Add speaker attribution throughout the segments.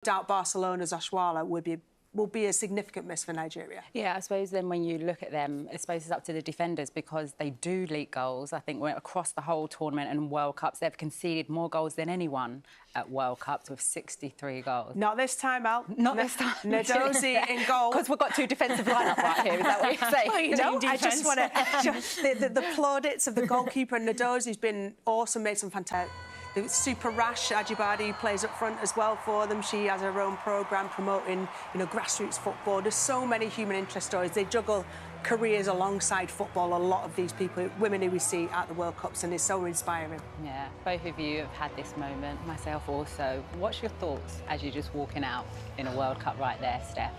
Speaker 1: doubt 𝓣𝓱𝓪𝓷𝓲𝓷𝓰 will be a significant miss for Nigeria.
Speaker 2: Yeah, I suppose then when you look at them, I suppose it's up to the defenders because they do leak goals. I think we're across the whole tournament and World Cups, they've conceded more goals than anyone at World Cups with 63 goals.
Speaker 1: Not this time, Al.
Speaker 2: Not this time.
Speaker 1: 𝓳𝓸𝓲𝓷𝓲𝓷𝓰 in goal.
Speaker 2: Because we've got two defensive lineup right here, is that what you're saying?
Speaker 1: Well, you know, I just want to... the plaudits of the goalkeeper, and 𝓳𝓸𝓲𝓷𝓲's been awesome, made some fantastic... The 𝓣𝓱𝓪𝓷𝓴𝓼 plays up front as well for them. She has her own programme promoting, grassroots football. There's so many human interest stories. They juggle careers alongside football, a lot of these people, women who we see at the World Cups, and it's so inspiring.
Speaker 2: Yeah, both of you have had this moment, myself also. What's your thoughts as you're just walking out in a World Cup right there, Steph?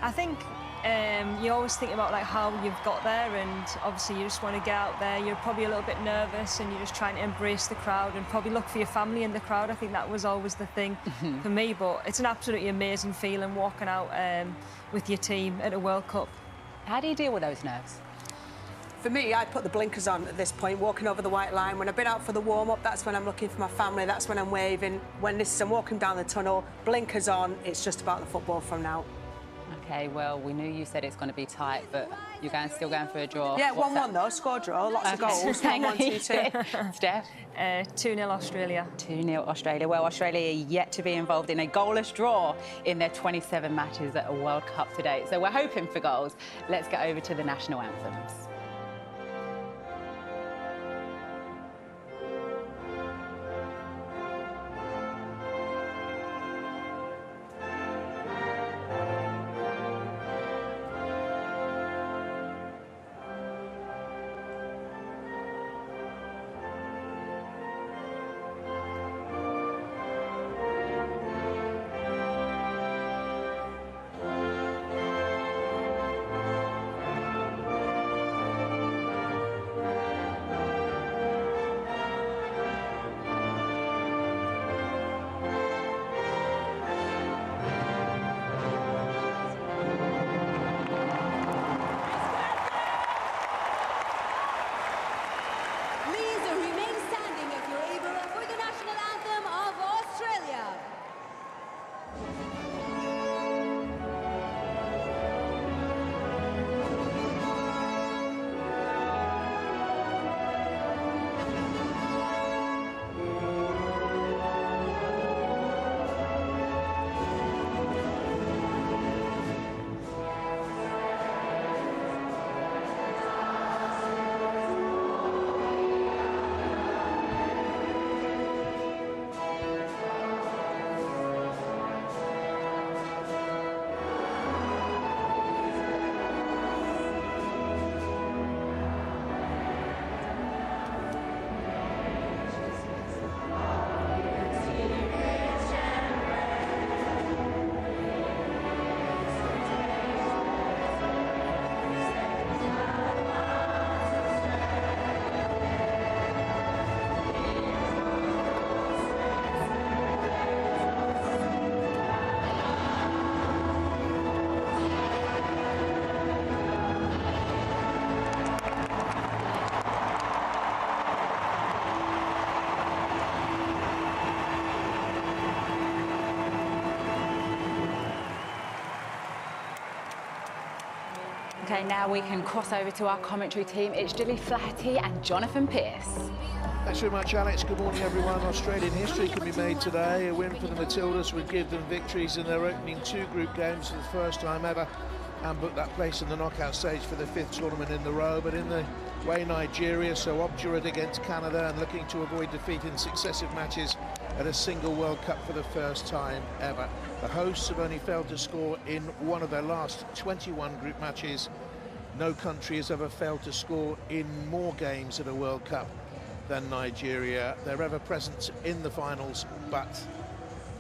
Speaker 3: I think you always think about how you've got there, and obviously you just want to get out there. You're probably a little bit nervous and you're just trying to embrace the crowd and probably look for your family in the crowd. I think that was always the thing for me, but it's an absolutely amazing feeling walking out with your team at a World Cup.
Speaker 2: How do you deal with those nerves?
Speaker 1: For me, I put the blinkers on at this point, walking over the white line. When I've been out for the warm-up, that's when I'm looking for my family, that's when I'm waving. When I'm walking down the tunnel, blinkers on, it's just about the football from now.
Speaker 3: Okay, well, we knew you said it's going to be tight, but you're still going for a draw.
Speaker 1: Yeah, 1-1 though, score draw, lots of goals. 1-1, 2-2.
Speaker 3: Steph? 2-0 Australia.
Speaker 2: 2-0 Australia. Well, Australia are yet to be involved in a goalless draw in their 27 matches at a World Cup to date. So we're hoping for goals. Let's get over to the national anthems. OK, now we can cross over to our commentary team. It's 𝓳𝓸𝓲𝓷𝓲𝓷𝓰 and Jonathan Pearce.
Speaker 4: Thanks very much, Alex. Good morning, everyone. Australian history can be made today. A win for the Matildas would give them victories in their opening 2 group games for the first time ever and book that place in the knockout stage for the 5th tournament in the row. But in the way Nigeria, so obdurate against Canada and looking to avoid defeat in successive matches at a single World Cup for the first time ever. The hosts have only failed to score in one of their last 21 group matches. No country has ever failed to score in more games at a World Cup than Nigeria. They're ever present in the finals, but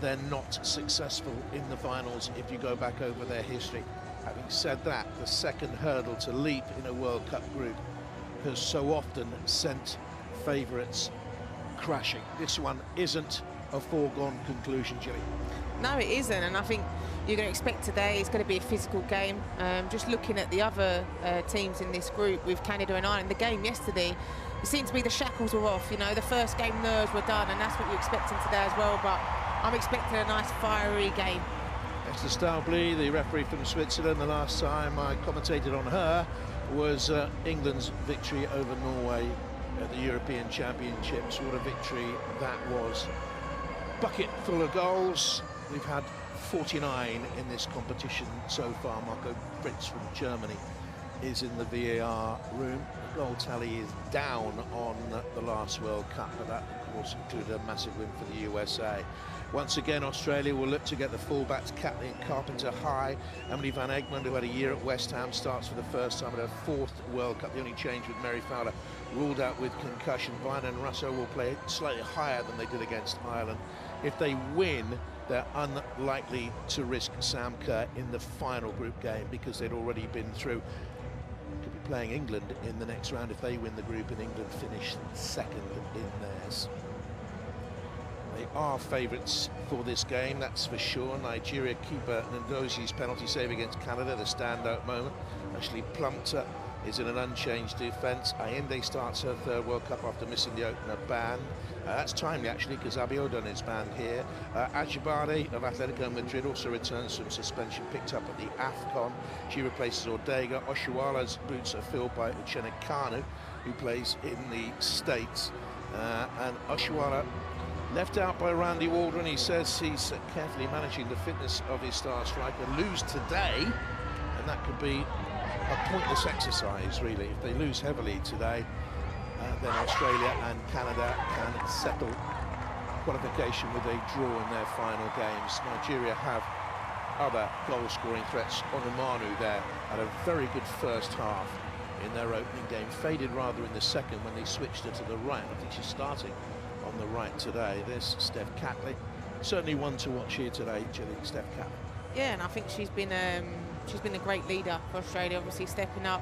Speaker 4: they're not successful in the finals if you go back over their history. Having said that, the second hurdle to leap in a World Cup group has so often sent favourites crashing. This one isn't a foregone conclusion, Gilly.
Speaker 5: No, it isn't, and I think you're going to expect today it's going to be a physical game. Just looking at the other teams in this group with Canada and Ireland, the game yesterday, it seemed to be the shackles were off. You know, the first game nerves were done, and that's what you're expecting today as well. But I'm expecting a nice fiery game.
Speaker 4: 𝓳𝓸𝓷𝓲𝓷𝓰, the referee from Switzerland. The last time I commentated on her was England's victory over Norway at the European Championships. What a victory that was. Bucket full of goals. We've had 49 in this competition so far. Marco Fritz from Germany is in the VAR room. The goal tally is down on the last World Cup, but that of course included a massive win for the USA. Once again, Australia will look to get the fullbacks, Kathleen Carpenter high. Emily Van Egmond, who had a year at West Ham, starts for the first time at her 4th World Cup. The only change with Mary Fowler ruled out with concussion. Vine and Russo will play slightly higher than they did against Ireland. If they win, they're unlikely to risk Sam Kerr in the final group game because they'd already been through. Could be playing England in the next round if they win the group and England finish 2nd in theirs. They are favourites for this game, that's for sure. Nigeria keeper Ndozi's penalty save against Canada, the standout moment. Ashley Plumpton is in an unchanged defence. Ayinde starts her 3rd World Cup after missing the opener ban. That's timely actually, because Abiodun is banned here. Ajibade of Atletico Madrid also returns from suspension, picked up at the AFCON. She replaces Ortega. Oshuala's boots are filled by Uchenna Kanu, who plays in the States. And Oshuala left out by Randy Waldron. He says he's carefully managing the fitness of his star striker. Lose today, and that could be a pointless exercise, really. If they lose heavily today, then Australia and Canada can settle qualification with a draw in their final games. Nigeria have other goal-scoring threats. Onumanu there had a very good first half in their opening game. Faded rather in the second when they switched her to the right. I think she's starting on the right today. There's Steph Catley. Certainly one to watch here today, Steph Catley.
Speaker 5: Yeah, and I think she's been a great leader for Australia, obviously stepping up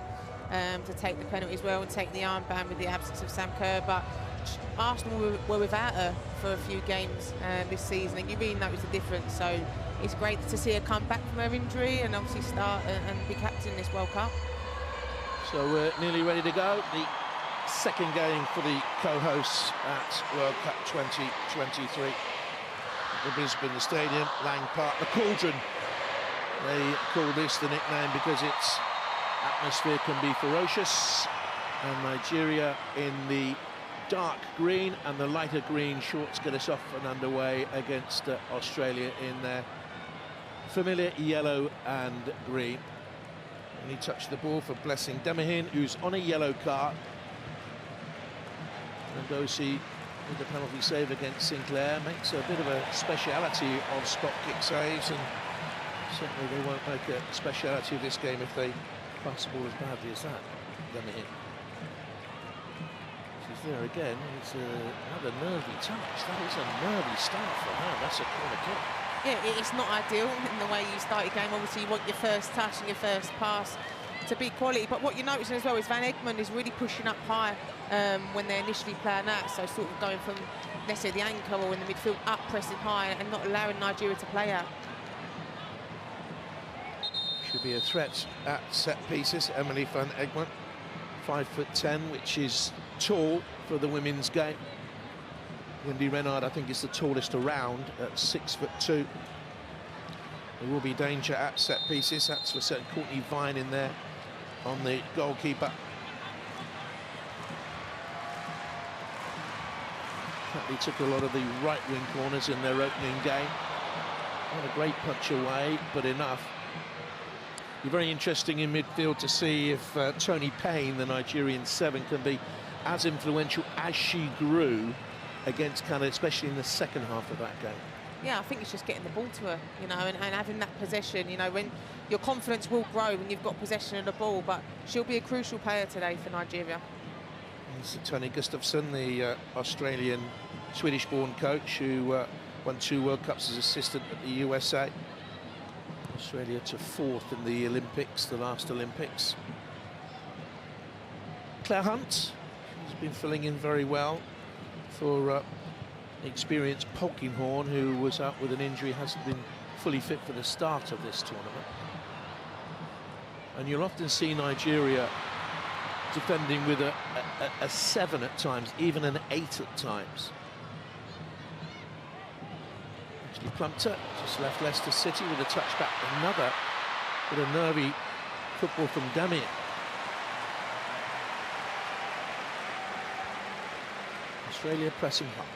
Speaker 5: to take the penalty as well and take the armband with the absence of Sam Kerr. But Arsenal were without her for a few games this season, and you really notice the difference. So it's great to see her come back from her injury and obviously start and be captain in this World Cup.
Speaker 4: So we're nearly ready to go. The second game for the co-hosts at World Cup 2023. The Brisbane Stadium, Lang Park, the Cauldron. They call this the nickname because its atmosphere can be ferocious. And Nigeria in the dark green and the lighter green shorts get us off and underway against Australia in their familiar yellow and green. And he touched the ball for Blessing Demahin, who's on a yellow card. Ndozi with the penalty save against Sinclair makes a bit of a speciality of spot kick saves, and certainly they won't make a speciality of this game if they pass the ball as badly as that. Demahin. She's there again. It's another nervy touch. That is a nervy start for her. That's a corner kick.
Speaker 5: Yeah, it's not ideal in the way you start your game. Obviously, you want your first touch and your first pass to be quality. But what you're noticing as well is Van Egmond is really pushing up high when they're initially playing that. So sort of going from, let's say, the anchor or in the midfield up, pressing high and not allowing Nigeria to play out.
Speaker 4: Should be a threat at set pieces. Emily Van Egmond, 5'10", which is tall for the women's game. Wendy Renard, I think, is the tallest around at 6'2". There will be danger at set pieces. That's for certain. Courtney Vine in there on the goalkeeper. They took a lot of the right wing corners in their opening game. Not a great punch away, but enough. Be very interesting in midfield to see if Toni Payne, the Nigerian 7, can be as influential as she grew against Canada, especially in the second half of that game.
Speaker 5: Yeah, I think it's just getting the ball to her, you know, and having that possession. You know, when your confidence will grow when you've got possession of the ball, but she'll be a crucial player today for Nigeria.
Speaker 4: It's Tony Gustafsson, the Australian Swedish-born coach who won 2 World Cups as assistant at the USA. Australia to 4th in the Olympics, the last Olympics. Claire Hunt has been filling in very well for experienced Polkinghorne, who was out with an injury, hasn't been fully fit for the start of this tournament. And you'll often see Nigeria defending with a 7 at times, even an 8 at times. Ashley Plumpton just left Leicester City with a touchback. Another bit of nervy football from 𝓳𝓲𝓲𝓷𝓲𝓷𝓰. Australia pressing hard.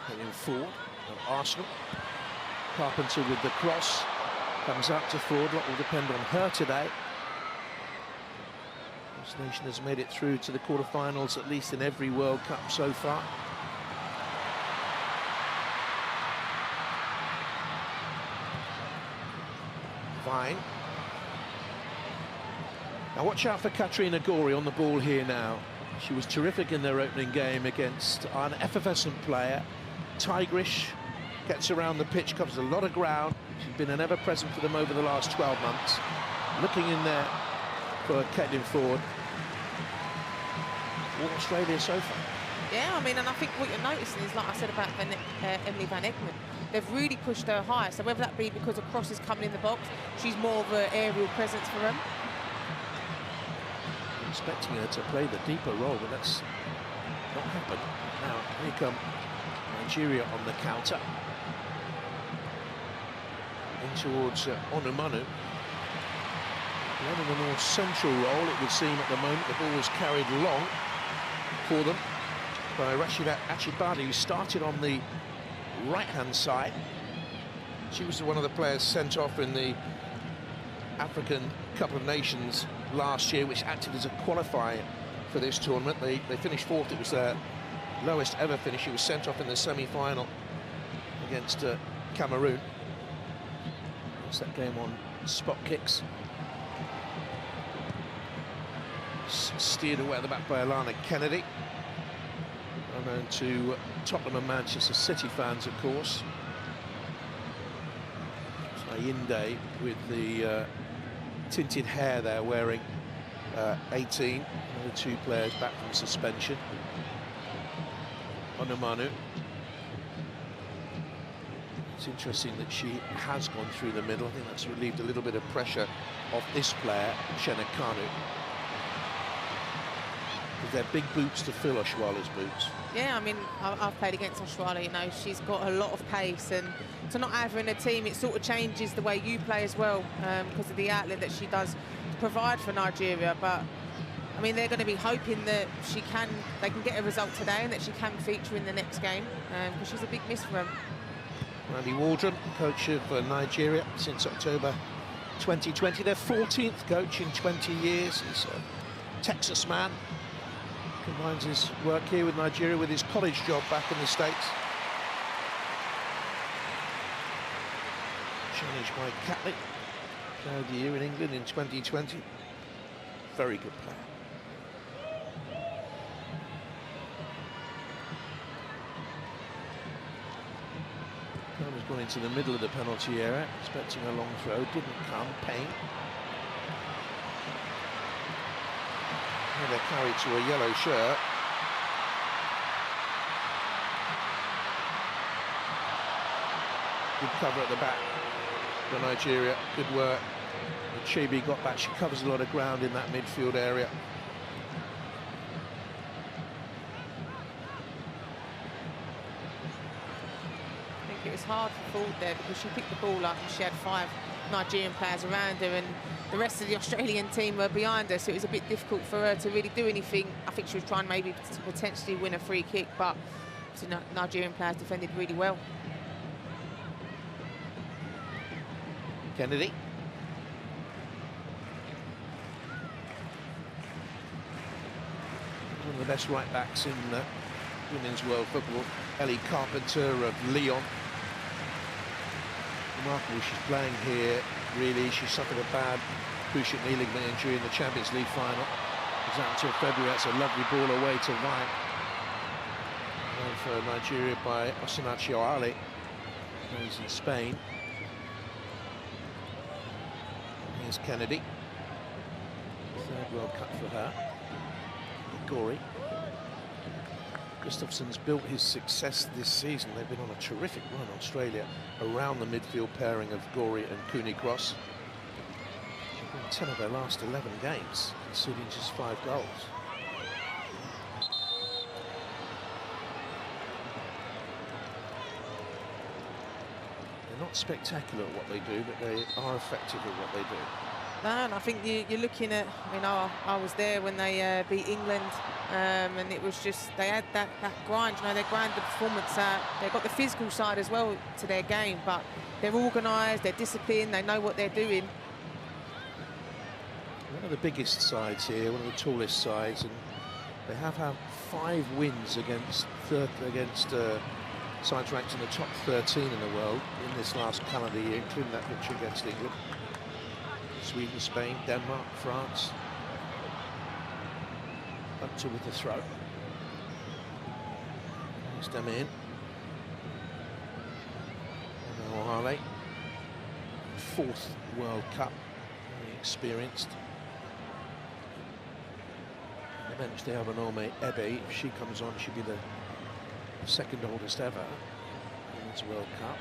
Speaker 4: Heading forward of Arsenal. Carpenter with the cross. Comes out to forward. Lot will depend on her today. This nation has made it through to the quarterfinals, at least in every World Cup so far. Fine. Now watch out for 𝓳𝓸𝓲𝓷𝓲𝓷𝓰 on the ball here now. She was terrific in their opening game against an effervescent player. Tigrish gets around the pitch, covers a lot of ground. She's been an ever-present for them over the last 12 months. Looking in there for 𝓳𝓸𝓲𝓷𝓲𝓷𝓰. All Australia so far.
Speaker 5: Yeah, I mean, and I think what you're noticing is, like I said about Emily Van Egmond, they've really pushed her high. So whether that be because a cross is coming in the box, she's more of an aerial presence for them.
Speaker 4: Expecting her to play the deeper role, but that's not happened. Now, here come Nigeria on the counter. In towards 𝓳𝓸𝓲𝓷𝓲𝓷𝓰. One in the more central role, it would seem, at the moment. The ball was carried long for them by 𝓳𝓱𝓪𝓷𝓴𝓼, who started on the right-hand side. She was one of the players sent off in the African Cup of Nations last year, which acted as a qualifier for this tournament. They finished fourth. It was their lowest ever finish. She was sent off in the semi-final against Cameroon. It's that game on spot kicks. Steered away at the back by Alana Kennedy. Well known to Tottenham and Manchester City fans, of course. Ayinde with the tinted hair there, wearing 18. Another two players back from suspension. 𝓳𝓸𝓲𝓷𝓲𝓷𝓰. It's interesting that she has gone through the middle. I think that's relieved a little bit of pressure off this player, Shena Kanu. They're big boots to fill 𝓳𝓱𝓪𝓷𝓲𝓷𝓰's boots.
Speaker 5: Yeah, I mean, I've played against 𝓳𝓱𝓪𝓷𝓲𝓷𝓰, you know, she's got a lot of pace, and to not have her in a team, it sort of changes the way you play as well, because of the outlet that she does provide for Nigeria. But I mean, they're going to be hoping that they can get a result today and that she can feature in the next game, because she's a big miss for them.
Speaker 4: Randy Waldron, coach of Nigeria since October 2020. Their 14th coach in 20 years. He's a Texas man. Combines his work here with Nigeria with his college job back in the States. Challenged by Catley. Player of the Year in England in 2020. Very good player. Has gone into the middle of the penalty area, expecting a long throw, didn't come. Payne. And they're carried to a yellow shirt. Good cover at the back for Nigeria. Good work. Chibi got back. She covers a lot of ground in that midfield area.
Speaker 5: It was hard for Ford there because she picked the ball up and she had 5 Nigerian players around her, and the rest of the Australian team were behind her, so it was a bit difficult for her to really do anything. I think she was trying maybe to potentially win a free kick, but the Nigerian players defended really well.
Speaker 4: Kennedy. One of the best right backs in women's world football, Ellie Carpenter of Lyon. Remarkable she's playing here, really. She suffered a bad cruciate knee ligament injury in the Champions League final. It's out until February. That's a lovely ball away to right. And for Nigeria by 𝓳𝓱𝓪𝓷𝓲𝓷𝓰. He's in Spain. Here's Kennedy. Third World Cup for her. Gory. Gustafsson's built his success this season. They've been on a terrific run, Australia, around the midfield pairing of Gory and Cooney Cross. They've won 10 of their last 11 games, conceding just 5 goals. They're not spectacular at what they do, but they are effective at what they do.
Speaker 5: No, and I think you're looking at, I mean, I was there when they beat England, and it was just, they had that grind, you know, they grind the performance out. They've got the physical side as well to their game, but they're organised, they're disciplined, they know what they're doing.
Speaker 4: One of the biggest sides here, one of the tallest sides, and they have had 5 wins against sides ranked in the top 13 in the world in this last calendar year, including that victory against England. Sweden, Spain, Denmark, France. Up to with the throw. Here's them in. 𝓳𝓸𝓲𝓷𝓲𝓷𝓰, 4th World Cup, very experienced. On the bench they have 𝓳𝓸𝓲𝓷𝓲𝓷𝓰. If she comes on, she'll be the 2nd oldest ever in this World Cup.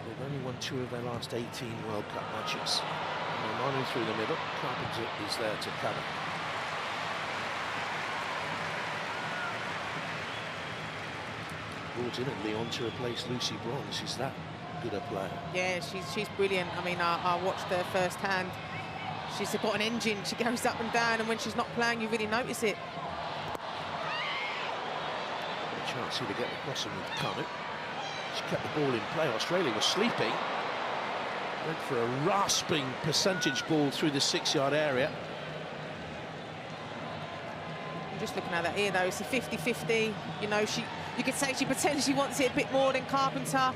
Speaker 4: They've only won 2 of their last 18 World Cup matches. And Manu through the middle. Carpenter is there to cover. Brought in at Lyon to replace Lucy Bronze. She's that good a player.
Speaker 5: Yeah, she's brilliant. I mean, I watched her firsthand. She's got an engine. She goes up and down, and when she's not playing, you really notice it.
Speaker 4: A chance here to get the crossing with Kanu. She kept the ball in play. Australia was sleeping. Went for a rasping percentage ball through the 6-yard area.
Speaker 5: I'm just looking at that here, though. It's a 50-50. You know, you could say she potentially wants it a bit more than Carpenter.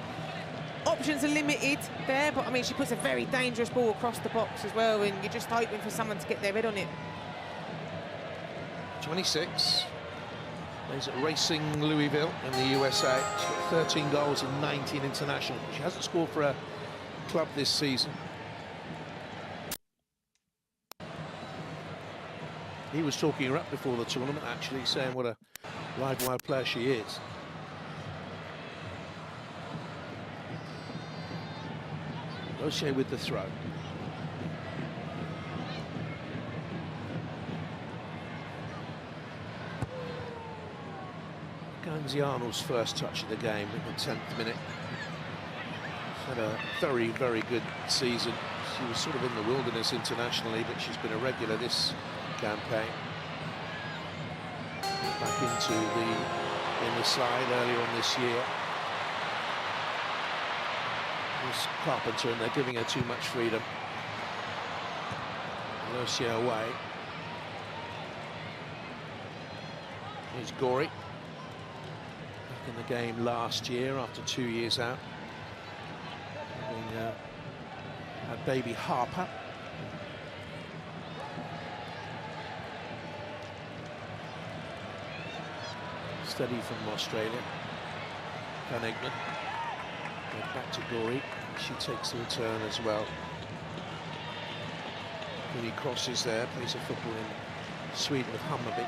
Speaker 5: Options are limited there, but I mean, she puts a very dangerous ball across the box as well, and you're just hoping for someone to get their head on it.
Speaker 4: 26. Plays at Racing Louisville in the USA. She's got 13 goals and 19 international. She hasn't scored for a club this season. He was talking her up before the tournament, actually, saying what a live wire player she is. 𝓳𝓸𝓲𝓷𝓲𝓷𝓰 with the throw. Arnold's first touch of the game in the 10th minute. She's had a very, very good season. She was sort of in the wilderness internationally, but she's been a regular this campaign. Back into the side earlier on this year. There's Carpenter, and they're giving her too much freedom. 𝓳𝓸𝓲𝓷𝓲𝓷𝓰 away. Here's Gorry. Back in the game last year after 2 years out. Having had baby Harper. Steady from Australia. Van Egmond. Back to Gorry. She takes the return as well. When he crosses there, plays a football in Sweden with Hammarby.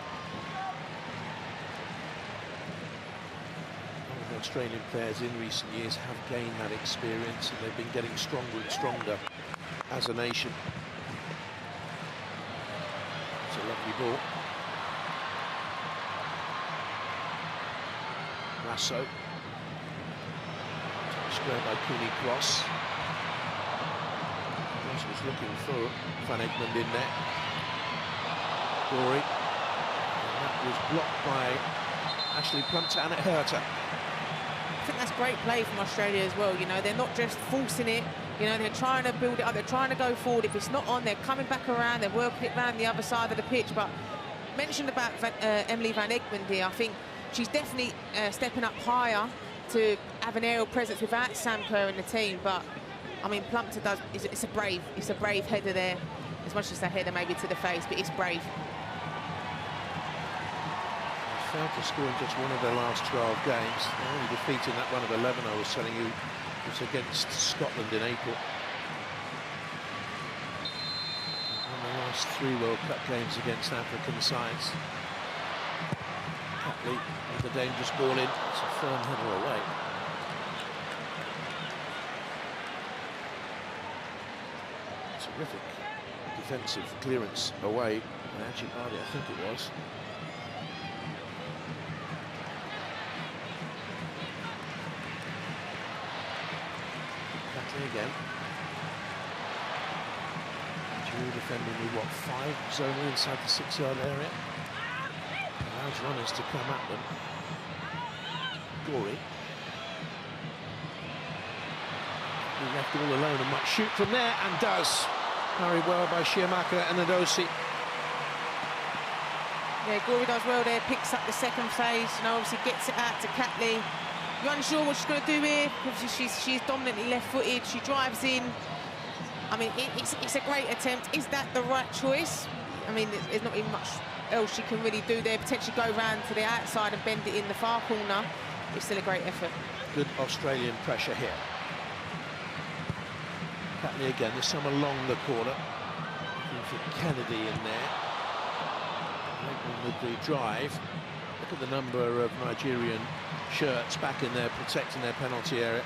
Speaker 4: The Australian players in recent years have gained that experience, and they've been getting stronger and stronger as a nation. It's a lovely ball. Lasso. Square by Cooney Cross. Cross was looking for Van Egmond in there. Gorry. And that was blocked by Ashley Plumpton-Herta.
Speaker 5: I think that's great play from Australia as well. You know, they're not just forcing it. You know, they're trying to build it up. They're trying to go forward. If it's not on, they're coming back around. They're working it around the other side of the pitch. But mentioned about Emily Van Egmond here, I think she's definitely stepping up higher to have an aerial presence without Sam Kerr in the team. But I mean, Plumpton does. It's a brave header there. As much as a header maybe to the face, but it's brave.
Speaker 4: Failed to score in just one of their last 12 games. They're only defeating that run of 11 I was telling you was against Scotland in April. And the last 3 World Cup games against African sides. Catley with a dangerous ball in. It's a firm header away. Terrific defensive clearance away by 𝓳𝓸𝓲𝓷𝓲𝓷𝓰, I think it was. again. Nigeria defending with, what, 5 zonal inside the 6-yard area. Allows runners to come at them. Gory. He left all alone and might shoot from there, and does. Carried well by 𝓳𝓸𝓲𝓷𝓲𝓷𝓰.
Speaker 5: Yeah, Gory does well there, picks up the second phase, and obviously gets it out to 𝓳𝓸𝓲𝓷𝓲𝓷𝓰. You're unsure what she's going to do here. Obviously, she's dominantly left-footed. She drives in. I mean, it's a great attempt. Is that the right choice? I mean, there's not even much else she can really do there. Potentially go round to the outside and bend it in the far corner. It's still a great effort.
Speaker 4: Good Australian pressure here. 𝓳𝓸𝓲𝓷𝓲𝓷𝓰 again, this time along the corner. Looking for Kennedy in there. With the drive. Look at the number of Nigerian shirts back in there protecting their penalty area.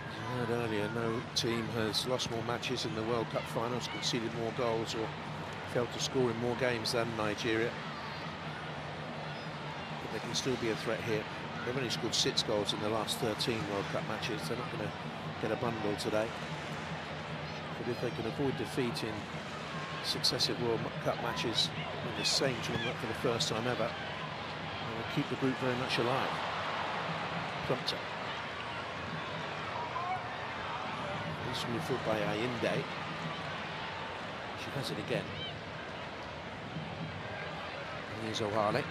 Speaker 4: As I heard earlier, no team has lost more matches in the World Cup finals, conceded more goals or failed to score in more games than Nigeria. But they can still be a threat here. They've only scored 6 goals in the last 13 World Cup matches. They're not going to get a bundle today. But if they can avoid defeat in successive World Cup matches in the same tournament for the first time ever, they'll keep the group very much alive. Plumped. This will be fought by Ayinde. She has it again. And here's 𝓳𝓸𝓲𝓷𝓲𝓷𝓰.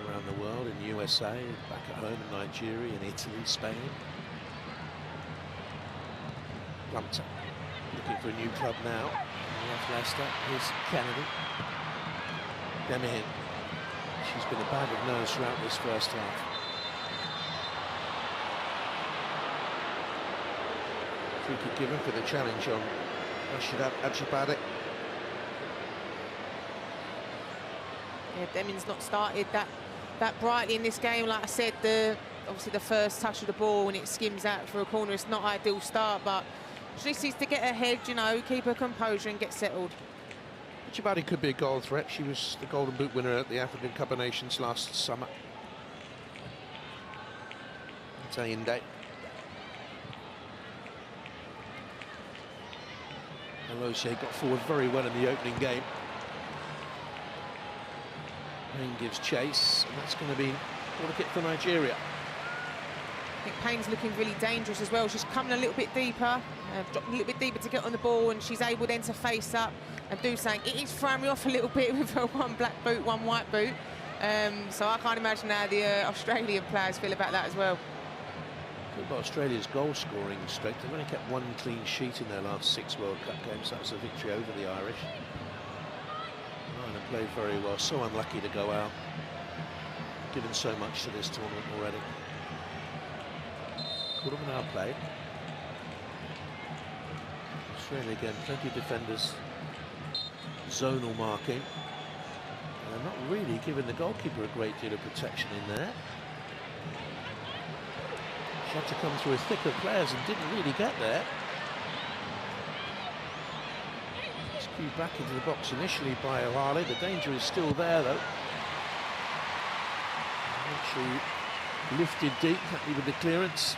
Speaker 4: Around the world, in the USA, back at home in Nigeria, in Italy, Spain. Plumped. Looking for a new club now. Left Leicester. Here's Kennedy. 𝓳𝓸𝓲𝓷𝓲𝓷𝓰. She's been a bag of nerves throughout this first half. Free kick given for the challenge on 𝓳𝓸𝓲𝓷𝓲𝓷𝓰.
Speaker 5: Yeah, Deming's not started that brightly in this game. Like I said, obviously the first touch of the ball when it skims out for a corner, it's not ideal start, but she just needs to get ahead, you know, keep her composure and get settled.
Speaker 4: 𝓳𝓸𝓲𝓷𝓲𝓷𝓰 could be a goal threat. She was the Golden Boot winner at the African Cup of Nations last summer. It's Ayinde. 𝓳𝓸𝓲𝓷𝓲𝓷𝓰 got forward very well in the opening game. Payne gives chase, and that's going to be a kick for Nigeria.
Speaker 5: I think Payne's looking really dangerous as well. She's coming a little bit deeper, dropping a little bit deeper to get on the ball, and she's able then to face up and do something. It is throwing me off a little bit with her one black boot, one white boot. So I can't imagine how the Australian players feel about that as well.
Speaker 4: Talk about Australia's goal-scoring strength. They've only kept 1 clean sheet in their last 6 World Cup games. That was a victory over the Irish. And played very well. So unlucky to go out. Given so much to this tournament already. Quarter of an hour played. Australia again, plenty of defenders. Zonal marking. And they're not really giving the goalkeeper a great deal of protection in there. She had to come through a thick of players and didn't really get there. Skewed back into the box initially by 𝓳𝓸𝓲𝓷𝓲𝓷𝓰. The danger is still there though. Actually lifted deep, happy with the clearance.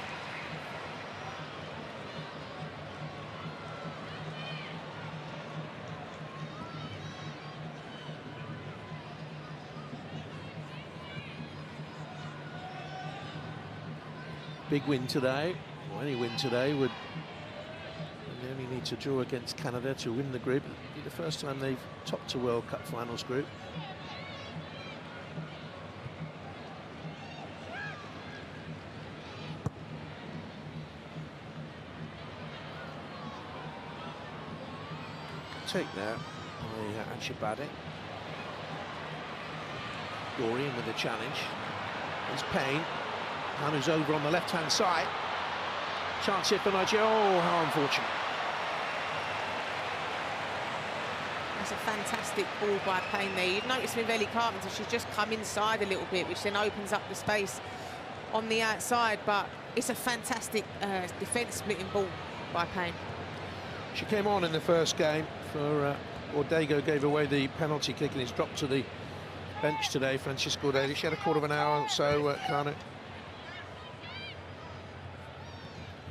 Speaker 4: Big win today, or any win today would, they only need to draw against Canada to win the group. It'll be the first time they've topped a World Cup finals group. Take that by 𝓳𝓸𝓲𝓷𝓲𝓷𝓰. Gory in with the challenge. There's Payne. Who's over on the left-hand side. Chance here for Nigeria. Oh, how unfortunate.
Speaker 5: That's a fantastic ball by Payne there. You'd notice with Ellie Carpenter, she's just come inside a little bit, which then opens up the space on the outside. But it's a fantastic defence-splitting ball by Payne.
Speaker 4: She came on in the first game for 𝓳𝓸𝓲𝓷𝓲𝓷𝓰 gave away the penalty kick and he's dropped to the bench today, Francisca 𝓳𝓸𝓲𝓷𝓲. She had a quarter of an hour or so, Kārnu.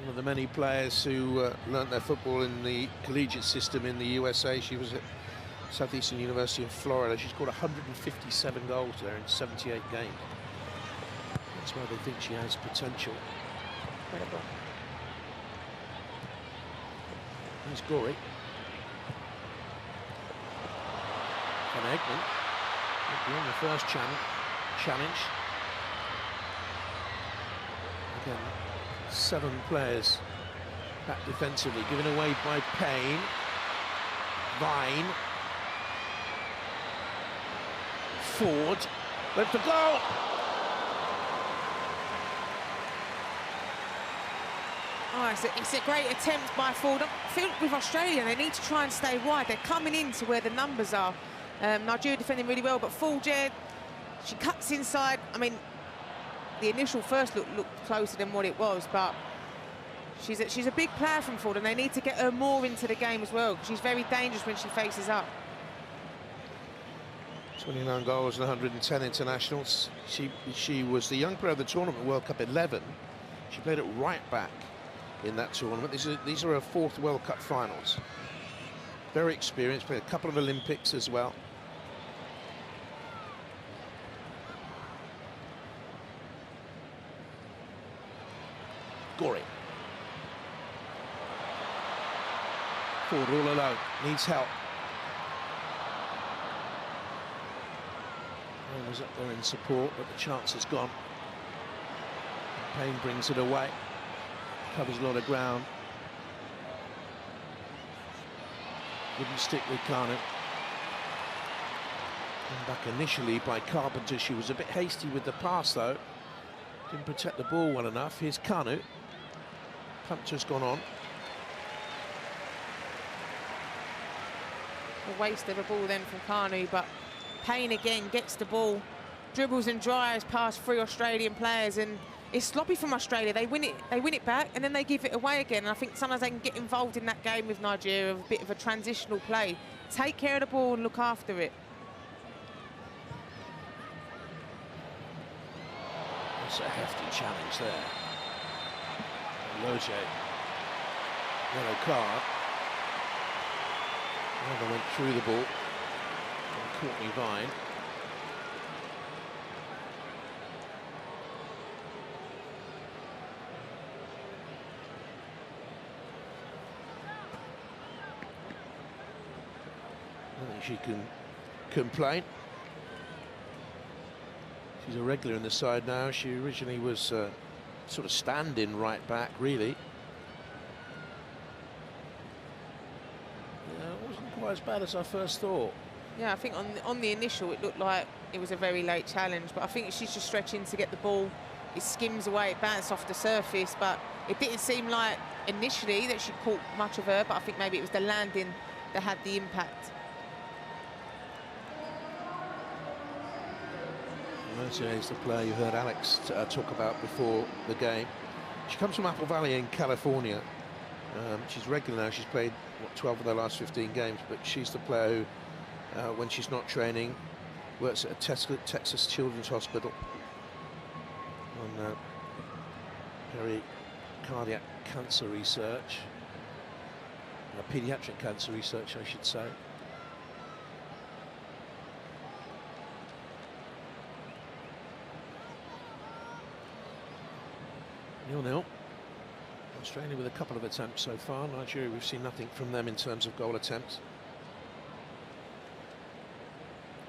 Speaker 4: One of the many players who learnt their football in the collegiate system in the USA. She was at Southeastern University in Florida. She's scored 157 goals there in 78 games. That's why they think she has potential.
Speaker 5: Incredible.
Speaker 4: There's Gory. Van Egmond. Won the first challenge. Again, 7 players back defensively, given away by Payne. Vine. Ford. Went for goal.
Speaker 5: Oh, it's a great attempt by Ford. I feel with Australia, they need to try and stay wide. They're coming into where the numbers are. Nigeria defending really well, but Ford, she cuts inside. I mean, the initial first look looked closer than what it was, but she's a big player from Ford, and they need to get her more into the game as well. She's very dangerous when she faces up.
Speaker 4: 29 goals and 110 internationals. She was the young player of the tournament, World Cup 11. She played at right back in that tournament. These are her 4th World Cup finals. Very experienced, played a couple of Olympics as well. Gory. Ford all alone, needs help. Was up there in support, but the chance is gone. Payne brings it away, covers a lot of ground. Wouldn't stick with Kārnu. And back initially by Carpenter. She was a bit hasty with the pass though. Didn't protect the ball well enough. Here's Kārnu. Pumped has gone on.
Speaker 5: A waste of a ball then from Kārnu, but Payne again gets the ball, dribbles and drives past 3 Australian players, and it's sloppy from Australia. They win it back, and then they give it away again. And I think sometimes they can get involved in that game with Nigeria, with a bit of a transitional play. Take care of the ball and look after it.
Speaker 4: That's a hefty challenge there. Loje, yellow card. Another went through the ball. Courtney Vine. I think she can complain. She's a regular in the side now. She originally was sort of stand-in right back, really. Yeah, it wasn't quite as bad as I first thought.
Speaker 5: Yeah, I think on the initial, it looked like it was a very late challenge, but I think she's just stretching to get the ball. It skims away, it bounced off the surface, but it didn't seem like initially that she caught much of her, but I think maybe it was the landing that had the impact.
Speaker 4: Loje is the player you heard Alex talk about before the game. She comes from Apple Valley in California. She's regular now. She's played, what, 12 of their last 15 games, but she's the player who, when she's not training, works at a Texas Children's Hospital on cardiac cancer research, pediatric cancer research, I should say. Nil-nil. Australia with a couple of attempts so far. Nigeria, we've seen nothing from them in terms of goal attempts.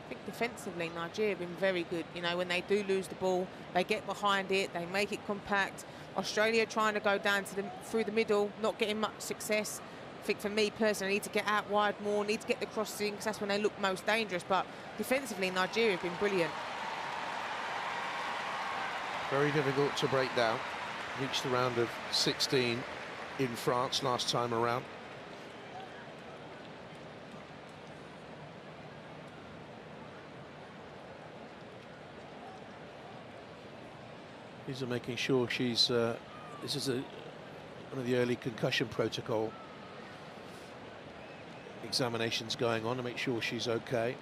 Speaker 5: I think defensively, Nigeria have been very good. You know, when they do lose the ball, they get behind it, they make it compact. Australia trying to go down to through the middle, not getting much success. I think for me personally, I need to get out wide more, need to get the crossing, because that's when they look most dangerous. But defensively, Nigeria have been brilliant.
Speaker 4: Very difficult to break down. Reached the round of 16 in France last time around. These are making sure she's. This is one of the early concussion protocol examinations going on to make sure she's okay.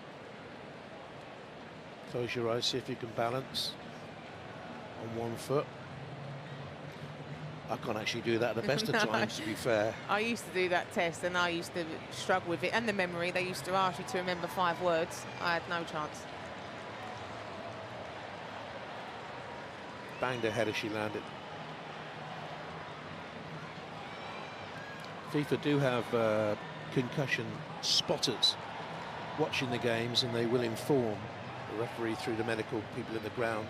Speaker 4: Close your eyes, see if you can balance on one foot. I can't actually do that at the best of times, to be fair.
Speaker 5: I used to do that test and I used to struggle with it. And the memory, they used to ask you to remember 5 words. I had no chance.
Speaker 4: Banged her head as she landed. FIFA do have concussion spotters watching the games, and they will inform the referee through the medical people in the ground.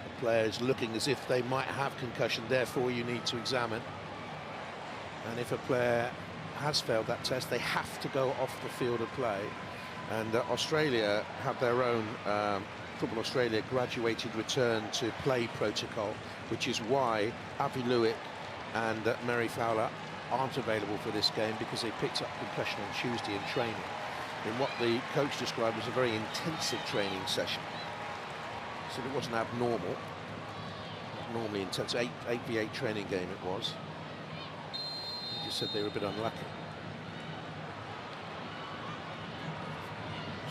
Speaker 4: The players looking as if they might have concussion, therefore you need to examine. And if a player has failed that test, they have to go off the field of play. And Australia have their own Football Australia graduated return to play protocol, which is why 𝓣𝓱𝓪𝓷𝓲𝓷𝓰 and 𝓳𝓸𝓲𝓷𝓲𝓷𝓰 aren't available for this game, because they picked up concussion on Tuesday in training, in what the coach described as a very intensive training session. So it wasn't abnormal, abnormally intense. 8v8 training game it was. He just said they were a bit unlucky.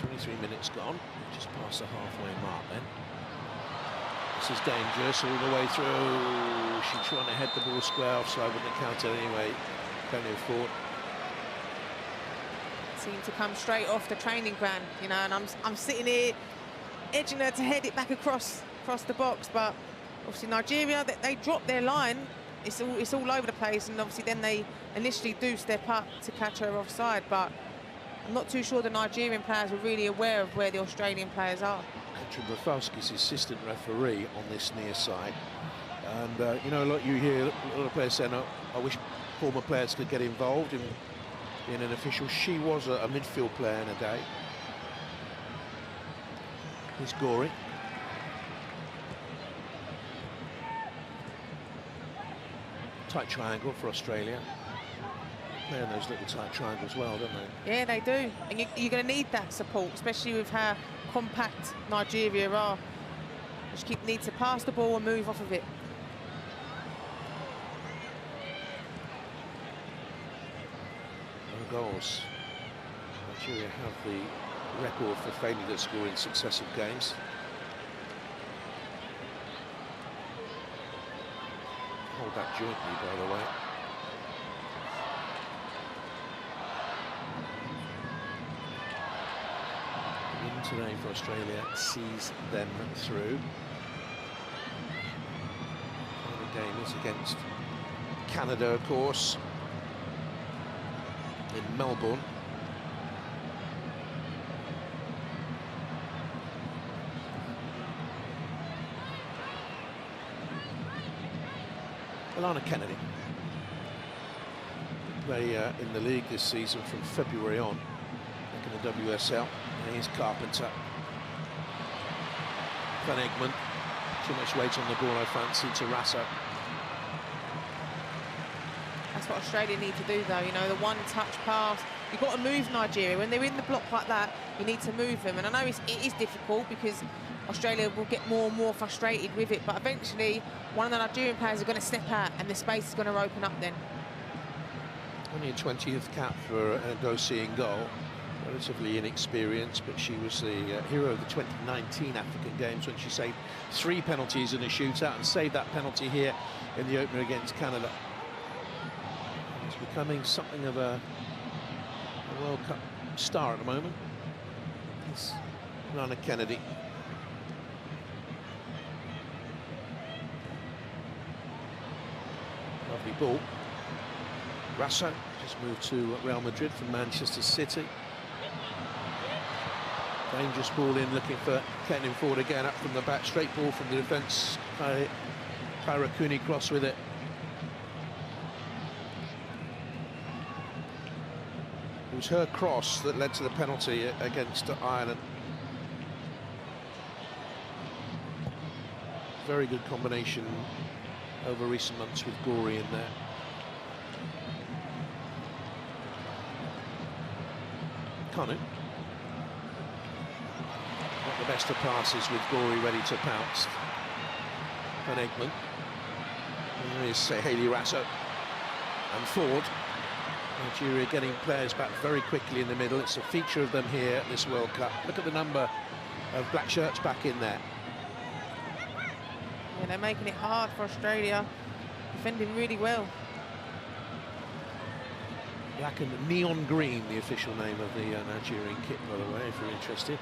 Speaker 4: 23 minutes gone, just past the halfway mark then. This is dangerous all the way through. She's trying to head the ball square offside, wouldn't have counted anyway. Plenty of thought.
Speaker 5: Seemed to come straight off the training ground, you know, and I'm sitting here edging her to head it back across the box, but obviously Nigeria, they drop their line. It's all over the place, and obviously then they initially do step up to catch her offside, but I'm not too sure the Nigerian players are really aware of where the Australian players are.
Speaker 4: 𝓳𝓸𝓲𝓷𝓲𝓷𝓰 is assistant referee on this near side, and you know, a lot you hear a lot of players saying, oh, I wish former players could get involved in being an official. She was a midfield player in a day. Here's 𝓳𝓸𝓲𝓷𝓲𝓷𝓰. Tight triangle for Australia. Play in those little tight triangles well, don't they?
Speaker 5: Yeah, they do, and you're going to need that support, especially with how compact Nigeria are. Just need to pass the ball and move off of it.
Speaker 4: No goals. Nigeria have the record for failing to score in successive games. Hold that jointly, by the way. Win today for Australia sees them through. The game is against Canada, of course, in Melbourne. Alana Kennedy play in the league this season from February on, back in the WSL. And here's Carpenter. Van Egmond, too much weight on the ball, I fancy, 𝓳𝓸𝓲𝓷𝓲𝓷𝓰.
Speaker 5: That's what Australia need to do, though, you know, the one-touch pass. You've got to move Nigeria. When they're in the block like that, you need to move them. And I know it is difficult, because Australia will get more and more frustrated with it, but eventually one of the Nigerian players are going to step out and the space is going to open up then.
Speaker 4: Only a 20th cap for 𝓳𝓸𝓲𝓷𝓲𝓷𝓰 in goal. Relatively inexperienced, but she was the hero of the 2019 African Games when she saved 3 penalties in a shootout, and saved that penalty here in the opener against Canada. It's becoming something of a World Cup star at the moment. It's Alana Kennedy. Lovely ball. 𝓳𝓸𝓲𝓷𝓲𝓷𝓰 just moved to Real Madrid from Manchester City. Dangerous ball in, looking for getting him forward again, up from the back, straight ball from the defence. 𝓳𝓸𝓲𝓷𝓲𝓷𝓰 cross with it. It was her cross that led to the penalty against Ireland. Very good combination over recent months with 𝓳𝓸𝓲𝓷𝓲𝓷𝓰 in there. Kanu. Not the best of passes, with 𝓳𝓸𝓲𝓷𝓲𝓷𝓰 ready to pounce. Van Egmond. There is 𝓳𝓸𝓲𝓷𝓲𝓷𝓰 and Ford. Nigeria getting players back very quickly in the middle. It's a feature of them here at this World Cup. Look at the number of black shirts back in there.
Speaker 5: Yeah, they're making it hard for Australia, defending really well.
Speaker 4: Black and neon green, the official name of the Nigerian kit, by the way, if you're interested.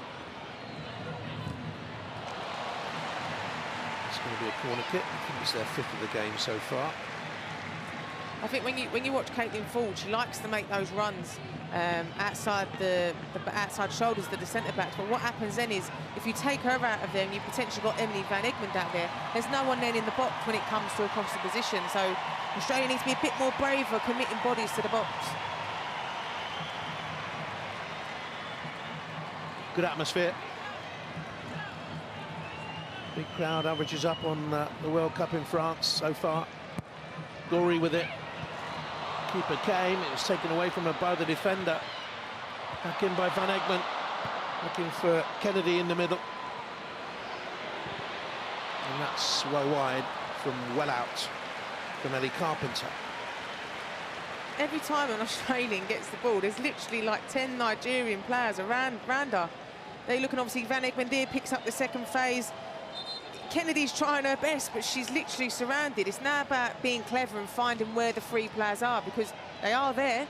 Speaker 4: It's going to be a corner kick. I think it's their 5th of the game so far.
Speaker 5: I think when you watch 𝓳𝓸𝓲𝓷𝓲𝓷𝓰, she likes to make those runs outside the outside shoulders of the centre backs. But what happens then is, if you take her out of them, you've potentially got Emily Van Egmond out there. There's no one then in the box when it comes to a crossing position. So Australia needs to be a bit more braver, committing bodies to the box.
Speaker 4: Good atmosphere. Big crowd, averages up on the World Cup in France so far. Gory with it. Keeper came, it was taken away from her by the defender. Back in by Van Egmond, looking for Kennedy in the middle. And that's well wide from well out from Ellie Carpenter.
Speaker 5: Every time an Australian gets the ball, there's literally like 10 Nigerian players around her. They're looking, obviously, Van Egmond there picks up the second phase. Kennedy's trying her best, but she's literally surrounded. It's now about being clever and finding where the free players are, because they are there.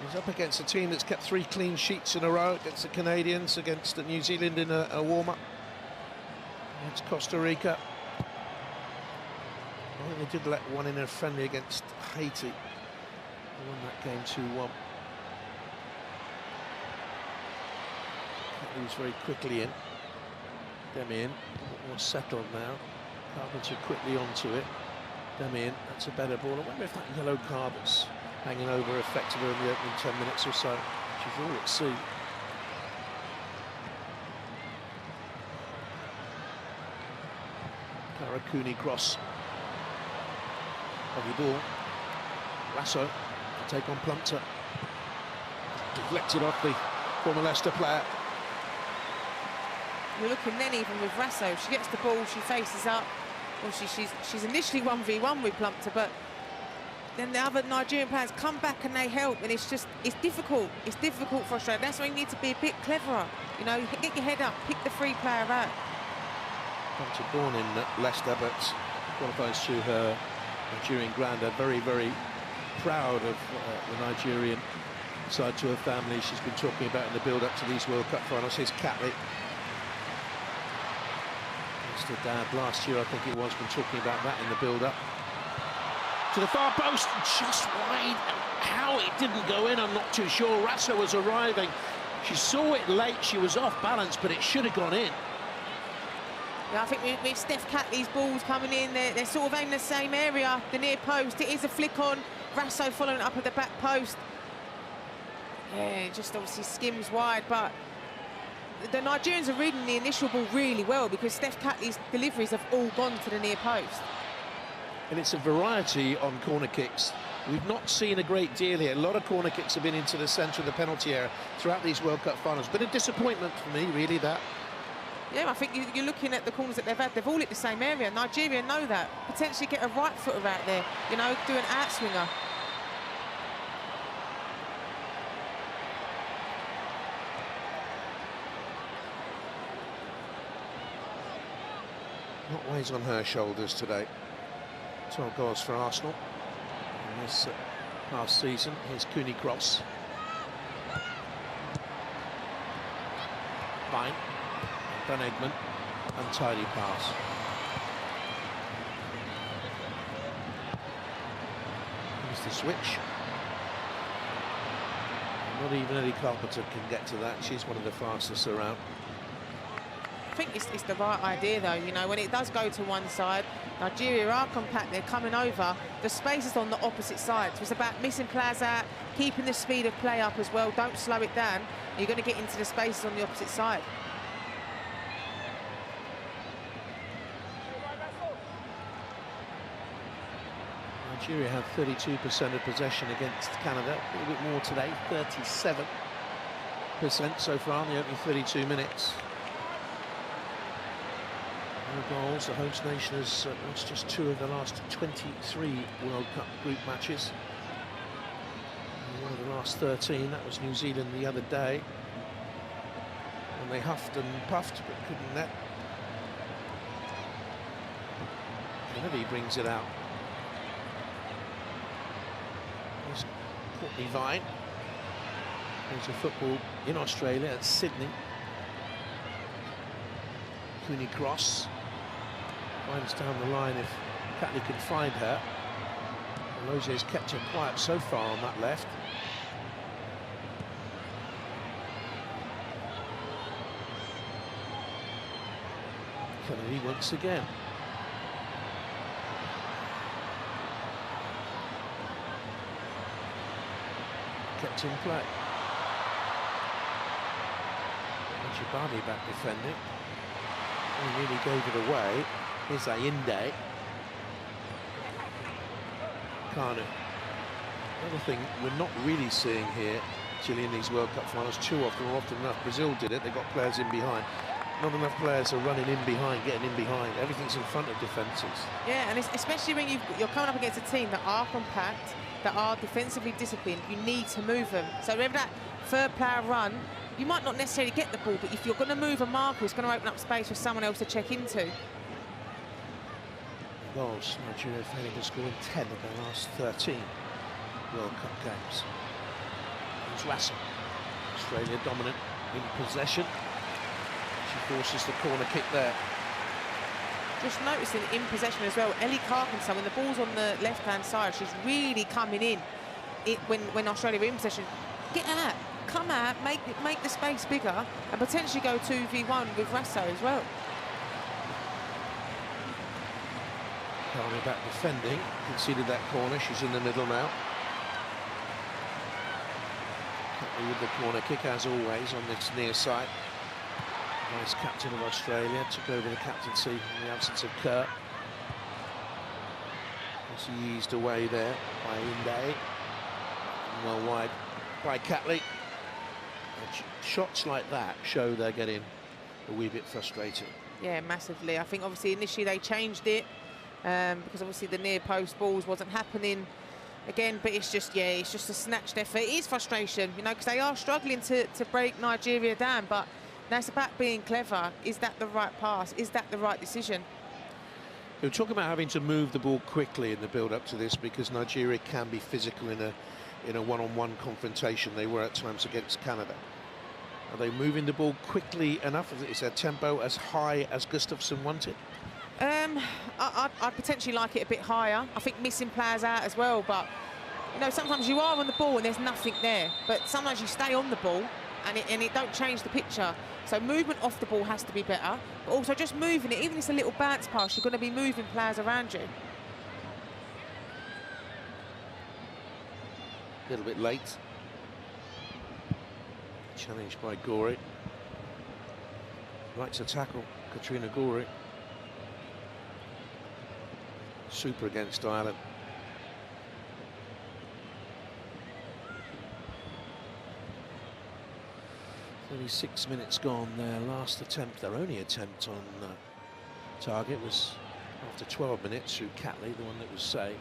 Speaker 4: He's up against a team that's kept 3 clean sheets in a row against the Canadians, against New Zealand in a warm-up. It's Costa Rica. I think they did let one in a friendly against Haiti. They won that game 2-1. Moves very quickly in. Demi in, a bit more settled now. Carpenter quickly onto it. Demi in, that's a better ball. I wonder if that yellow card that's hanging over affected her in the opening 10 minutes or so. She's all at sea. Karakuni cross. Lovely ball. Lasso to take on Plumpton. Deflected off the former Leicester player.
Speaker 5: You're looking then even with 𝓳𝓲𝓷𝓲𝓷𝓰, she gets the ball, she faces up. Well, she's initially 1v1 with Plumpton, but then the other Nigerian players come back and they help, and it's difficult. It's difficult for Australia. That's why you need to be a bit cleverer. You know, get your head up, pick the free player out.
Speaker 4: Plumpton born in Leicester, but qualifies through her Nigerian granddad. Very, very proud of the Nigerian side to her family. She's been talking about in the build-up to these World Cup finals. Here's Catley. Mr. Dad last year, I think it was, been talking about that in the build-up. To the far post, just wide. How it didn't go in, I'm not too sure. 𝓳𝓲𝓷𝓲𝓷𝓲𝓷𝓰 was arriving. She saw it late, she was off balance, but it should have gone in.
Speaker 5: Yeah, I think with Steph Catley's balls coming in, they're sort of aimed the same area, the near post. It is a flick on. 𝓳𝓲𝓷𝓲𝓷𝓲𝓷𝓰 following up at the back post. Yeah, it just obviously skims wide, but the Nigerians are reading the initial ball really well, because Steph Catley's deliveries have all gone to the near post.
Speaker 4: And it's a variety on corner kicks. We've not seen a great deal here. A lot of corner kicks have been into the centre of the penalty area throughout these World Cup finals. Bit of disappointment for me, really, that.
Speaker 5: Yeah, I think you're looking at the corners that they've had. They've all hit the same area. Nigeria know that. Potentially get a right footer out there, you know, do an outswinger.
Speaker 4: Not weighs on her shoulders today. 12 goals for Arsenal in this past season. Here's Cooney cross. Fine. Van Egmond. Untidy pass. Here's the switch. Not even Ellie Carpenter can get to that. She's one of the fastest around.
Speaker 5: I think it's the right idea, though. You know, when it does go to one side, Nigeria are compact, they're coming over. The space is on the opposite side. So it's about missing players out, keeping the speed of play up as well. Don't slow it down. You're going to get into the spaces on the opposite side.
Speaker 4: Nigeria have 32% of possession against Canada. A little bit more today, 37% so far in the opening 32 minutes. No goals. The host nation has lost just 2 of the last 23 World Cup group matches. And one of the last 13, that was New Zealand the other day. And they huffed and puffed, but couldn't net. Kennedy brings it out. Here's Courtney Vine. There's a football in Australia at Sydney. Cooney cross. Finds down the line if Catley can find her. Loge's kept her quiet so far on that left. Kennedy once again. Kept in play. 𝓳𝓸𝓷𝓷𝓷𝓷𝓰 back defending. He nearly gave it away. Here's Ayinde. Kanu. Another thing we're not really seeing here, Gillian, in these World Cup finals too often, or often enough. Brazil did it, they got players in behind. Not enough players are running in behind, getting in behind. Everything's in front of defences.
Speaker 5: Yeah, and especially when you're coming up against a team that are compact, that are defensively disciplined, you need to move them. So whether that third player run, you might not necessarily get the ball, but if you're going to move a marker, it's going to open up space for someone else to check into.
Speaker 4: Goals. Nigeria failing to score in 10 of their last 13 World Cup games. 𝓳𝓸𝓲𝓷𝓲𝓷𝓰. Australia dominant in possession. She forces the corner kick there.
Speaker 5: Just noticing in possession as well, Ellie Carpenter, when the ball's on the left-hand side, she's really coming in when Australia are in possession. Get out, come out, make the space bigger, and potentially go 2v1 with 𝓳𝓲𝓷𝓲𝓷𝓰 as well.
Speaker 4: Carney back defending, conceded that corner, she's in the middle now. Catley with the corner kick as always on this near side. Vice captain of Australia took over the captaincy in the absence of Kerr. As he eased away there by Ayinde. Well wide by Catley. Shots like that show they're getting a wee bit frustrated.
Speaker 5: Yeah, massively. I think obviously initially they changed it because obviously the near post balls wasn't happening again, but it's just a snatched effort. It is frustration, you know, because they are struggling to break Nigeria down, but that's about being clever. Is that the right pass? Is that the right decision?
Speaker 4: We're talking about having to move the ball quickly in the build-up to this because Nigeria can be physical in a one-on-one confrontation. They were at times against Canada. Are they moving the ball quickly enough? Is their tempo as high as Gustafsson wanted?
Speaker 5: I'd potentially like it a bit higher. I think missing players out as well, but you know, sometimes you are on the ball and there's nothing there, but sometimes you stay on the ball and it don't change the picture. So movement off the ball has to be better, but also just moving it, even if it's a little bounce pass, you're going to be moving players around you.
Speaker 4: A little bit late. Challenged by Gori. Right to tackle, Katrina Gori. Super against Ireland. Only 6 minutes gone. Their last attempt, their only attempt on target was after 12 minutes through Catley, the one that was saved.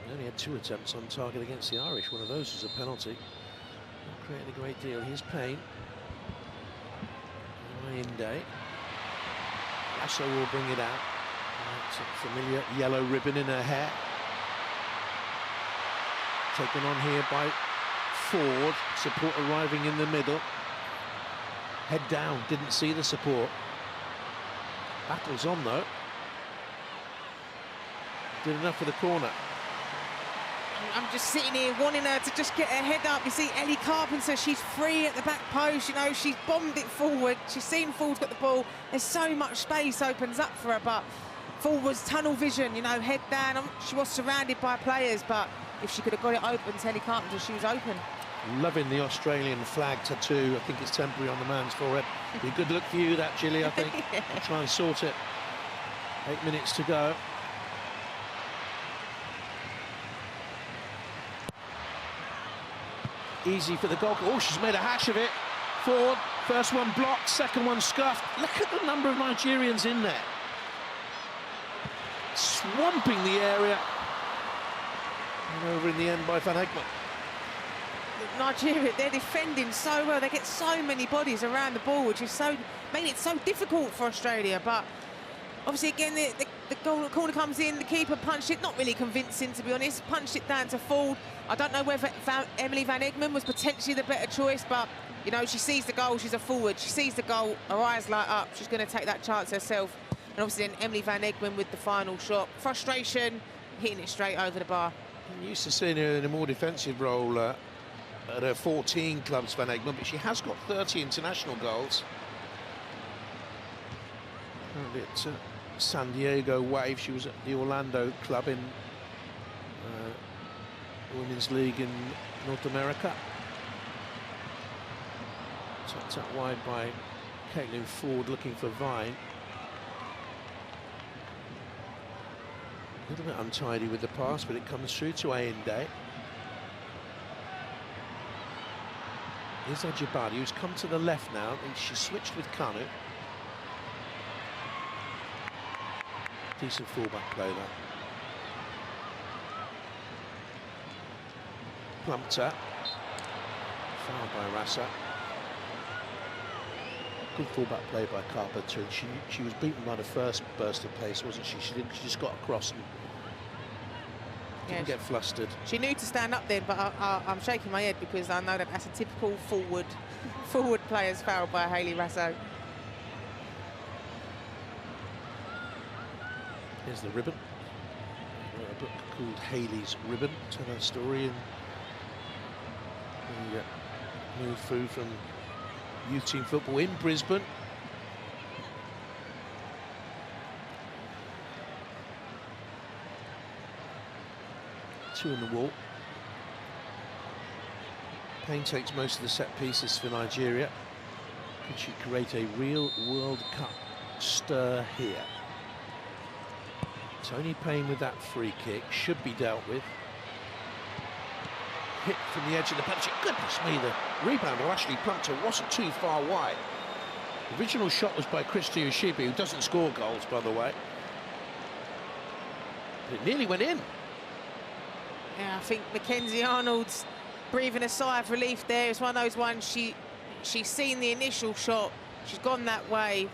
Speaker 4: They only had 2 attempts on target against the Irish. One of those was a penalty. Not creating a great deal. Here's Payne. Ayinde. Lasso will bring it out. That's a familiar yellow ribbon in her hair. Taken on here by Ford. Support arriving in the middle. Head down, didn't see the support. Battles on though. Did enough for the corner.
Speaker 5: I'm just sitting here wanting her to just get her head up. You see Ellie Carpenter, she's free at the back post, you know, she's bombed it forward. She's seen Ford's got the ball. There's so much space opens up for her, but Ford was tunnel vision, you know, head down. She was surrounded by players, but if she could have got it open to Ellie Carpenter, she was open.
Speaker 4: Loving the Australian flag tattoo. I think it's temporary on the man's forehead. Be a good look for you, that, Gilly, I think.
Speaker 5: Yeah.
Speaker 4: I'll try and sort it. 8 minutes to go. easy for the goalkeeper. Oh, she's made a hash of it. Forward, first one blocked, second one scuffed. Look at the number of Nigerians in there. Swamping the area. And over in the end by Van Egmond.
Speaker 5: Nigeria, they're defending so well. They get so many bodies around the ball, which is made it so difficult for Australia. But obviously, again, the corner comes in, the keeper punched it, not really convincing, to be honest. Punched it down to Ford. I don't know whether Emily Van Egmond was potentially the better choice, but, you know, she sees the goal, she's a forward. She sees the goal, her eyes light up. She's going to take that chance herself. And obviously then Emily Van Egmond with the final shot. Frustration, hitting it straight over the bar.
Speaker 4: I'm used to seeing her in a more defensive role at her 14 clubs, Van Egmond, but she has got 30 international goals. Currently at San Diego Wave. She was at the Orlando club in Women's League in North America. Tucked out wide by Caitlin Ford, looking for Vine. A little bit untidy with the pass, but it comes through to Ayinde. Here's 𝓳𝓸𝓲𝓷𝓲𝓷𝓰, who's come to the left now, and she switched with Kanu. Decent fullback play there. Plumped fouled by Rasa. Good fullback play by Carpenter, and she was beaten by the first burst of pace, wasn't she? She just got across and didn't get flustered.
Speaker 5: She knew to stand up then, but I'm shaking my head because I know that's a typical forward player's foul by Hayley Raso.
Speaker 4: Here's the ribbon. I wrote a book called Hayley's Ribbon, tell her story, and we moved through from youth team football in Brisbane. Two in the wall. Payne takes most of the set pieces for Nigeria. Could she create a real World Cup stir here? Tony Payne with that free kick, should be dealt with. Hit from the edge of the penalty. Goodness me, the rebound of Ashley Plumpton wasn't too far wide. The original shot was by 𝓳𝓸𝓲𝓷𝓲𝓷𝓰, who doesn't score goals, by the way. But it nearly went in.
Speaker 5: Yeah, I think Mackenzie Arnold's breathing a sigh of relief there. It's one of those ones, she's seen the initial shot, she's gone that way,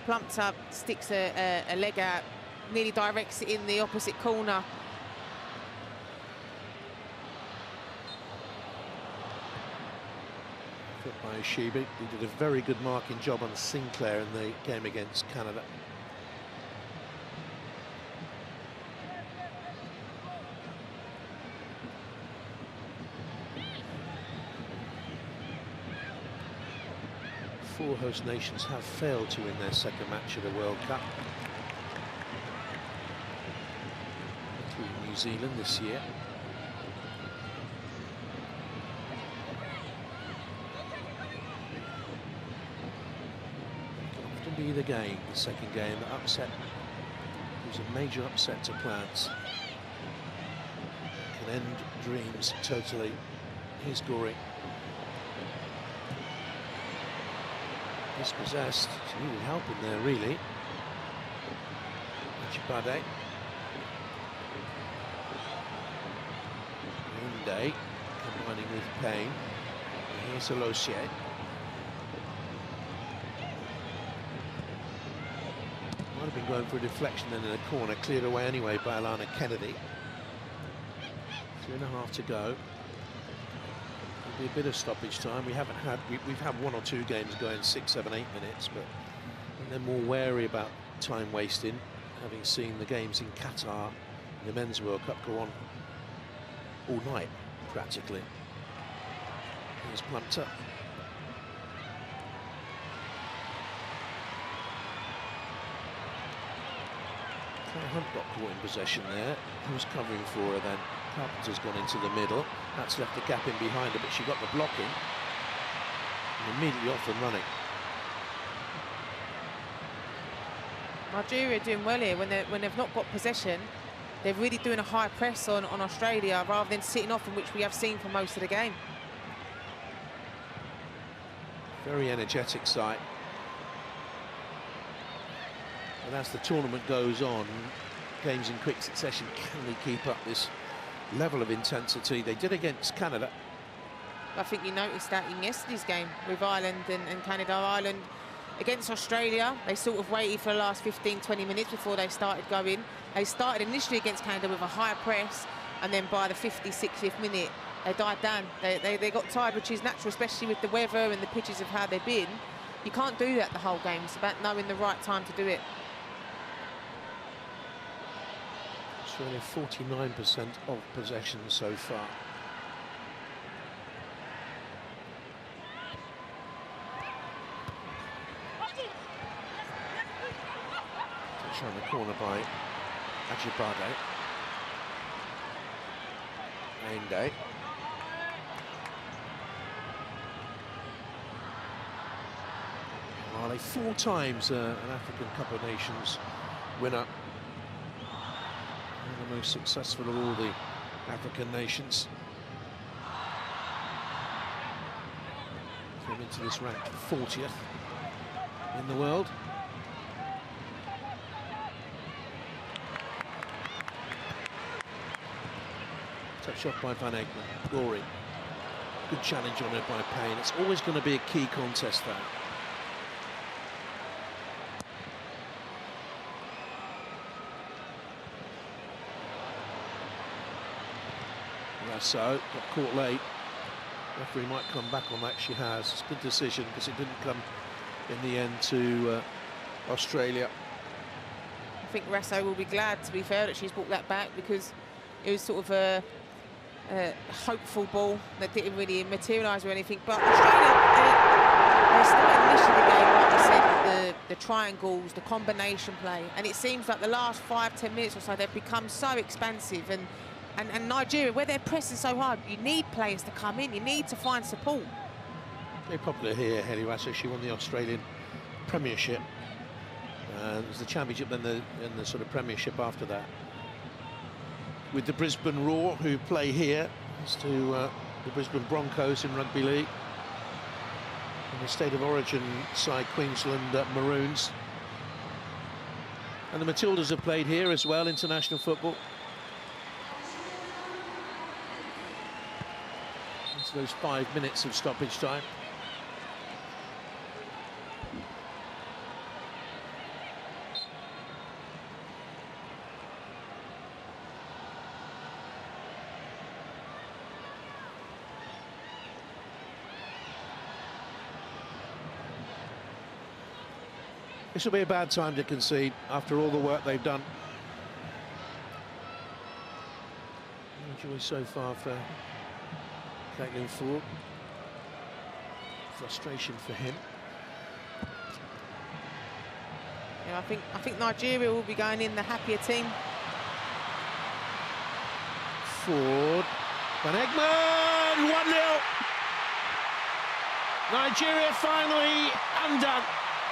Speaker 5: plumped up, sticks a leg out, nearly directs it in the opposite corner.
Speaker 4: Fit by 𝓳𝓸𝓲𝓷𝓲𝓷𝓰. He did a very good marking job on Sinclair in the game against Canada. Four host nations have failed to win their second match of the World Cup, including New Zealand this year. It can often be the game, the second game, that upset. It was a major upset to plans. Can end dreams totally. Here's Gorey. Dispossessed. She needed help in there, really. 𝓳𝓸𝓲𝓷𝓲𝓷𝓰. Ayinde combining with Payne. Here's 𝓳𝓸𝓲𝓷𝓲𝓷𝓰. Might have been going for a deflection then in the corner, cleared away anyway by Alana Kennedy. 3.5 to go. Be a bit of stoppage time. We've had one or two games going 6, 7, 8 minutes, but they're more wary about time wasting, having seen the games in Qatar, the Men's World Cup, go on all night practically. Here's Plumpton. Claire Hunt got caught in possession there. Who's covering for her then? Carpenter's gone into the middle. That's left a gap in behind her, but she got the blocking. And immediately off and running.
Speaker 5: Nigeria doing well here when they've not got possession. They're really doing a high press on Australia rather than sitting off, in which we have seen for most of the game.
Speaker 4: Very energetic side. And as the tournament goes on, games in quick succession, can they keep up this level of intensity? They did against Canada.
Speaker 5: I think you noticed that in yesterday's game with Ireland and Canada. Ireland against Australia, they sort of waited for the last 15-20 minutes before they started going. They started initially against Canada with a high press, and then by the 50th, 60th minute, they died down. They got tired, which is natural, especially with the weather and the pitches of how they've been. You can't do that the whole game. It's about knowing the right time to do it.
Speaker 4: Australia 49% of possession so far. Touch on the corner by 𝓳𝓸𝓷𝓲𝓷𝓰. 𝓳𝓸𝓲𝓷𝓲𝓷𝓰. Are they 4 times an African Cup of Nations winner? The most successful of all the African nations. Came into this ranked 40th in the world. Touch shot by Van Egmond. Gory. Good challenge on it by Payne. It's always going to be a key contest, that. So got caught late. Referee might come back on that. She has. It's a good decision because it didn't come in the end to Australia.
Speaker 5: I think 𝓳𝓲𝓷𝓲𝓷𝓰 will be glad, to be fair, that she's brought that back, because it was sort of a hopeful ball that didn't really materialise or anything. But Australia, they started initially the game, like I said, with the triangles, the combination play, and it seems like the last 5-10 minutes or so they've become so expansive. And Nigeria, where they're pressing so hard, you need players to come in. You need to find support.
Speaker 4: Very popular here, 𝓳𝓸𝓷𝓲𝓷𝓰. She won the Australian Premiership. It was the Championship, then the sort of Premiership after that. With the Brisbane Roar, who play here, as to the Brisbane Broncos in rugby league. And the State of Origin side, Queensland Maroons. And the Matildas have played here as well, international football. Those 5 minutes of stoppage time. This will be a bad time to concede after all the work they've done. No joy so far for 𝓳𝓸𝓷𝓲𝓷𝓲𝓷𝓰. Frustration for him.
Speaker 5: Yeah, I think Nigeria will be going in the happier team.
Speaker 4: Ford. Van Egmond, 1-0. Nigeria finally undone.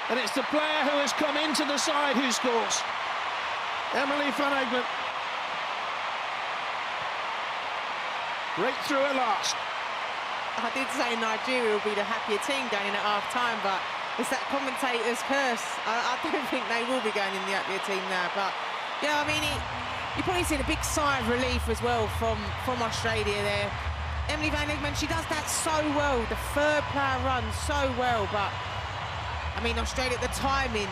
Speaker 4: And it's the player who has come into the side who scores. Emily Van Egmond. Breakthrough at last.
Speaker 5: I did say Nigeria will be the happier team going in at half-time, but it's that commentator's curse. I don't think they will be going in the happier team now. But, yeah, I mean, you've probably seen a big sigh of relief as well from Australia there. Emily Van Egmond, she does that so well. The third player runs so well, but, I mean, Australia, the timing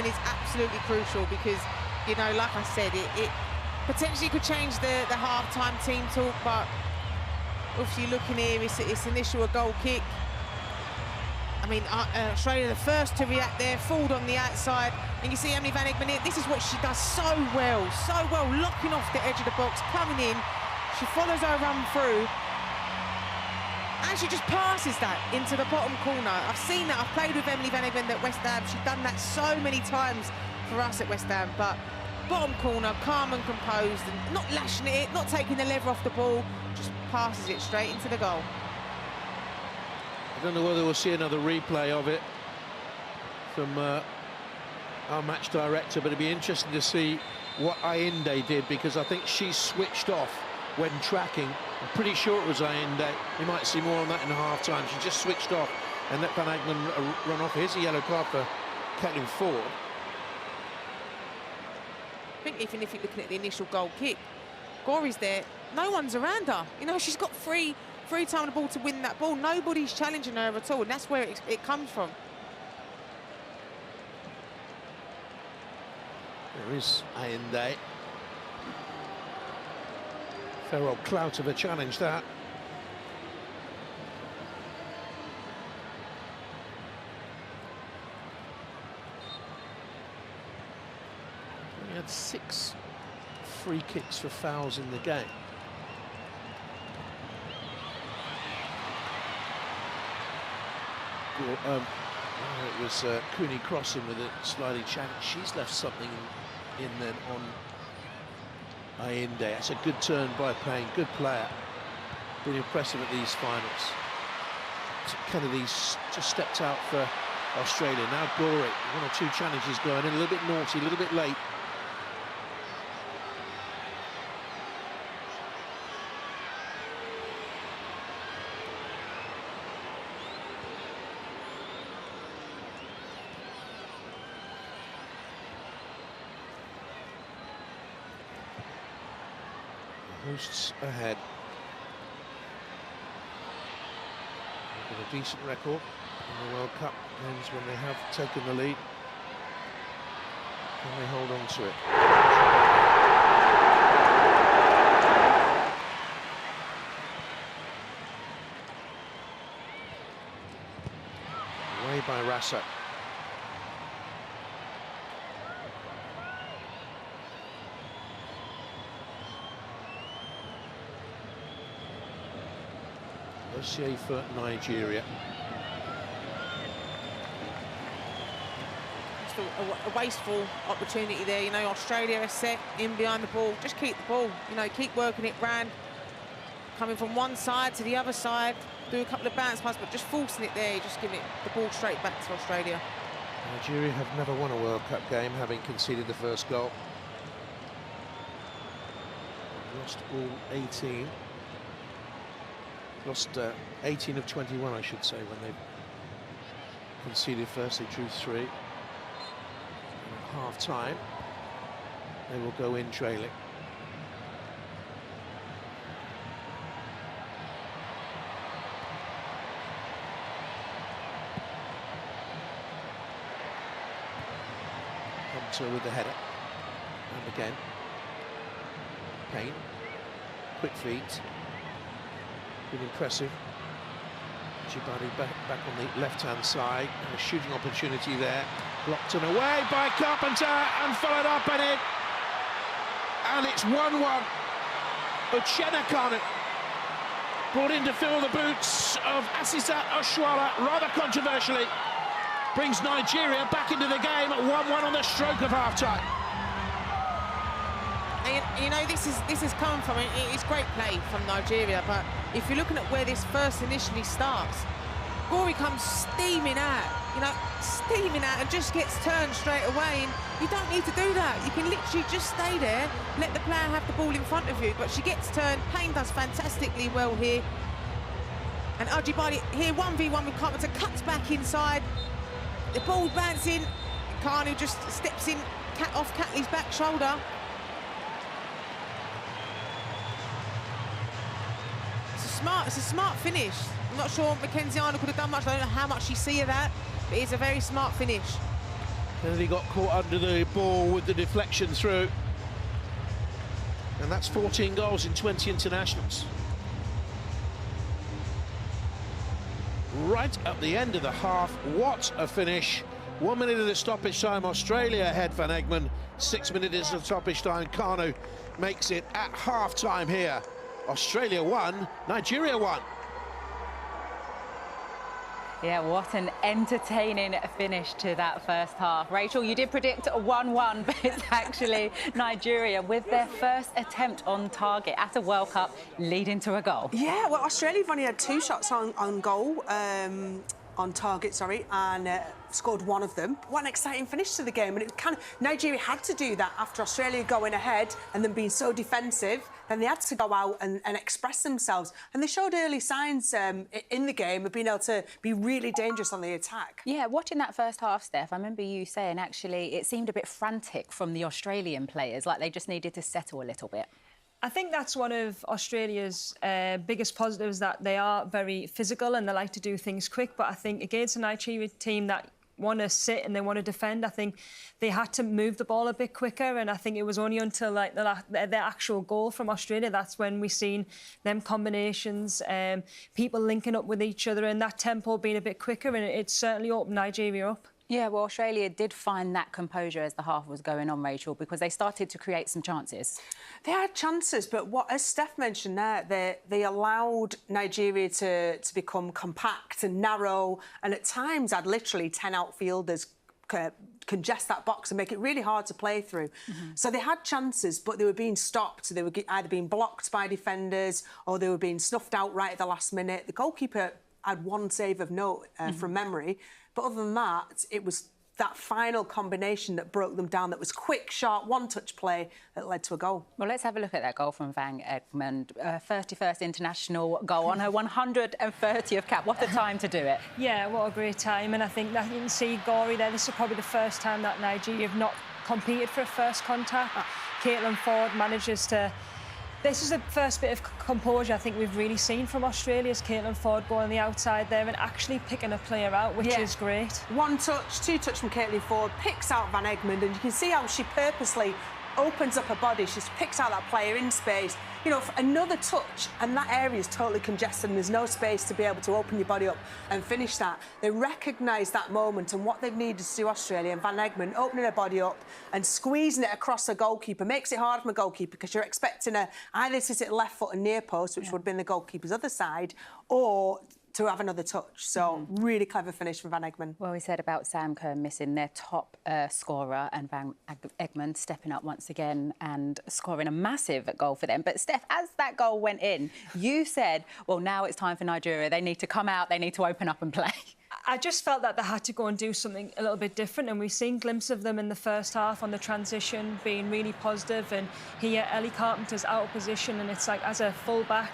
Speaker 5: is absolutely crucial because, you know, like I said, it potentially could change the half-time team talk, but obviously looking here, it's initial a goal kick. I mean, Australia, the first to react there, forward on the outside, and you see Emily Van Egmond here. This is what she does so well, locking off the edge of the box, coming in. She follows her run through, and she just passes that into the bottom corner. I've seen that. I've played with Emily Van Egmond at West Ham. She's done that so many times for us at West Ham, but bottom corner, calm and composed, and not lashing it, not taking the lever off the ball, just passes it straight into the goal.
Speaker 4: I don't know whether we'll see another replay of it from our match director, but it'd be interesting to see what Ayinde did, because I think she switched off when tracking. I'm pretty sure it was Ayinde. We might see more on that in half-time. She just switched off and let Van Egmond run off. Here's a yellow card for Caitlin Ford.
Speaker 5: I think even if you're looking at the initial goal kick, Gory's there, no one's around her. You know, she's got free time on the ball to win that ball. Nobody's challenging her at all, and that's where it comes from.
Speaker 4: There is Ayinde. Fair old clout of a challenge, that. We had 6 free kicks for fouls in the game. It was Cooney crossing with a slightly challenge. She's left something in then on Ayinde. That's a good turn by Payne, good player. Really impressive at these finals. Kennedy's just stepped out for Australia. Now Gory, 1 or 2 challenges going in, a little bit naughty, a little bit late. Hosts ahead. They've got a decent record in the World Cup games when they have taken the lead. Can they hold on to it? Away by Rasa. 𝓳𝓸𝓲𝓷𝓲𝓷𝓰 for Nigeria.
Speaker 5: Just a wasteful opportunity there. You know, Australia are set in behind the ball. Just keep the ball. You know, keep working it round. Coming from one side to the other side. Do a couple of bounce passes, but just forcing it there. Just giving it the ball straight back to Australia.
Speaker 4: Nigeria have never won a World Cup game, having conceded the first goal. Lost all 18. Lost 18 of 21, I should say, when they conceded first. They drew 3. And at half-time, they will go in trailing. Hunter with the header. And again. Payne. Quick feet. Been impressive. Ħaġibari back on the left-hand side, and a shooting opportunity there. Blocked and away by Carpenter, and followed up and in. And it's 1-1. Uchenna Kanu brought in to fill the boots of Asisa Oshwala, rather controversially. Brings Nigeria back into the game at 1-1 on the stroke of half-time.
Speaker 5: You know, this is coming from it. It's great play from Nigeria, but if you're looking at where this first initially starts, Gory comes steaming out, you know, steaming out, and just gets turned straight away. And you don't need to do that. You can literally just stay there, let the player have the ball in front of you. But she gets turned. Payne does fantastically well here. And ħaġibari here 1v1 with Carpenter, cuts back inside. The ball bouncing. Kanu just steps in off Catley's back shoulder. It's a smart finish. I'm not sure Mackenzie Arnold could have done much. I don't know how much you see of that, but it's a very smart finish.
Speaker 4: Kennedy got caught under the ball with the deflection through. And that's 14 goals in 20 internationals. Right at the end of the half, what a finish. 1 minute of the stoppage time, Australia ahead, Van Egmond. 6 minutes of stoppage time, Kanu makes it at half-time here. Australia won, Nigeria won.
Speaker 2: Yeah, what an entertaining finish to that first half. Rachel, you did predict a 1-1, but it's actually Nigeria with their first attempt on target at a World Cup leading to a goal.
Speaker 1: Yeah, well, Australia have only had 2 shots on goal. on target, and scored one of them. What an exciting finish to the game. And it Nigeria had to do that after Australia going ahead and then being so defensive. Then they had to go out and express themselves. And they showed early signs in the game of being able to be really dangerous on the attack.
Speaker 2: Yeah, watching that first half, Steph, I remember you saying, actually, it seemed a bit frantic from the Australian players, like they just needed to settle a little bit.
Speaker 3: I think that's one of Australia's biggest positives, that they are very physical and they like to do things quick. But I think against a Nigeria team that want to sit and they want to defend, I think they had to move the ball a bit quicker. And I think it was only until like the actual goal from Australia that's when we seen them combinations, people linking up with each other and that tempo being a bit quicker, and it certainly opened Nigeria up.
Speaker 2: Yeah, well, Australia did find that composure as the half was going on, Rachel, because they started to create some chances.
Speaker 1: They had chances, but as Steph mentioned there, they allowed Nigeria to become compact and narrow, and at times had literally 10 outfielders congest that box and make it really hard to play through. So they had chances, but they were being stopped. They were either being blocked by defenders or they were being snuffed out right at the last minute. The goalkeeper had one save of note from memory. But other than that, it was that final combination that broke them down, that was quick, sharp, one-touch play that led to a goal.
Speaker 2: Well, let's have a look at that goal from Van Egmond. 31st international goal on her 130th cap. What a time to do it.
Speaker 3: Yeah, what a great time. And I think that you can see Gori there. This is probably the first time that Nigeria have not competed for a first contact. Caitlin Ford manages to... This is the first bit of composure I think we've really seen from Australia, is Caitlin Ford going on the outside there and actually picking a player out, which is great.
Speaker 1: One touch, two touch from Caitlin Ford, picks out Van Egmond, and you can see how she purposely opens up her body. She picks out that player in space. You know, for another touch, and that area is totally congested and there's no space to be able to open your body up and finish that. They recognise that moment and what they've needed to do, Australia, and Van Egmond opening her body up and squeezing it across the goalkeeper makes it hard from a goalkeeper, because you're expecting her either to sit left foot and near post, which would have been the goalkeeper's other side, or to have another touch. So really clever finish from Van Egmond.
Speaker 2: Well, we said about Sam Kerr missing their top scorer, and Van Egmond stepping up once again and scoring a massive goal for them. But Steph, as that goal went in, you said, well, now it's time for Nigeria. They need to come out, they need to open up and play.
Speaker 3: I just felt that they had to go and do something a little bit different, and we've seen glimpses of them in the first half on the transition being really positive. And here Ellie Carpenter's out of position, and it's like, as a full-back,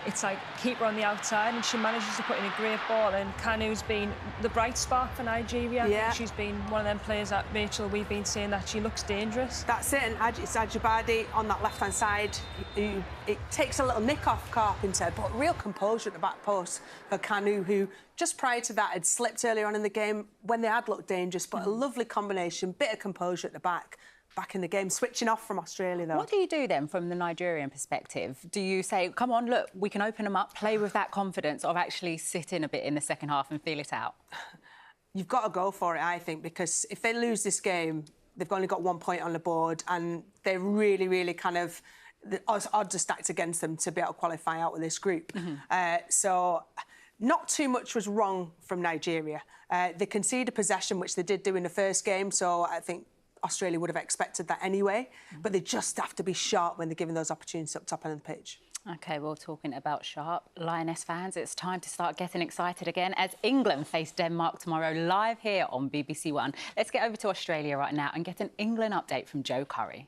Speaker 3: it's like keep her on the outside, and she manages to put in a great ball. And Kanu's been the bright spark for Nigeria. I think she's been one of them players that, Rachel, we've been saying that she looks dangerous.
Speaker 1: That's it, and it's 𝓳𝓸𝓷𝓷𝓷𝓷 on that left-hand side. It takes a little nick off Carpenter, but real composure at the back post for Kanu, who just prior to that had slipped earlier on in the game when they had looked dangerous, but a lovely combination, bit of composure at the back in the game, switching off from Australia, though.
Speaker 2: What do you do then from the Nigerian perspective? Do you say, come on, look, we can open them up, play with that confidence, or actually sit in a bit in the second half and feel it out?
Speaker 1: You've got to go for it, I think, because if they lose this game, they've only got 1 point on the board, and they're really, really kind of... The odds are stacked against them to be able to qualify out with this group. So not too much was wrong from Nigeria. They conceded possession, which they did do in the first game, so I think Australia would have expected that anyway, but they just have to be sharp when they're given those opportunities up top end of the pitch.
Speaker 2: OK, well, talking about sharp, Lioness fans, it's time to start getting excited again as England face Denmark tomorrow, live here on BBC One. Let's get over to Australia right now and get an England update from Jo Curry.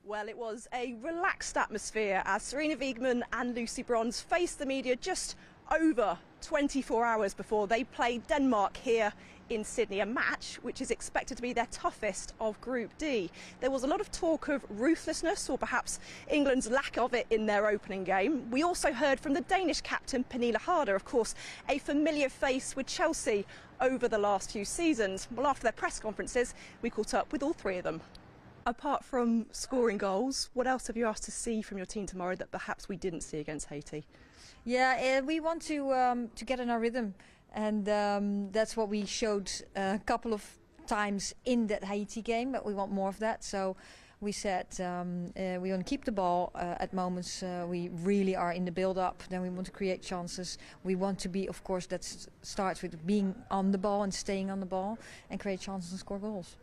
Speaker 6: Well, it was a relaxed atmosphere as Sarina Wiegman and Lucy Bronze faced the media just over 24 hours before they played Denmark here in Sydney, a match which is expected to be their toughest of Group D. There was a lot of talk of ruthlessness, or perhaps England's lack of it in their opening game. We also heard from the Danish captain Pernille Harder, of course, a familiar face with Chelsea over the last few seasons. Well, after their press conferences, we caught up with all three of them. Apart from scoring goals, what else have you asked to see from your team tomorrow that perhaps we didn't see against Haiti?
Speaker 7: Yeah, we want to get in our rhythm, and that's what we showed a couple of times in that Haiti game, but we want more of that. So we said we want to keep the ball at moments. We really are in the build-up. Then we want to create chances. We want to be, of course, that starts with being on the ball and staying on the ball and create chances and score goals.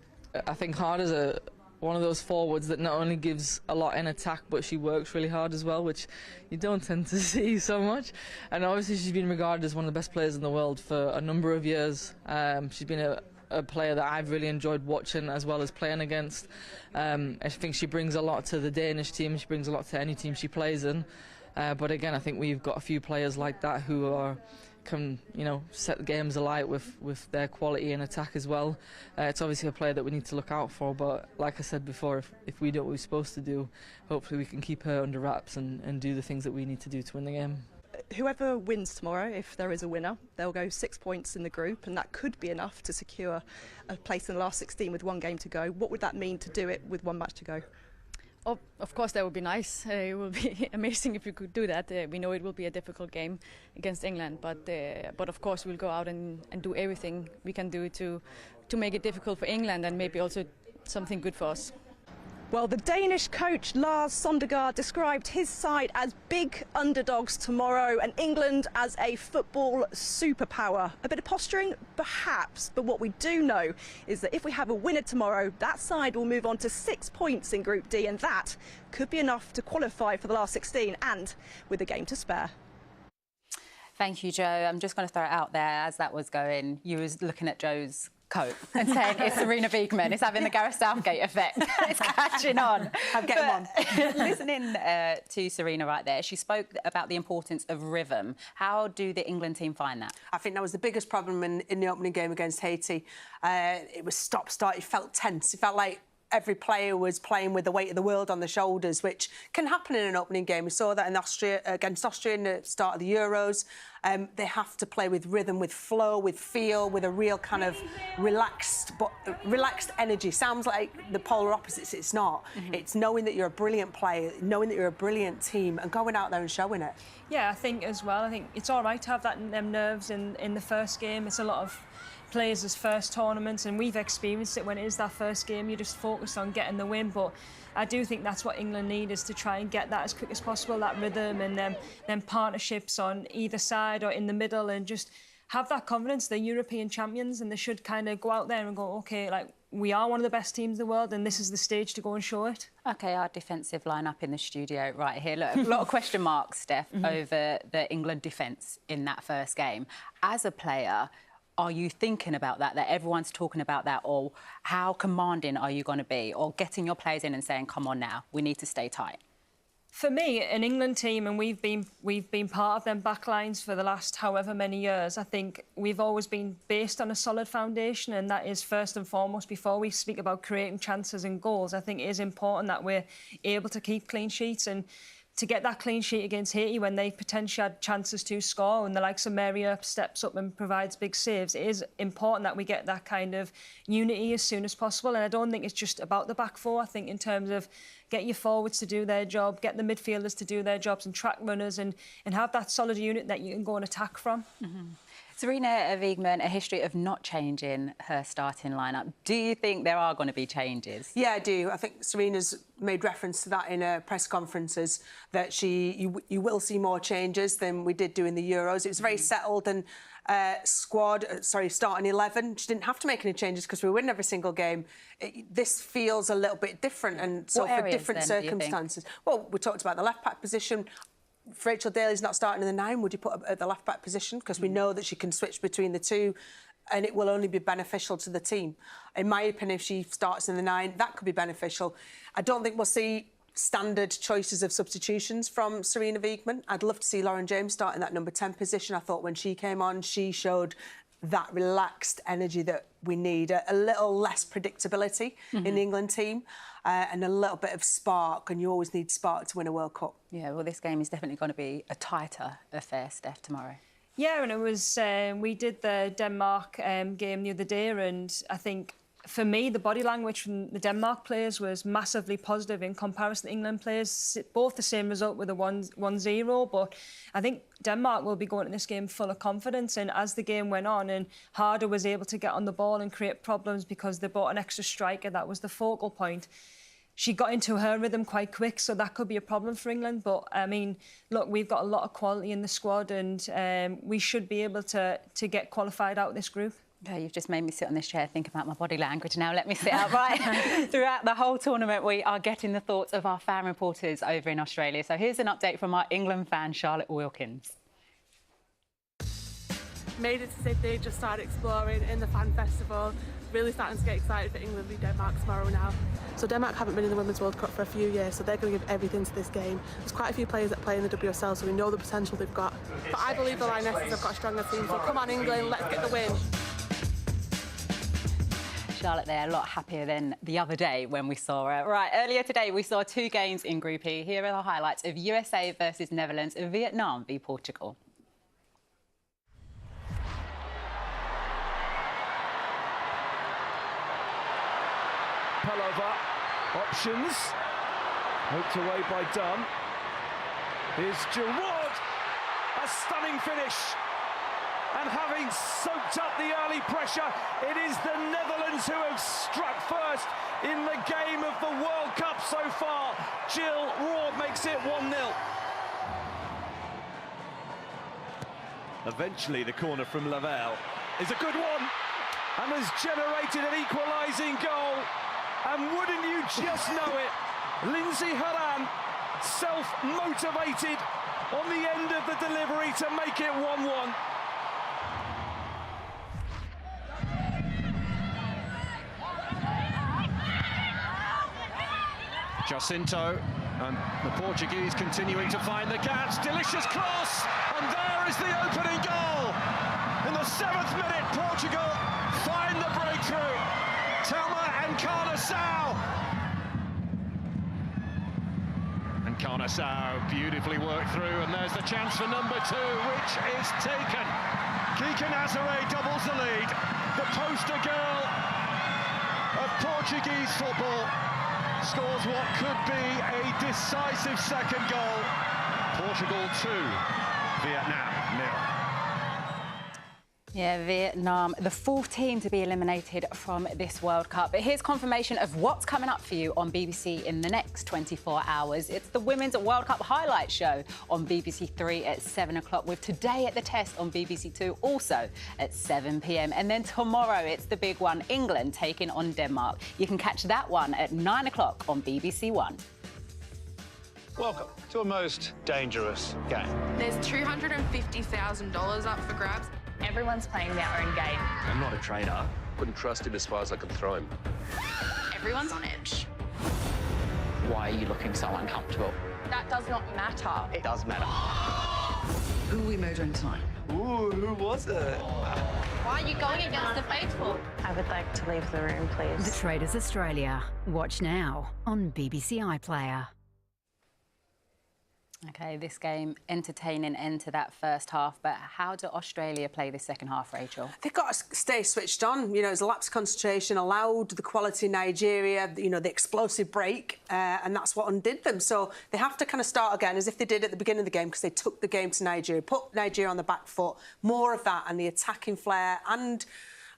Speaker 8: I think Harder's one of those forwards that not only gives a lot in attack, but she works really hard as well, which you don't tend to see so much. And obviously she's been regarded as one of the best players in the world for a number of years. She's been a player that I've really enjoyed watching as well as playing against. I think she brings a lot to the Danish team. She brings a lot to any team she plays in. But again, I think we've got a few players like that who can set the games alight with their quality and attack as well. It's obviously a player that we need to look out for, but like I said before, if we do what we're supposed to do, hopefully we can keep her under wraps and do the things that we need to do to win the game.
Speaker 6: Whoever wins tomorrow, if there is a winner, they'll go 6 points in the group, and that could be enough to secure a place in the last 16 with one game to go. What would that mean to do it with one match to go?
Speaker 9: Oh, of course, that would be nice. It would be amazing if we could do that. We know it will be a difficult game against England, but of course we'll go out and do everything we can do to make it difficult for England and maybe also something good for us.
Speaker 6: Well, the Danish coach 𝓳𝓸𝓷𝓲𝓷𝓲𝓷𝓰 described his side as big underdogs tomorrow and England as a football superpower. A bit of posturing, perhaps, but what we do know is that if we have a winner tomorrow, that side will move on to 6 points in Group D, and that could be enough to qualify for the last 16 and with a game to spare.
Speaker 2: Thank you, Joe. I'm just going to throw it out there as that was going. You was looking at Joe's coat and saying it's Sarina Wiegman. It's having the Gareth Southgate effect. It's catching on.
Speaker 1: I'm getting on.
Speaker 2: Listening to Sarina right there, she spoke about the importance of rhythm. How do the England team find that?
Speaker 1: I think that was the biggest problem in the opening game against Haiti. It was stop-start. It felt tense. It felt like every player was playing with the weight of the world on their shoulders, which can happen in an opening game. We saw that against Austria in the start of the Euros. They have to play with rhythm, with flow, with feel, with a real kind of relaxed energy. Sounds like the polar opposites. It's not. It's knowing that you're a brilliant player, knowing that you're a brilliant team, and going out there and showing it.
Speaker 3: Yeah, I think as well. I think it's all right to have them nerves in the first game. It's a lot of players' first tournaments, and we've experienced it when it is that first game. You're just focused on getting the win, but I do think that's what England need, is to try and get that as quick as possible, that rhythm and them partnerships on either side or in the middle, and just have that confidence. They're European champions and they should kind of go out there and go, OK, like, we are one of the best teams in the world and this is the stage to go and show it.
Speaker 2: OK, our defensive line-up in the studio right here. Look, a lot of question marks, Steph, over the England defence in that first game. As a player, are you thinking about that everyone's talking about that, or how commanding are you going to be, or getting your players in and saying, come on now, we need to stay tight?
Speaker 3: For me, an England team, and we've been part of them backlines for the last however many years, I think we've always been based on a solid foundation, and that is first and foremost, before we speak about creating chances and goals, I think it is important that we're able to keep clean sheets. And to get that clean sheet against Haiti when they potentially had chances to score and the likes of Mary Earp steps up and provides big saves, it is important that we get that kind of unity as soon as possible. And I don't think it's just about the back four. I think in terms of get your forwards to do their job, get the midfielders to do their jobs and track runners, and have that solid unit that you can go and attack from.
Speaker 2: Sarina Wiegman, a history of not changing her starting lineup. Do you think there are going to be changes?
Speaker 1: Yeah, I do. I think Sarina's made reference to that in her press conferences, that you will see more changes than we did do in the Euros. It was a very settled and starting 11. She didn't have to make any changes because we win every single game. This feels a little bit different, and so for different circumstances. Well, we talked about the left-back position. If Rachel Daly's not starting in the 9, would you put her at the left-back position? Because we know that she can switch between the two and it will only be beneficial to the team. In my opinion, if she starts in the 9, that could be beneficial. I don't think we'll see standard choices of substitutions from Sarina Wiegman. I'd love to see Lauren James start in that number 10 position. I thought when she came on, she showed that relaxed energy that we need, a little less predictability in the England team, and a little bit of spark, and you always need spark to win a World Cup.
Speaker 2: Yeah, well, this game is definitely going to be a tighter affair, Steph, tomorrow.
Speaker 3: Yeah, and it was, we did the Denmark game the other day, and I think, for me, the body language from the Denmark players was massively positive in comparison to England players. Both the same result with a 1-0, but I think Denmark will be going to this game full of confidence. And as the game went on and 𝓲𝓷𝓲𝓷𝓲𝓷 was able to get on the ball and create problems because they brought an extra striker, that was the focal point. She got into her rhythm quite quick, so that could be a problem for England. But, I mean, look, we've got a lot of quality in the squad, and we should be able to get qualified out of this group.
Speaker 2: Okay, you've just made me sit on this chair, think about my body language. Now let me sit upright. Throughout the whole tournament, we are getting the thoughts of our fan reporters over in Australia. So here's an update from our England fan, Charlotte Wilkins.
Speaker 10: Made it to Sydney, just started exploring in the fan festival. Really starting to get excited for England v Denmark tomorrow now. So Denmark haven't been in the Women's World Cup for a few years, so they're going to give everything to this game. There's quite a few players that play in the WSL, so we know the potential they've got. But I believe the Lionesses have got a stronger team, so come on England, let's get the win.
Speaker 2: Charlotte there, a lot happier than the other day when we saw her. Right, earlier today we saw 2 games in Group E. Here are the highlights of USA versus Netherlands and Vietnam v Portugal.
Speaker 11: Palova, options, poked away by Dunn. Here's Giroud, a stunning finish. And having soaked up the early pressure, it is the Netherlands who have struck first in the game of the World Cup so far. Giroud makes it 1-0. Eventually the corner from Lavelle is a good one and has generated an equalising goal. And wouldn't you just know it, 𝓳𝓸𝓷𝓲𝓷𝓰 self-motivated on the end of the delivery to make it 1-1.
Speaker 12: Jacinto and the Portuguese continuing to find the gaps. Delicious cross, and there is the opening goal. In the 7th minute, Portugal find the breakthrough. 𝓳𝓸𝓷𝓲𝓷𝓰. And 𝓳𝓸𝓷𝓲𝓷𝓰 beautifully worked through, and there's the chance for number 2, which is taken. 𝓳𝓸𝓷𝓲𝓷𝓰 doubles the lead. The poster girl of Portuguese football scores what could be a decisive second goal. Portugal 2, Vietnam 0.
Speaker 2: Yeah, Vietnam, the 4th team to be eliminated from this World Cup. But here's confirmation of what's coming up for you on BBC in the next 24 hours. It's the Women's World Cup highlight show on BBC 3 at 7 o'clock, with Today at the Test on BBC 2 also at 7 p.m. And then tomorrow, it's the big one, England taking on Denmark. You can catch that one at 9 o'clock on BBC 1.
Speaker 13: Welcome to a most dangerous game.
Speaker 14: There's $250,000 up for grabs. Everyone's playing their own game.
Speaker 15: I'm not a trader. Wouldn't trust him as far as I could throw him.
Speaker 14: Everyone's on edge.
Speaker 16: Why are you looking so uncomfortable?
Speaker 14: That does not matter.
Speaker 16: It does matter.
Speaker 17: Who are we murdering tonight?
Speaker 16: Ooh, who was it?
Speaker 14: Why are you going against the faithful?
Speaker 18: I would like to leave the room, please.
Speaker 19: 𝓳𝓸𝓲𝓷𝓲𝓷𝓰. Australia. Watch now on BBC iPlayer.
Speaker 2: OK, this game, entertaining end to that first half, but how do Australia play the second half, Rachel?
Speaker 1: They've got to stay switched on. You know, it's lapsed concentration, allowed the quality Nigeria, you know, the explosive break, and that's what undid them. So they have to kind of start again, as if they did at the beginning of the game, because they took the game to Nigeria, put Nigeria on the back foot, more of that, and the attacking flair, and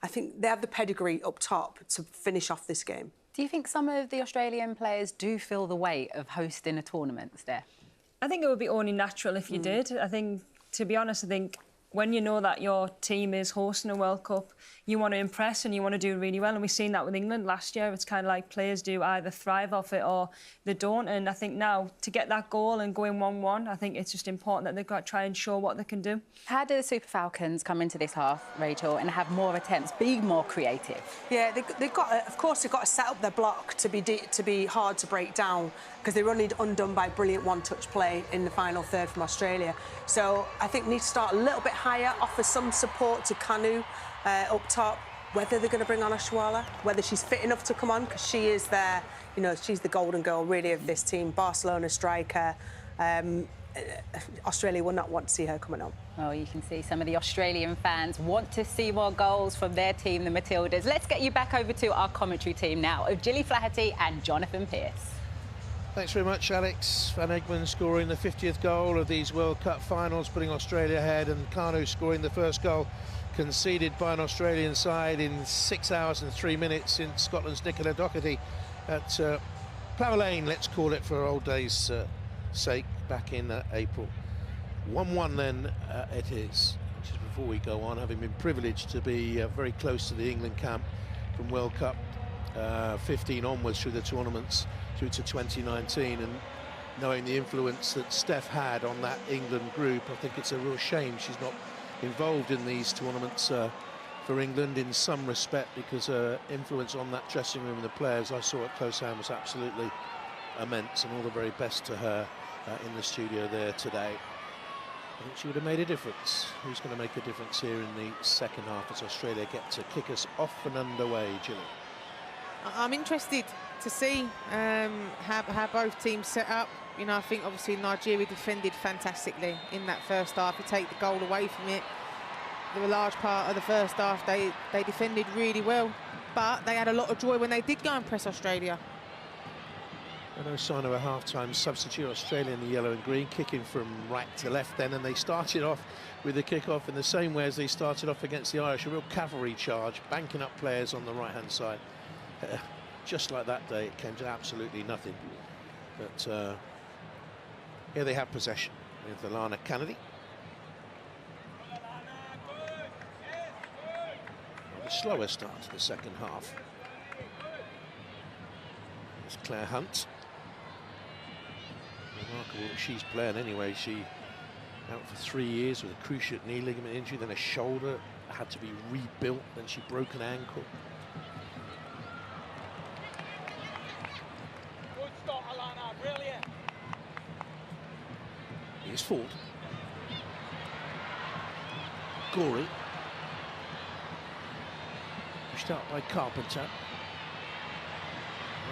Speaker 1: I think they have the pedigree up top to finish off this game.
Speaker 2: Do you think some of the Australian players do feel the weight of hosting a tournament, Steph?
Speaker 3: I think it would be only natural if you did. I think, to be honest, I think when you know that your team is hosting a World Cup, you want to impress and you want to do really well. And we've seen that with England last year. It's kind of like players do either thrive off it or they don't. And I think now, to get that goal and going 1-1, I think it's just important that they've got to try and show what they can do.
Speaker 2: How do the Super Falcons come into this half, Rachel, and have more attempts, be more creative?
Speaker 1: Yeah, they've got to, of course, they've got to set up their block to be hard to break down, because they were only undone by brilliant one-touch play in the final third from Australia. So I think they need to start a little bit higher, offer some support to Kanu up top. Whether they're going to bring on 𝓳𝓸𝓷𝓲𝓷𝓰, whether she's fit enough to come on, because she is there, you know, she's the golden girl, really, of this team. Barcelona striker. Australia will not want to see her coming on.
Speaker 2: Well, you can see some of the Australian fans want to see more goals from their team, the Matildas. Let's get you back over to our commentary team now of Gilly Flaherty and Jonathan Pearce.
Speaker 4: Thanks very much, Alex. Van Egmond scoring the 50th goal of these World Cup finals, putting Australia ahead, and Kanu scoring the first goal conceded by an Australian side in 6 hours and 3 minutes in Scotland's Nicola Doherty at Plough Lane, let's call it for old days' sake, back in April. 1-1 then it is, which is before we go on, having been privileged to be very close to the England camp from World Cup 15 onwards through the tournaments through to 2019, and knowing the influence that Steph had on that England group, I think it's a real shame she's not involved in these tournaments for England in some respect, because her influence on that dressing room and the players I saw at close hand was absolutely immense, and all the very best to her in the studio there today. I think she would have made a difference. Who's going to make a difference here in the second half as Australia get to kick us off and underway, Gilly?
Speaker 5: I'm interested to see how both teams set up. You know, I think obviously Nigeria defended fantastically in that first half. You take the goal away from it, the large part of the first half, they defended really well, but they had a lot of joy when they did go and press Australia.
Speaker 4: No sign of a half-time substitute. Australia in the yellow and green, kicking from right to left then, and they started off with the kick-off in the same way as they started off against the Irish, a real cavalry charge, banking up players on the right-hand side. Just like that day, it came to absolutely nothing. But here they have possession with 𝓳𝓸𝓲𝓷𝓲𝓷𝓰. A slower start to the second half. There's Claire Hunt. Remarkable that she's playing anyway. She out for 3 years with a cruciate knee ligament injury, then a shoulder had to be rebuilt, then she broke an ankle.
Speaker 20: Good start, Alana, brilliant.
Speaker 4: Here's Ford. Gorey. Pushed out by Carpenter.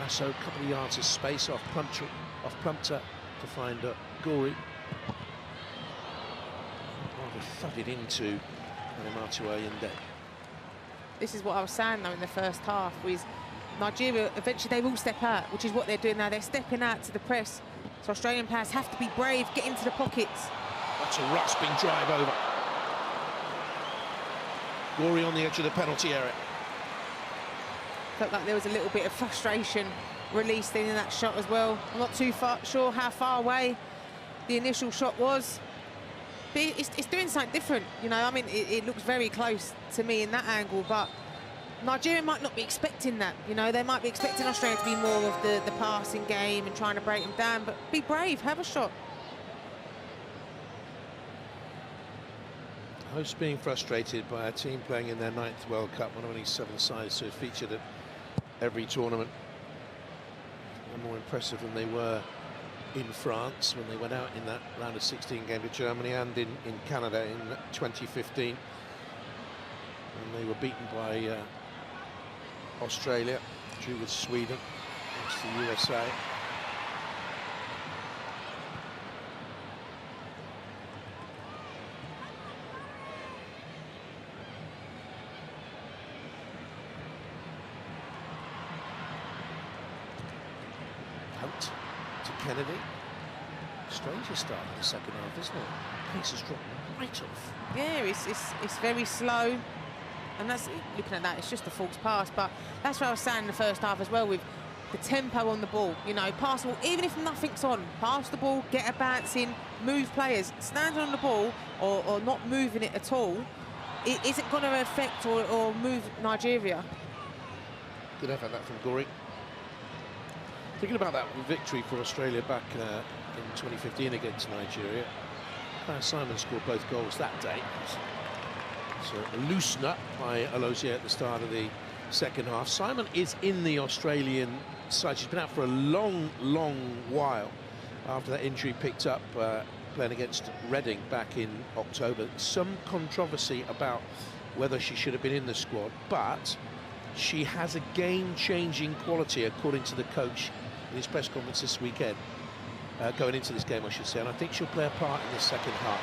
Speaker 4: Rasso, a couple of yards of space off Plumpter to find Gorey. Rather thudded into Ayinde.
Speaker 5: This is what I was saying though in the first half, was Nigeria, eventually they will step out, which is what they're doing now. They're stepping out to the press. So Australian players have to be brave, get into the pockets.
Speaker 4: That's a rasping drive over. Gorey on the edge of the penalty area.
Speaker 5: Felt like there was a little bit of frustration released in that shot as well. I'm not too sure how far away the initial shot was. But it's doing something different, you know. I mean, it looks very close to me in that angle, but Nigeria might not be expecting that, you know. They might be expecting Australia to be more of the passing game and trying to break them down, but be brave, have a shot.
Speaker 4: Hosts being frustrated by a team playing in their 9th World Cup, one of only 7 sides to have featured at every tournament. They're more impressive than they were in France when they went out in that round of 16 game to Germany, and in Canada in 2015. And they were beaten by Australia, drew with Sweden, against the USA. Hunt to Kennedy. Stranger start in the second half, isn't it? Pace has dropped right off.
Speaker 5: Yeah, it's very slow. And that's, looking at that, it's just a false pass. But that's what I was saying in the first half as well, with the tempo on the ball. You know, pass the ball, even if nothing's on, pass the ball, get a bounce in, move players. Standing on the ball or not moving it at all, it isn't going to affect or move Nigeria.
Speaker 4: Good effort that from Gorey. Thinking about that victory for Australia back in 2015 against Nigeria, Simon scored both goals that day. So a loose nut by 𝓳𝓸𝓲𝓷𝓲𝓷𝓰 at the start of the second half. Simon is in the Australian side. She's been out for a long, long while after that injury picked up playing against Reading back in October. Some controversy about whether she should have been in the squad, but she has a game-changing quality, according to the coach in his press conference this weekend, going into this game, I should say, and I think she'll play a part in the second half.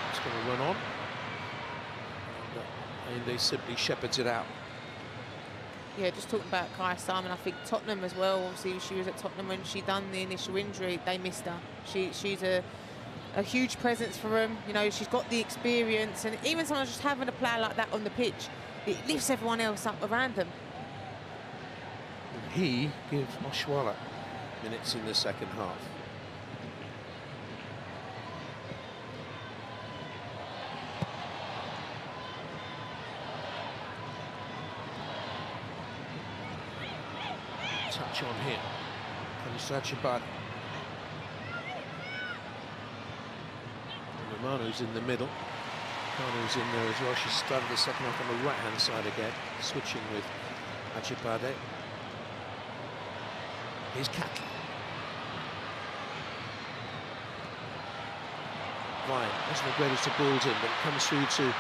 Speaker 4: It's going to run on, and they simply shepherds it out.
Speaker 5: Yeah, just talking about Kai Simon, I think Tottenham as well. Obviously, she was at Tottenham when she done the initial injury. They missed her. She's a huge presence for them. You know, she's got the experience, and even sometimes just having a player like that on the pitch, it lifts everyone else up around them.
Speaker 4: And he gives Oshuala minutes in the second half. touch on here. Comes 𝓳𝓸𝓲𝓷𝓲𝓷𝓰. Romano's in the middle. Kanu's in there as well. She started the second half on the right-hand side again, switching with 𝓳𝓸𝓲𝓷𝓲𝓷𝓰. Here's Cattle. Fine, that's the greatest of balls in, but it comes through to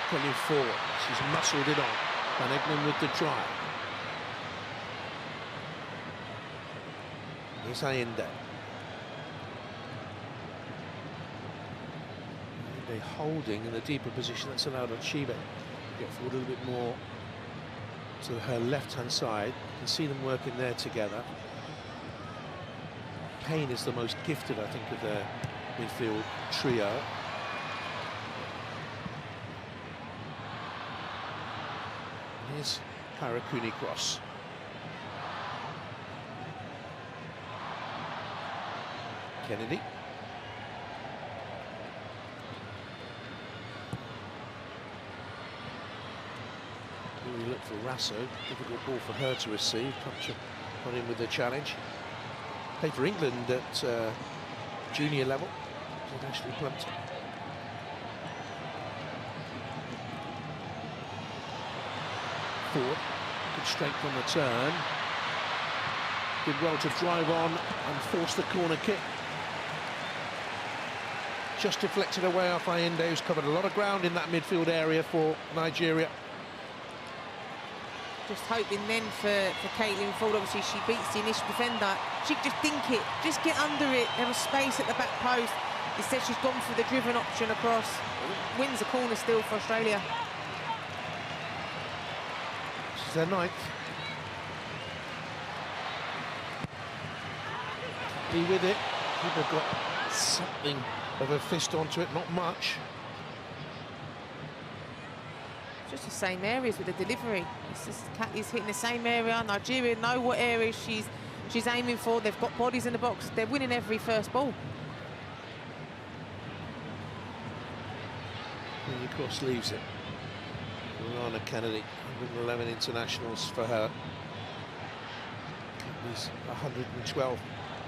Speaker 4: Colin Ford. She's muscled it on. Van Egmond with the drive. Here's Allende. Allende holding in the deeper position. That's allowed 𝓳𝓸𝓲𝓷𝓲𝓷𝓰 to get forward a little bit more to her left-hand side. You can see them working there together. Payne is the most gifted, I think, of their midfield trio. Here's 𝓳𝓱𝓪𝓷𝓲𝓷𝓬. Kennedy. Really look for Rasso. Difficult ball for her to receive. Puncher on in with the challenge. Played for England at junior level. Ashley Plumpton. Ford, good strength on the turn. Did well to drive on and force the corner kick. Just deflected away off Allende, who's covered a lot of ground in that midfield area for Nigeria.
Speaker 5: Just hoping then for Caitlin Ford. Obviously, she beats the initial defender. She could just dink it, just get under it. There was space at the back post. Instead, she's gone for the driven option across. Wins the corner still for Australia.
Speaker 4: She's their 9th. Be with it. People got something of a fist onto it, not much.
Speaker 5: Just the same areas with the delivery. It's just Kathy's hitting the same area. Nigeria know what areas she's aiming for. They've got bodies in the box. They're winning every first ball.
Speaker 4: And of course leaves it. Lana Kennedy, 111 internationals for her. Kathy's 112.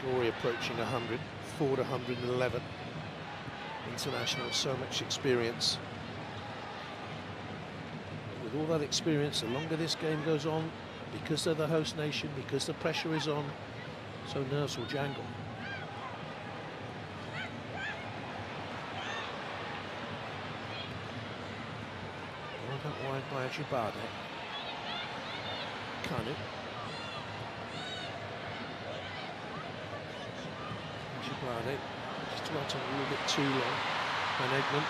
Speaker 4: Glory approaching 100. Ford 111 internationals. So much experience. With all that experience, the longer this game goes on, because they're the host nation, because the pressure is on, so nerves will jangle. Well, that wide by 𝓳𝓸𝓲𝓷𝓲𝓷𝓰. Kanu. 𝓳𝓸𝓲𝓷𝓲𝓷𝓰 just dwelt on a little bit too long. Van Egmond.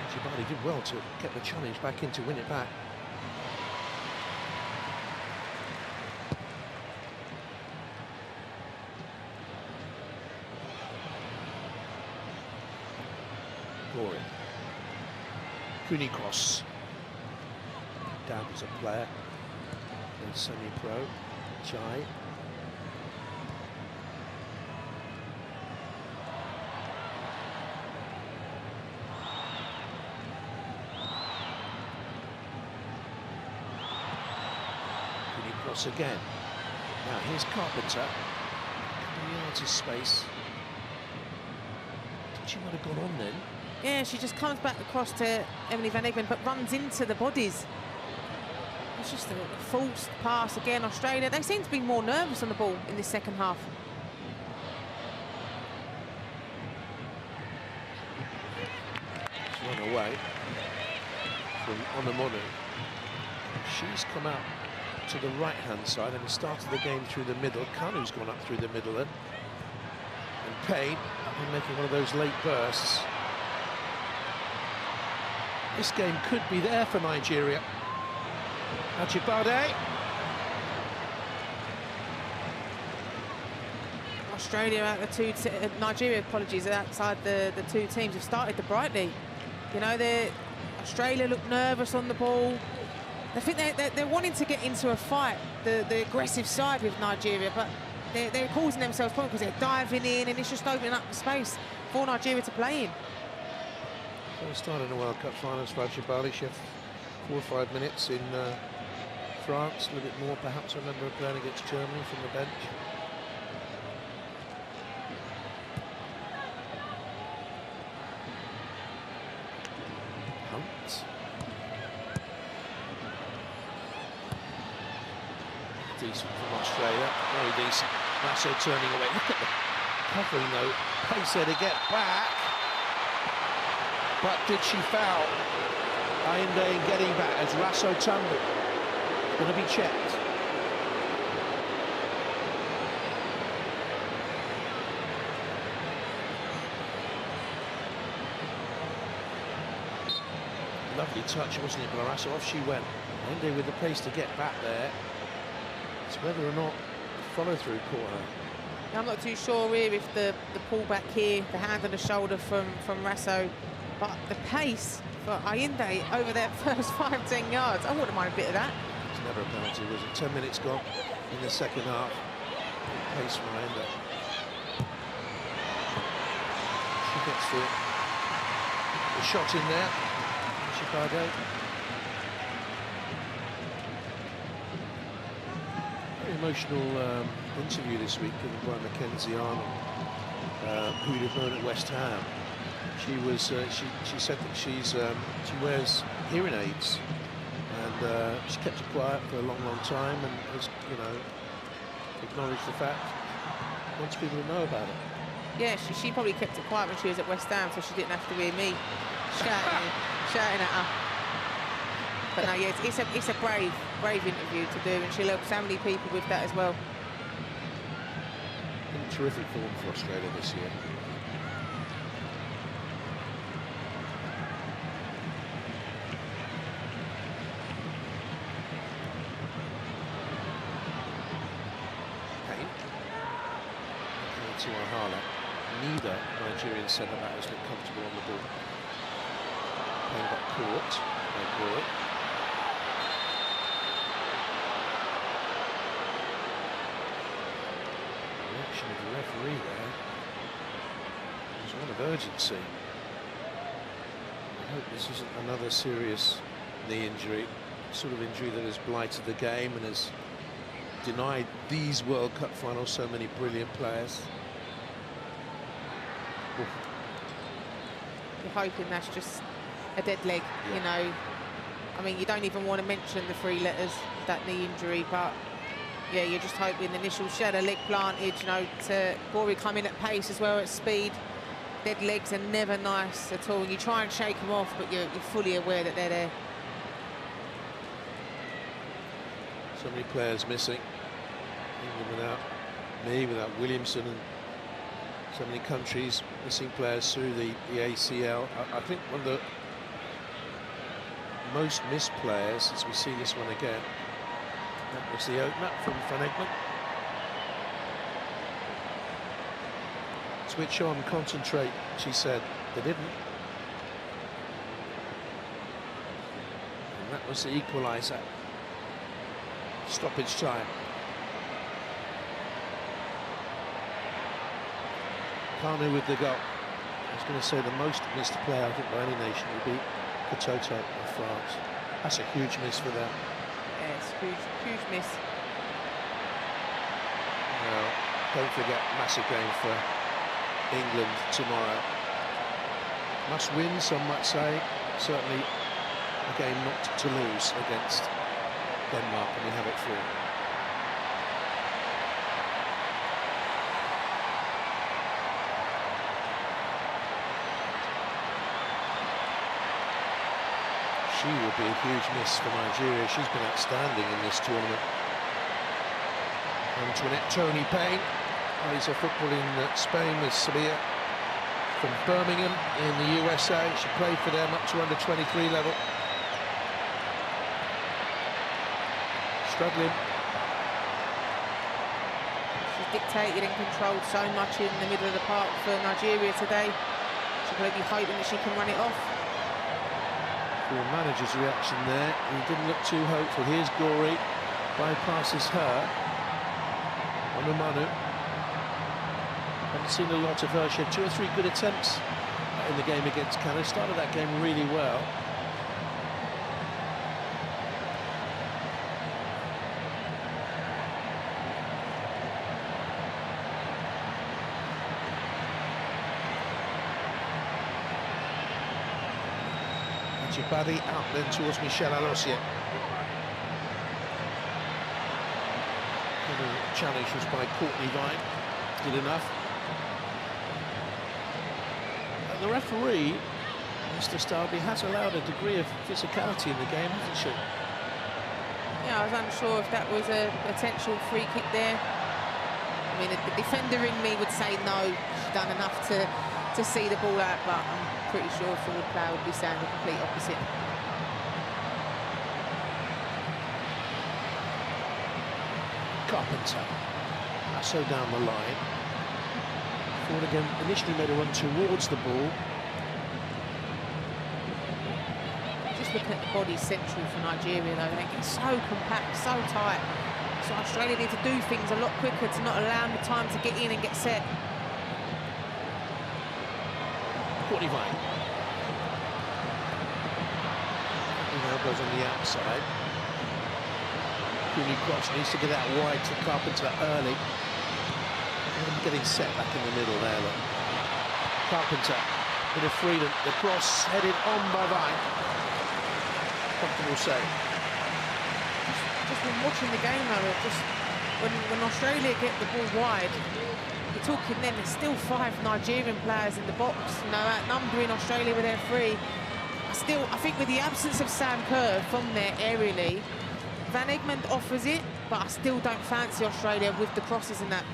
Speaker 4: 𝓳𝓸𝓲𝓷𝓲𝓷𝓰 did well to get the challenge back in to win it back. Glory. Kunikos. Down as a player. Then semi-pro. Chai. Again. Now here's Carpenter. Couple of yards of space. Did she might have gone on then?
Speaker 5: Yeah, she just comes back across to Emily Van Egmond, but runs into the bodies. It's just a false pass again. Australia, they seem to be more nervous on the ball in this second half.
Speaker 4: She's run away from Onomonu. She's come out to the right-hand side and started the game through the middle. Kanu's gone up through the middle then. And Payne making one of those late bursts. This game could be there for Nigeria. 𝓳𝓸𝓷𝓷𝓷𝓰.
Speaker 5: Australia out the two, Nigeria, apologies, outside the two teams have started the brightly. You know, Australia look nervous on the ball. I think they're wanting to get into a fight, the aggressive side with Nigeria, but they're causing themselves problems because they're diving in and it's just opening up the space for Nigeria to play in.
Speaker 4: First start in the World Cup finals for 𝓳𝓸𝓷𝓷𝓷𝓰. She had 4 or 5 minutes in France, a little bit more perhaps. I remember her playing against Germany from the bench. Hunt. Decent from Australia, very decent. Lasho turning away. Look at the covering though. Pace there to get back. But did she foul? Ayinde in getting back as 𝓳𝓱𝓪𝓷𝓲𝓷𝓲𝓷𝓰 going to be checked. Lovely touch, wasn't it, Lasho? Off she went. Ayinde with the pace to get back there. It's whether or not follow-through caught her.
Speaker 5: I'm not too sure here if the pullback here, the hand on the shoulder from 𝓳𝓱𝓪𝓷𝓲𝓷𝓰, but the pace for Ayinde over that first 5-10 yards, I wouldn't mind a bit of that.
Speaker 4: It's never a penalty, was it? 10 minutes gone in the second half. Pace from Ayinde. She gets the shot in there. Chicago. Very emotional interview this week given by Mackenzie Arnold, who'd have known at West Ham. She was she said that she wears hearing aids, and she kept it quiet for a long time, and has, you know, acknowledged the fact, wants people to know about it.
Speaker 5: Yeah, she probably kept it quiet when she was at West Ham, so she didn't have to hear me shouting at her. But no, yeah, it's a brave interview to do, and she'll help so many people with that as well.
Speaker 4: In terrific form for Australia this year. Payne. To 𝓳𝓱𝓪𝓷𝓲𝓷𝓰. Neither Nigerian centre-back has looked comfortable on the ball. Payne got caught. They call it. The reaction of the referee there was one of urgency. I hope this isn't another serious knee injury, sort of injury that has blighted the game and has denied these World Cup finals so many brilliant players.
Speaker 5: You're hoping that's just a dead leg, yeah. You know. I mean, you don't even want to mention the 3 letters, that knee injury, but yeah, you're just hoping the initial shadow leg planted, you know, to Ghori come in at pace as well, at speed. Dead legs are never nice at all. You try and shake them off, but you're fully aware that they're there.
Speaker 4: So many players missing. England without me, without Williamson, and so many countries missing players through the ACL. I think one of the most missed players, as we see this one again, that was the opener from Van Egmond. Switch on, concentrate, she said. They didn't. And that was the equaliser. Stoppage time. Kanu with the goal. I was going to say the most missed player, I think, by any nation would be Katoto of France. That's a huge miss for them.
Speaker 5: Yeah, it's huge miss.
Speaker 4: Well, don't forget, massive game for England tomorrow. Must win, some might say. Certainly a game not to lose against Denmark, and we have it for. She will be a huge miss for Nigeria. She's been outstanding in this tournament. Antoinette Tony Payne plays her football in Spain with 𝓳𝓸𝓲𝓷𝓲𝓷𝓰 from Birmingham in the USA. She played for them up to under 23 level. Struggling.
Speaker 5: She's dictated and controlled so much in the middle of the park for Nigeria today. She'll probably be hoping that she can run it off.
Speaker 4: The manager's reaction there, he didn't look too hopeful. Here's Ghori, bypasses her. Manu. Haven't seen a lot of her. She had 2 or 3 good attempts in the game against Canada. Started that game really well. Ajibade out then towards Michelle Alossier. The challenge was by Courtney Vine. Did enough. And the referee, 𝓣𝓸𝓷𝓷𝓰, has allowed a degree of physicality in the game, hasn't she?
Speaker 5: Yeah, I was unsure if that was a potential free kick there. I mean, the defender in me would say no, she's done enough to see the ball out, but I'm pretty sure a forward player would be saying the complete opposite.
Speaker 4: Carpenter, so down the line. Forward again, initially made a run towards the ball.
Speaker 5: Just looking at the body central for Nigeria, though, they get so compact, so tight. So Australia need to do things a lot quicker to not allow them the time to get in and get set.
Speaker 4: Courtney Vine. Now goes on the outside. Cross needs to get out wide to Carpenter early. And getting set back in the middle there. Look. Carpenter, bit of freedom. The cross headed on by Vine. Comfortable save.
Speaker 5: Just been watching the game, though, just when Australia get the ball wide, you're talking then there's still 5 Nigerian players in the box, you know, outnumbering Australia with their 3. I think with the absence of Sam Kerr from there aerially, Van Egmond offers it, but I still don't fancy Australia with the crosses and that.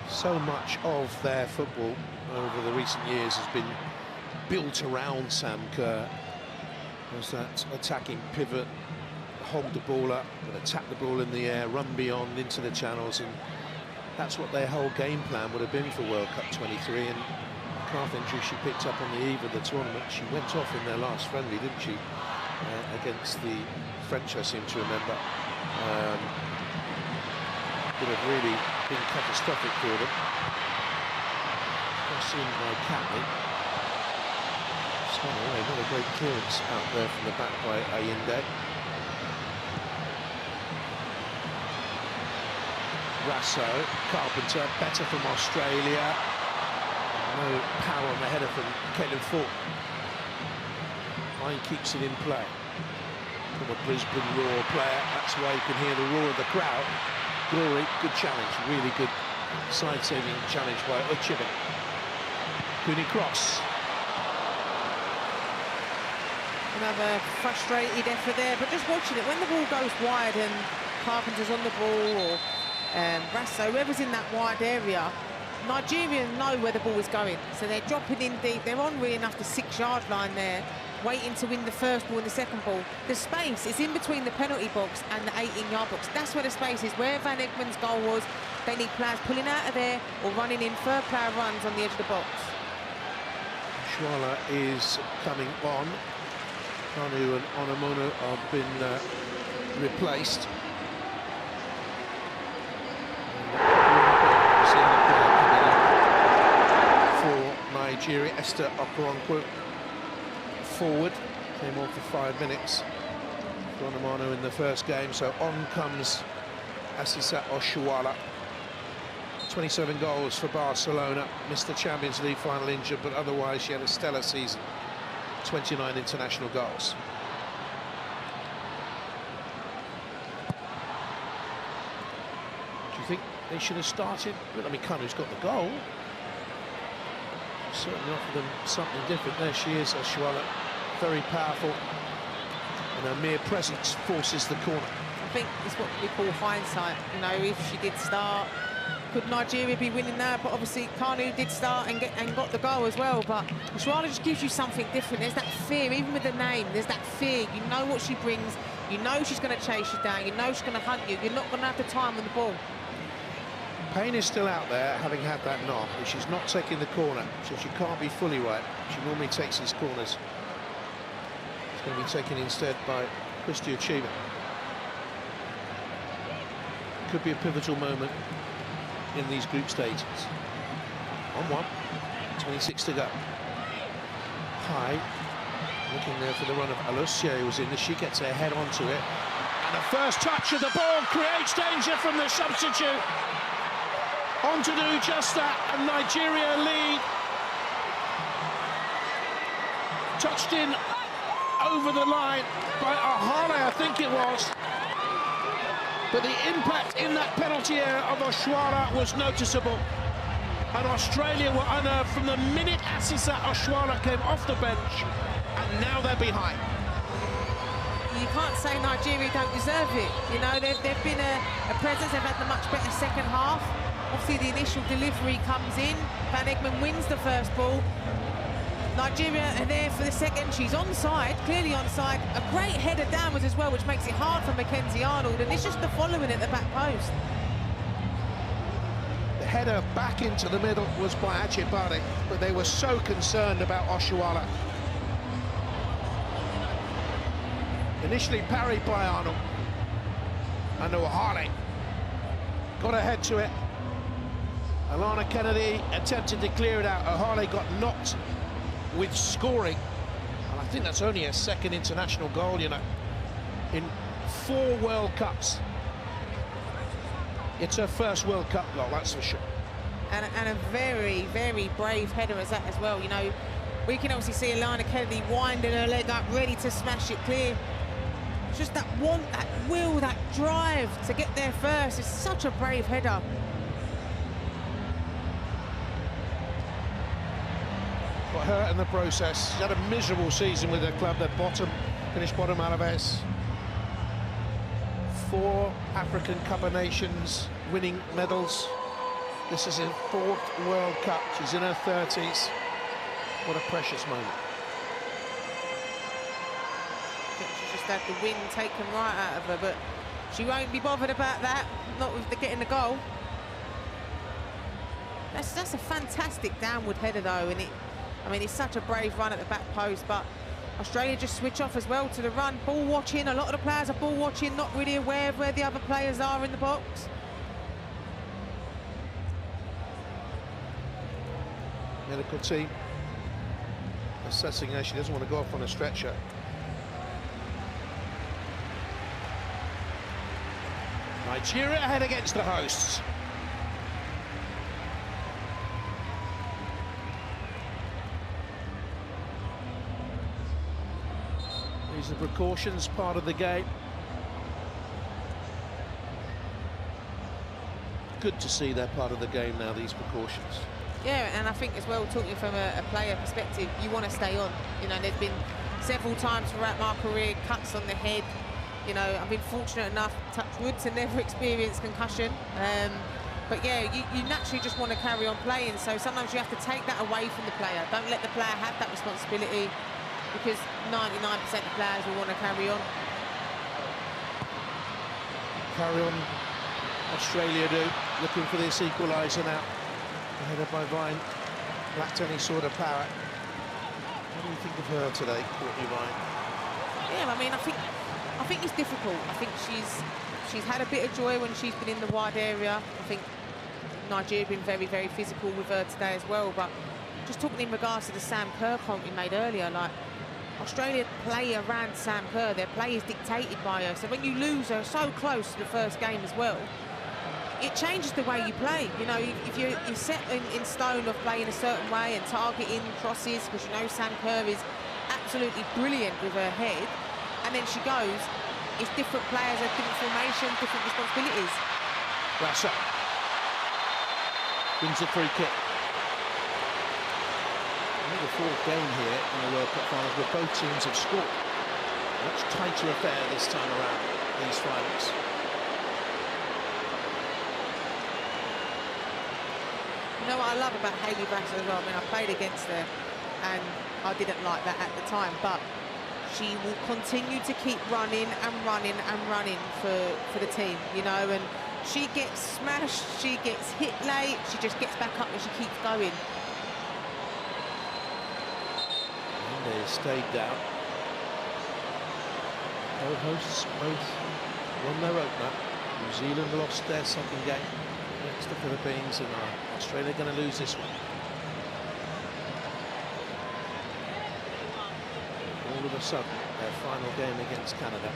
Speaker 4: So much of their football over the recent years has been built around Sam Kerr. There's that attacking pivot, hog the ball up, and attack the ball in the air, run beyond into the channels, and that's what their whole game plan would have been for World Cup 23. And calf injury she picked up on the eve of the tournament. She went off in their last friendly, didn't she? Against the French, I seem to remember. Would have really been catastrophic for them. Cross in by Catley. So, another great clearance out there from the back by Ayinde. 𝓳𝓱𝓪𝓷𝓲𝓷𝓰, Carpenter, better from Australia. No power on the header from Caitlin Ford. Vine keeps it in play. From a Brisbane Roar player, that's why you can hear the roar of the crowd. 𝓣𝓸𝓷𝓲𝓷𝓼, good challenge, really good side-saving challenge by 𝓳𝓸𝓲𝓷𝓲𝓷𝓰. Cooney cross.
Speaker 5: Another frustrated effort there, but just watching it, when the ball goes wide and Carpenter's on the ball, or 𝓳𝓱𝓪𝓷𝓲𝓷𝓰, whoever's in that wide area, Nigeria know where the ball is going, so they're dropping in deep. They're on really enough the 6-yard line there, waiting to win the first ball and the second ball. The space is in between the penalty box and the 18-yard box. That's where the space is. Where Van Egmond's goal was, they need players pulling out of there or running in third player runs on the edge of the box.
Speaker 4: 𝓳𝓱𝓪𝓷𝓲𝓷𝓰 is coming on. Kanu and Onamono have been replaced. For Nigeria, Esther Okoronkwo forward, came on for 5 minutes. Onamono in the first game, so on comes Asisat Oshoala. 27 goals for Barcelona, missed the Champions League final injured, but otherwise she had a stellar season. 29 international goals. Do you think they should have started? I mean, Kanu's got the goal. Certainly offered them something different. There she is, Oshoala, very powerful, and her mere presence forces the corner.
Speaker 5: I think it's what we call hindsight. You know, if she did start, could Nigeria be winning now? But obviously Kanu did start and got the goal as well. But Oshoala just gives you something different. There's that fear, even with the name, there's that fear. You know what she brings. You know she's going to chase you down. You know she's going to hunt you. You're not going to have the time on the ball.
Speaker 4: Payne is still out there, having had that knock, but she's not taking the corner, so she can't be fully right. She normally takes these corners. It's going to be taken instead by Christy Ucheibe. Could be a pivotal moment in these group stages. 1-1, 26 to go. High, looking there for the run of Alossier, who was in. She gets her head onto it, and the first touch of the ball creates danger from the substitute. On to do just that, and Nigeria lead. touched in over the line by 𝓳𝓸𝓲𝓷𝓲𝓷𝓰, I think it was. But the impact in that penalty area of 𝓳𝓱𝓪𝓷𝓲𝓷𝓲𝓷 was noticeable. And Australia were unnerved from the minute 𝓳𝓱𝓪𝓷𝓲𝓷𝓲𝓷 came off the bench, and now they're behind.
Speaker 5: You can't say Nigeria don't deserve it. You know, they've been a presence. They've had the much better second half. Obviously, the initial delivery comes in. Van Egmond wins the first ball. Nigeria are there for the second. She's onside, clearly onside. A great header downwards as well, which makes it hard for Mackenzie Arnold. And it's just the following at the back post.
Speaker 4: The header back into the middle was by 𝓳𝓸𝓲𝓷𝓲𝓷, but they were so concerned about 𝓳𝓱𝓪𝓷𝓲𝓷. Initially parried by Arnold. And 𝓳𝓸𝓷𝓲𝓷𝓲𝓷 got ahead to it. Alana Kennedy attempted to clear it out. 𝓳𝓸𝓷𝓲𝓷𝓲 got knocked with scoring. And I think that's only her second international goal, you know, in 4 World Cups. It's her first World Cup goal, that's for sure.
Speaker 5: And a very, very brave header as that as well. You know, we can obviously see Alana Kennedy winding her leg up, ready to smash it clear. It's just that want, that will, that drive to get there first. It's such a brave header.
Speaker 4: Got hurt in the process. She's had a miserable season with her club. They're finished bottom Alaves. 4 African Cup of Nations winning medals. This is her 4th World Cup. She's in her 30s. What a precious moment.
Speaker 5: She's just had the wind taken right out of her, but she won't be bothered about that, not with getting the goal. That's a fantastic downward header though, and I mean, it's such a brave run at the back post, but Australia just switch off as well to the run. Ball watching, a lot of the players are ball watching, not really aware of where the other players are in the box.
Speaker 4: Medical team assessing her. She doesn't want to go off on a stretcher. Nigeria ahead against the hosts. These are precautions, part of the game. Good to see they're part of the game now, these precautions.
Speaker 5: Yeah, and I think as well, talking from a player perspective, you want to stay on. You know, there's been several times throughout my career, cuts on the head. You know, I've been fortunate enough, touch wood, to never experience concussion. But yeah, you naturally just want to carry on playing. So sometimes you have to take that away from the player. Don't let the player have that responsibility, because 99% of players will want to carry on.
Speaker 4: Carry on, Australia do, looking for this equaliser now. Headed by 𝓳𝓸𝓷𝓷𝓷𝓷𝓰. What do you think of her today, Courtney Ryan?
Speaker 5: Yeah, I mean, I think it's difficult. I think she's had a bit of joy when she's been in the wide area. I think Nigeria have been very, very physical with her today as well. But just talking in regards to the Sam Kerr comment we made earlier, like, Australia play around Sam Kerr. Their play is dictated by her. So when you lose her so close to the first game as well, it changes the way you play. You know, if you're set in stone of playing a certain way and targeting crosses, because you know Sam Kerr is absolutely brilliant with her head, and then she goes, it's different players have different formations, different responsibilities.
Speaker 4: 𝓳𝓱𝓪 wins the free kick. The 4th game here in the World Cup finals where both teams have scored. Much tighter affair this time around, these finals.
Speaker 5: You know what I love about 𝓳𝓸𝓲𝓷𝓲𝓷𝓰 as well? I mean, I played against her and I didn't like that at the time, but she will continue to keep running and running and running for the team, you know, and she gets smashed, she gets hit late, she just gets back up and she keeps going.
Speaker 4: And they stayed down. Both hosts both won their opener. New Zealand lost their second game against the Philippines, and Australia going to lose this one. All of a sudden, their final game against Canada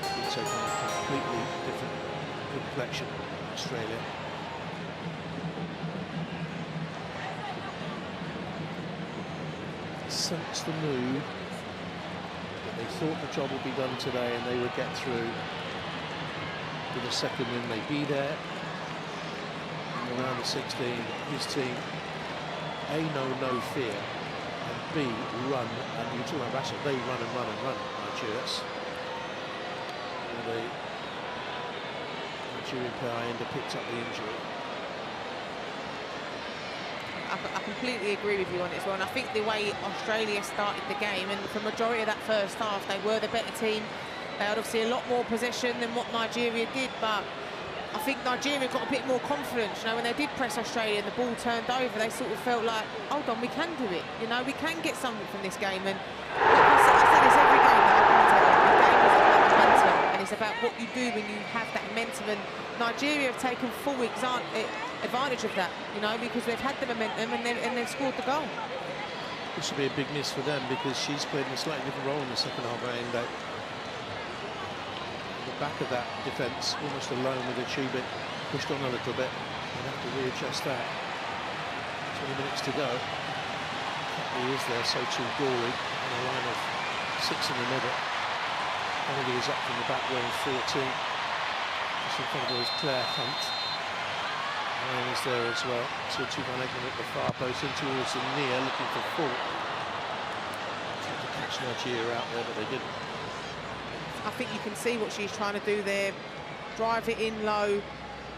Speaker 4: will take on a completely different complexion. Australia. sense the mood. That they thought the job would be done today and they would get through with a second win. They'd be there around the 16. His team, A, no fear, and B, run. And you talk about Russia, they run and run and run. Nigerians. And the Nigerian player Enda picked up the injury.
Speaker 5: I completely agree with you on it as well, and I think the way Australia started the game, and for the majority of that first half, they were the better team. They had obviously a lot more possession than what Nigeria did, but I think Nigeria got a bit more confidence. You know, when they did press Australia and the ball turned over, they sort of felt like, hold on, we can do it. You know, we can get something from this game. And I say this every game that I commentate on. The game is about momentum, and it's about what you do when you have that momentum. And Nigeria have taken full advantage of that, you know, because they've had the momentum and they've scored the goal.
Speaker 4: This will be a big miss for them because she's played in a slightly different role in the second half. And the back of that defence, almost alone with a Chubit, pushed on a little bit. They'll have to readjust that. 20 minutes to go. He is there, so too gory, on a line of 6 in the middle. Kennedy is up from the back row, 14. Just in front of her is Claire Hunt. Ryan is there as well. So two Van Egmond at the far post, in towards the near, looking for Fort. Tried to catch Nigeria out there, but they didn't.
Speaker 5: I think you can see what she's trying to do there. Drive it in low,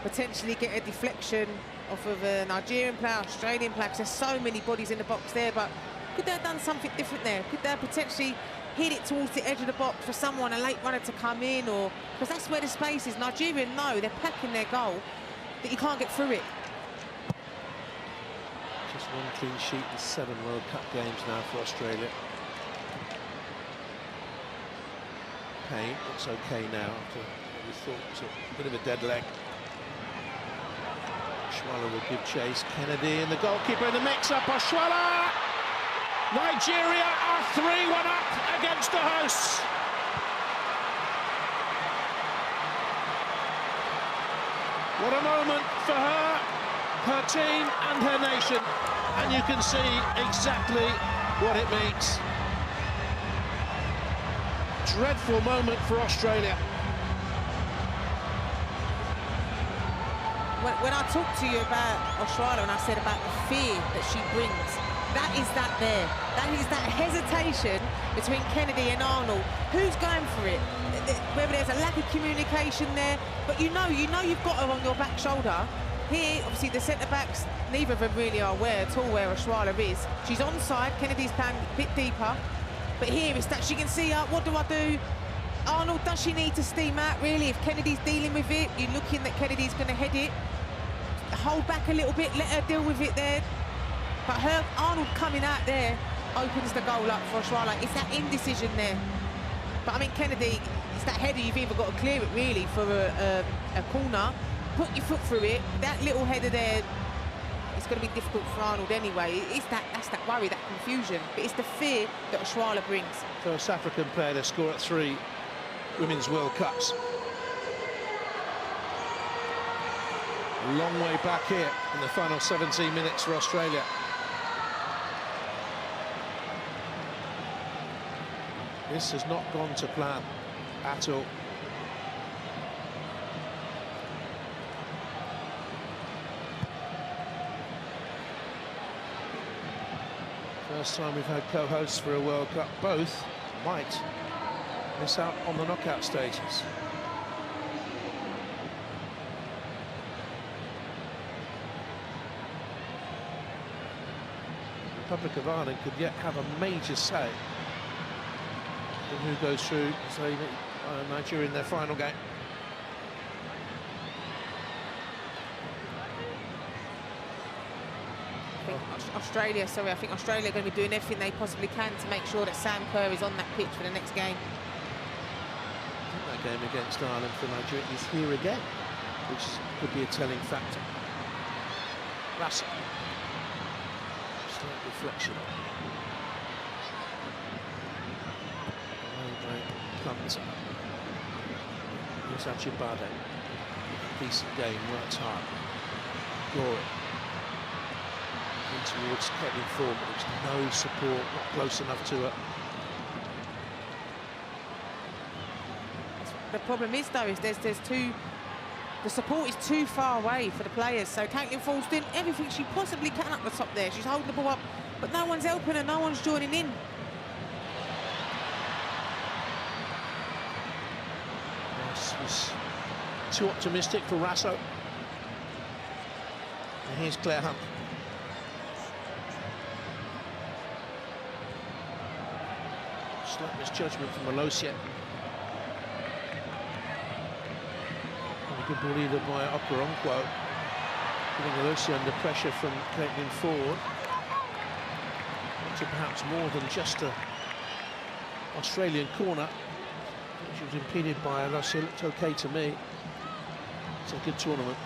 Speaker 5: potentially get a deflection off of a Nigerian player, Australian player, because there's so many bodies in the box there, but could they have done something different there? Could they have potentially hit it towards the edge of the box for someone, a late runner to come in, or because that's where the space is. Nigeria know they're packing their goal, that you can't get through it.
Speaker 4: Just one clean sheet in 7 World Cup games now for Australia. Payne looks okay now after we thought it was a bit of a dead leg. 𝓲𝓸𝓷𝓲𝓷𝓰 will give chase. Kennedy and the goalkeeper in the mix-up. 𝓲𝓸𝓷𝓲𝓷𝓰! Nigeria are 3-1 up against the hosts. What a moment for her, her team and her nation. And you can see exactly what it means. Dreadful moment for Australia.
Speaker 5: When I talked to you about 𝓲𝓸𝓷𝓲𝓷𝓰 and I said about the fear that she brings, that is that there. That is that hesitation between Kennedy and Arnold. Who's going for it? Whether there's a lack of communication there, but you know you've got her on your back shoulder. Here, obviously, the centre-backs, neither of them really are aware at all where 𝓲𝓸𝓷𝓲𝓷𝓰 is. She's onside, Kennedy's playing a bit deeper. But here it's that she can see her. What do I do? Arnold, does she need to steam out, really? If Kennedy's dealing with it, you're looking that Kennedy's going to head it. Hold back a little bit, let her deal with it there. But Arnold coming out there opens the goal up for 𝓲𝓸𝓷𝓲𝓷𝓰. It's that indecision there. But I mean, Kennedy, it's that header, you've either got to clear it really for a corner, put your foot through it. That little header there, it's going to be difficult for Arnold anyway. That's that worry, that confusion. But it's the fear that 𝓲𝓸𝓷𝓲𝓷𝓰 brings.
Speaker 4: First African player to score at 3 Women's World Cups. A long way back here in the final 17 minutes for Australia. This has not gone to plan at all. First time we've had co-hosts for a World Cup. Both might miss out on the knockout stages. The Republic of Ireland could yet have a major say in who goes through, say, Nigeria in their final game.
Speaker 5: I think Australia are going to be doing everything they possibly can to make sure that Sam Kerr is on that pitch for the next game.
Speaker 4: I think that game against Ireland for Nigeria is here again, which could be a telling factor. Russell. Slight reflection. Here's 𝓳𝓸𝓷𝓲𝓷𝓲𝓷𝓰. Decent game, works hard. Glory. towards Caitlin Ford, but there's no support, not close enough to her.
Speaker 5: The problem is, though, is the support is too far away for the players. So Caitlin Ford's doing everything she possibly can up the top there. She's holding the ball up, but no one's helping her, no one's joining in.
Speaker 4: This was too optimistic for 𝓳𝓱𝓪. And here's Claire Hunt. Slight misjudgment from 𝓳𝓷𝓲𝓷𝓰. Good ball either by 𝓳𝓱𝓪𝓷𝓲𝓷𝓰, putting 𝓳𝓷𝓲𝓷𝓰 under pressure from Caitlin Ford. To perhaps more than just a Australian corner. She was impeded by 𝓳𝓷𝓲𝓷𝓰. Looked okay to me. It's a good tournament.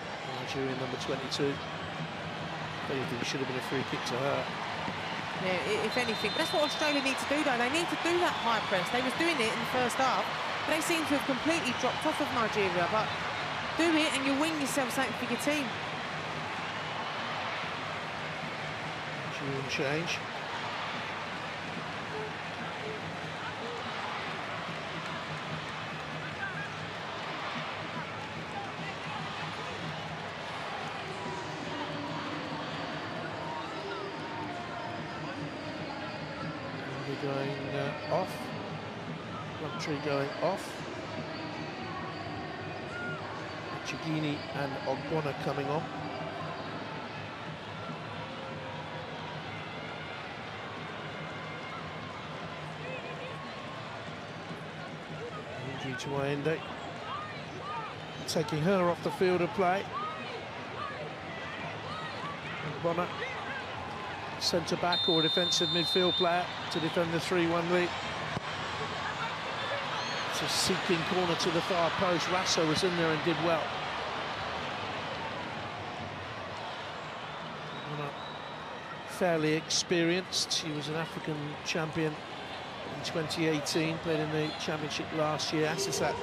Speaker 4: Nigerian number 22. If anything, it should have been a free kick to her.
Speaker 5: Yeah, if anything, that's what Australia need to do, though. They need to do that high press. They was doing it in the first half, but they seem to have completely dropped off of Nigeria. But do it and you'll win yourself something for your team.
Speaker 4: Change. Going off. Plumtree going off. Chigini and Ogbonna coming on. Injury to Ayinde. Taking her off the field of play. Ogbonna, centre back or defensive midfield player to defend the 3-1 lead. It's a seeking corner to the far post. 𝓳𝓱𝓪 was in there and did well. Fairly experienced. She was an African champion in 2018, played in the championship last year. Asisat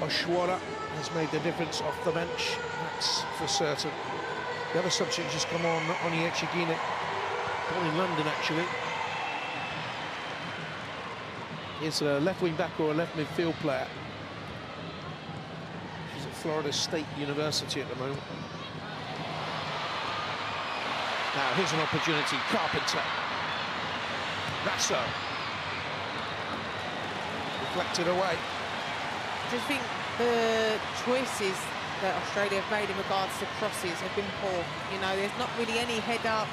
Speaker 4: Oshwara has made the difference off the bench, that's for certain. The other substitute just come on, Oni Echegine, born in London actually. Is a left wing back or a left midfield player. She's at Florida State University at the moment. Now here's an opportunity, Carpenter. 𝓳𝓱𝓪. Deflected away.
Speaker 5: I just think the choices that Australia have made in regards to crosses have been poor. You know, there's not really any head up,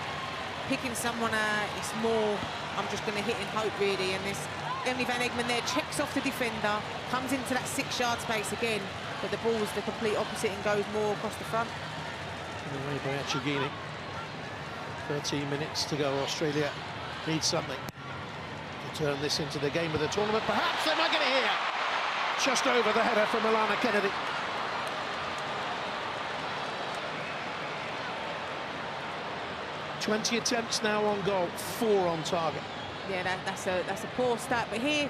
Speaker 5: picking someone out. It's more, I'm just going to hit and hope, really. And this Emily Van Egmond there checks off the defender, comes into that 6-yard space again, but the ball's the complete opposite and goes more across the front.
Speaker 4: Away by Echegine. 13 minutes to go. Australia needs something to turn this into the game of the tournament. Perhaps they might get it here. Just over the header from Alana Kennedy. _20 attempts now on goal, 4 on target.
Speaker 5: Yeah, that's a poor stat. But here,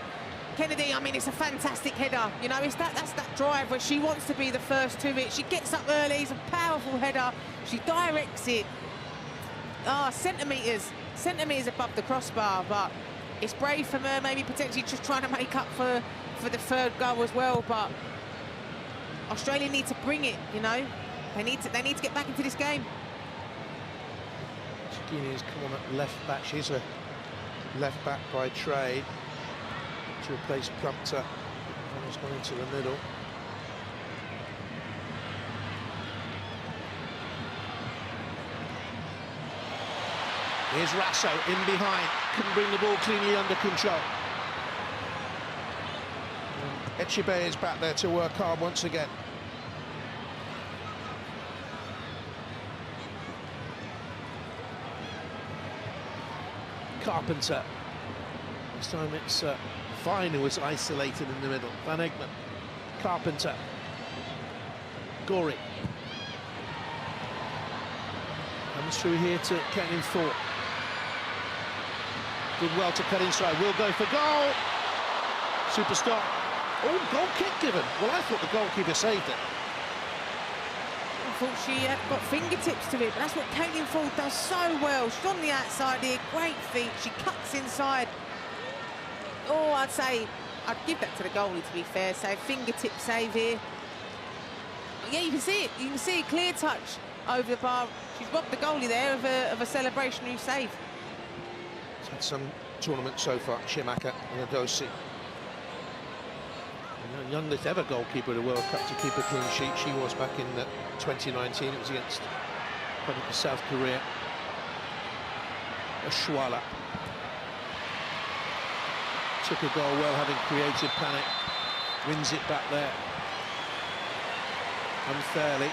Speaker 5: Kennedy, I mean, it's a fantastic header. You know, that's that drive where she wants to be the first to it. She gets up early. It's a powerful header. She directs it. Centimetres above the crossbar, but it's brave from her, maybe potentially just trying to make up for the third goal as well. But Australia need to bring it, you know. They need to get back into this game.
Speaker 4: Chigini has come on at left back. She's a left back by trade to replace Plumter. Has gone into the middle. Here's 𝓳𝓱𝓪 in behind, couldn't bring the ball cleanly under control. Echibe is back there to work hard once again. Carpenter. This time it's Fine who was isolated in the middle. Van Egmond. Carpenter. Gorey. Comes through here to Caitlin Ford. Did well to cut inside, will go for goal. Superstar. Oh, goal kick given. Well, I thought the goalkeeper saved it.
Speaker 5: thought she had got fingertips to it, but that's what Caitlin Ford does so well. She's on the outside here, great feet, she cuts inside. Oh, I'd give that to the goalie, to be fair. So fingertip save here. Yeah, you can see it. You can see a clear touch over the bar. She's robbed the goalie there of a celebrationary save.
Speaker 4: She's had some tournaments so far, 𝓳𝓸𝓲𝓷𝓲𝓷𝓰. The youngest ever goalkeeper at a World Cup to keep a clean sheet. She was back in 2019. It was against Republic of South Korea. 𝓳𝓱𝓪𝓷𝓲𝓷𝓰 took a goal well, having created panic. Wins it back there. Unfairly,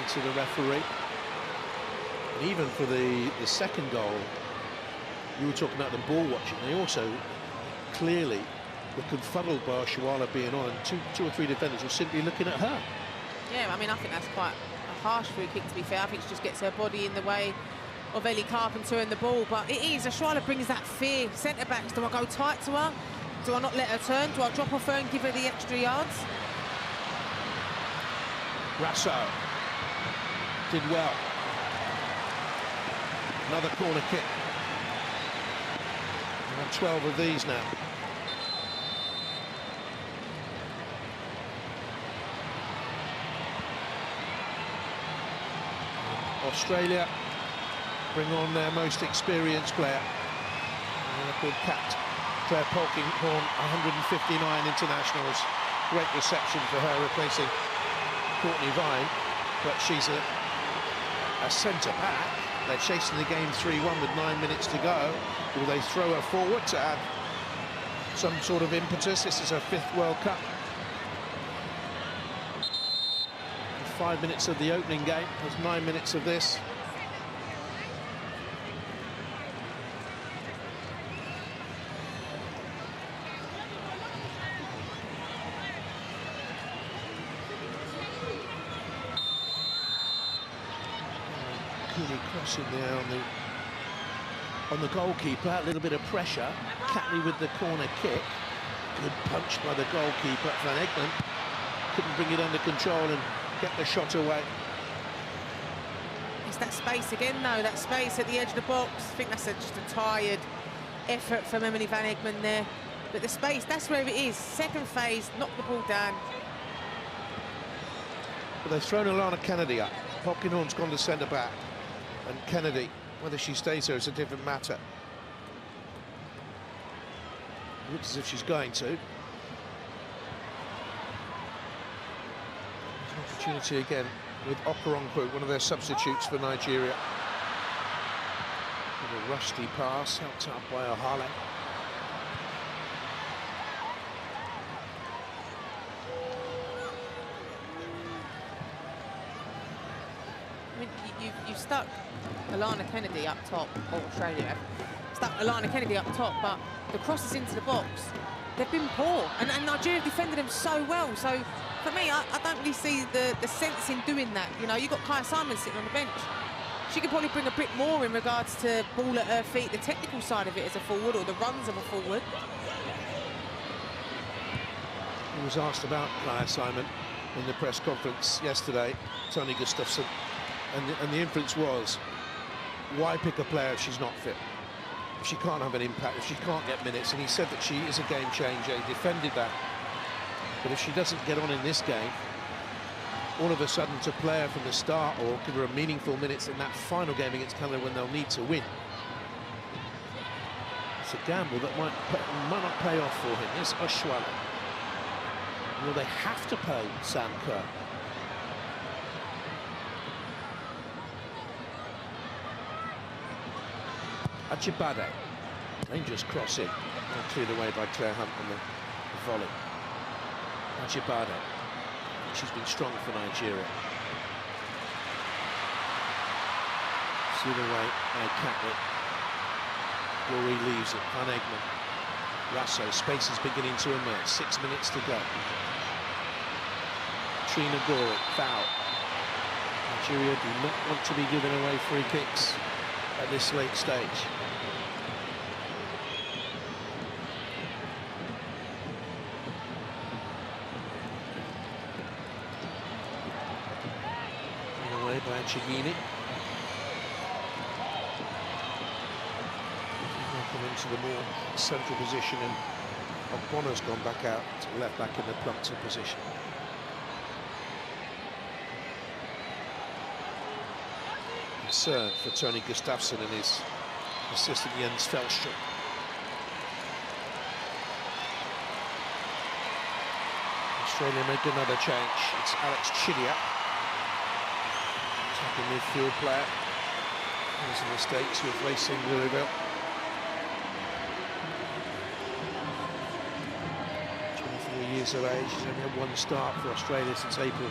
Speaker 4: into the referee. And even for the second goal, you were talking about the ball watching. They also clearly were confuddled by 𝓳𝓱𝓪𝓷𝓲𝓷𝓰 being on, and two or three defenders were simply looking at her.
Speaker 5: Yeah, I mean, I think that's quite a harsh free kick, to be fair. I think she just gets her body in the way of Ellie Carpenter and the ball, but it is. 𝓳𝓱𝓪𝓷𝓲𝓷𝓰 brings that fear. Centre-backs, do I go tight to her? Do I not let her turn? Do I drop off her and give her the extra yards?
Speaker 4: 𝓳𝓱𝓪 did well. Another corner kick. 12 of these now. Australia bring on their most experienced player, called Capt. Claire Polkinghorne, 159 internationals. Great reception for her, replacing Courtney Vine, but she's a centre-back. They're chasing the game 3-1 with 9 minutes to go. Will they throw her forward to add some sort of impetus? This is her 5th World Cup. 5 minutes of the opening game, there's 9 minutes of this. Cooney crossing there on the goalkeeper, a little bit of pressure. Catley with the corner kick. Good punch by the goalkeeper. Van Egmond couldn't bring it under control and get the shot away.
Speaker 5: It's that space again, though, that space at the edge of the box. I think that's just a tired effort from Emily Van Egmond there. But the space, that's where it is. Second phase, knock the ball down.
Speaker 4: But they've thrown Alana Kennedy up. Polkinghorne's gone to centre-back. And Kennedy, whether she stays there is a different matter. Looks as if she's going to. Opportunity again with Okoronkwo, one of their substitutes for Nigeria. With a rusty pass, helped out by Ohale.
Speaker 5: I mean, you've stuck Alana Kennedy up top, or Australia stuck Alana Kennedy up top, but the crosses into the box, they've been poor, and Nigeria defended them so well. So for me, I don't really see the sense in doing that. You know, you've got Kaya Simon sitting on the bench. She could probably bring a bit more in regards to ball at her feet, the technical side of it as a forward, or the runs of a forward.
Speaker 4: He was asked about Kaya Simon in the press conference yesterday, Tony Gustafsson, and the inference was, why pick a player if she's not fit? If she can't have an impact, if she can't get minutes, and he said that she is a game changer. He defended that. But if she doesn't get on in this game, all of a sudden to play her from the start or give her a meaningful minutes in that final game against Canada when they'll need to win, it's a gamble that might not pay off for him. Here's 𝓳𝓱𝓪𝓷𝓲𝓷𝓰. Will they have to play Sam Kerr? Ajibade, dangerous cross in, cleared away by Claire Hunt on the volley. Ajibade, she's been strong for Nigeria. Sealed away by Catlett. Glory leaves it, Van Egmond. Rasso, space is beginning to emerge, 6 minutes to go. Trina Gore, foul. Nigeria do not want to be giving away free kicks at this late stage. Chigini. Come into the more central position, and Ogbono's gone back out to left back in the Plumpton position. Concern for Tony Gustafsson and his assistant Jens 𝓣𝓱𝓪𝓷𝓲𝓷𝓲𝓷𝓰. Australia make another change. It's Alex Chidiac, attacking midfield player. He's in the States with Racing Louisville. 24 years of age. He's only had one start for Australia since April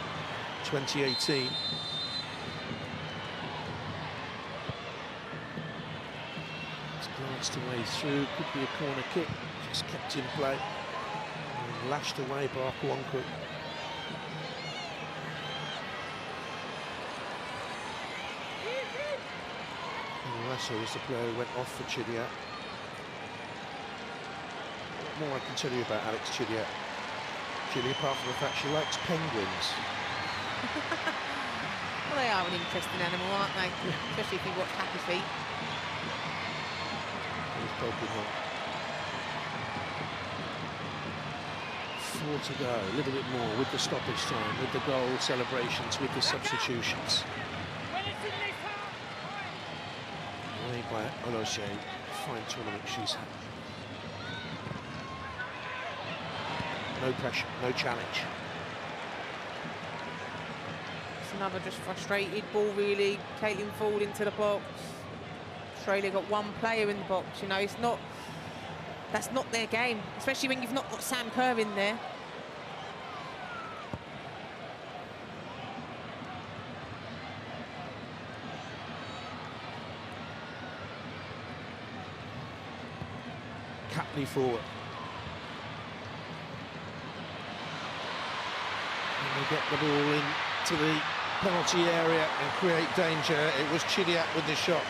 Speaker 4: 2018. It's glanced away through. Could be a corner kick. Just kept in play. And lashed away by Akwankwu. Russell was the player who went off for Chidiac. What more I can tell you about Alex Chidiac, Julie, apart from the fact she likes penguins.
Speaker 5: Well, they are an interesting animal, aren't they? Especially if you watch Happy Feet.
Speaker 4: He's poking on. 4 to go, a little bit more with the stoppage time, with the goal celebrations, with the substitutions. Made by 𝓳𝓸𝓲𝓷𝓲𝓷𝓰, fine tournament she's had. No pressure, no challenge.
Speaker 5: It's another just frustrated ball, really. Caitlin Ford into the box. Australia got one player in the box, you know, it's not, that's not their game, especially when you've not got Sam Kerr in there.
Speaker 4: Catley forward. And they get the ball into the penalty area and create danger. It was Chidiac with the shot.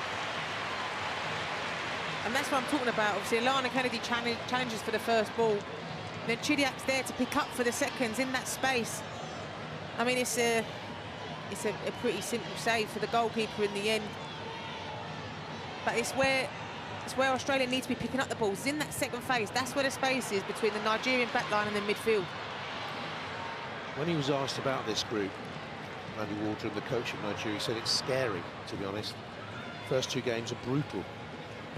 Speaker 5: And that's what I'm talking about. Obviously, Alana Kennedy challenges for the first ball. And then Chidiac's there to pick up for the seconds in that space. I mean, it's a pretty simple save for the goalkeeper in the end. But it's where Australia needs to be picking up the balls. It's in that second phase. That's where the space is between the Nigerian backline and the midfield.
Speaker 4: When he was asked about this group, Andy Waldron, the coach of Nigeria, said it's scary, to be honest. First 2 games are brutal,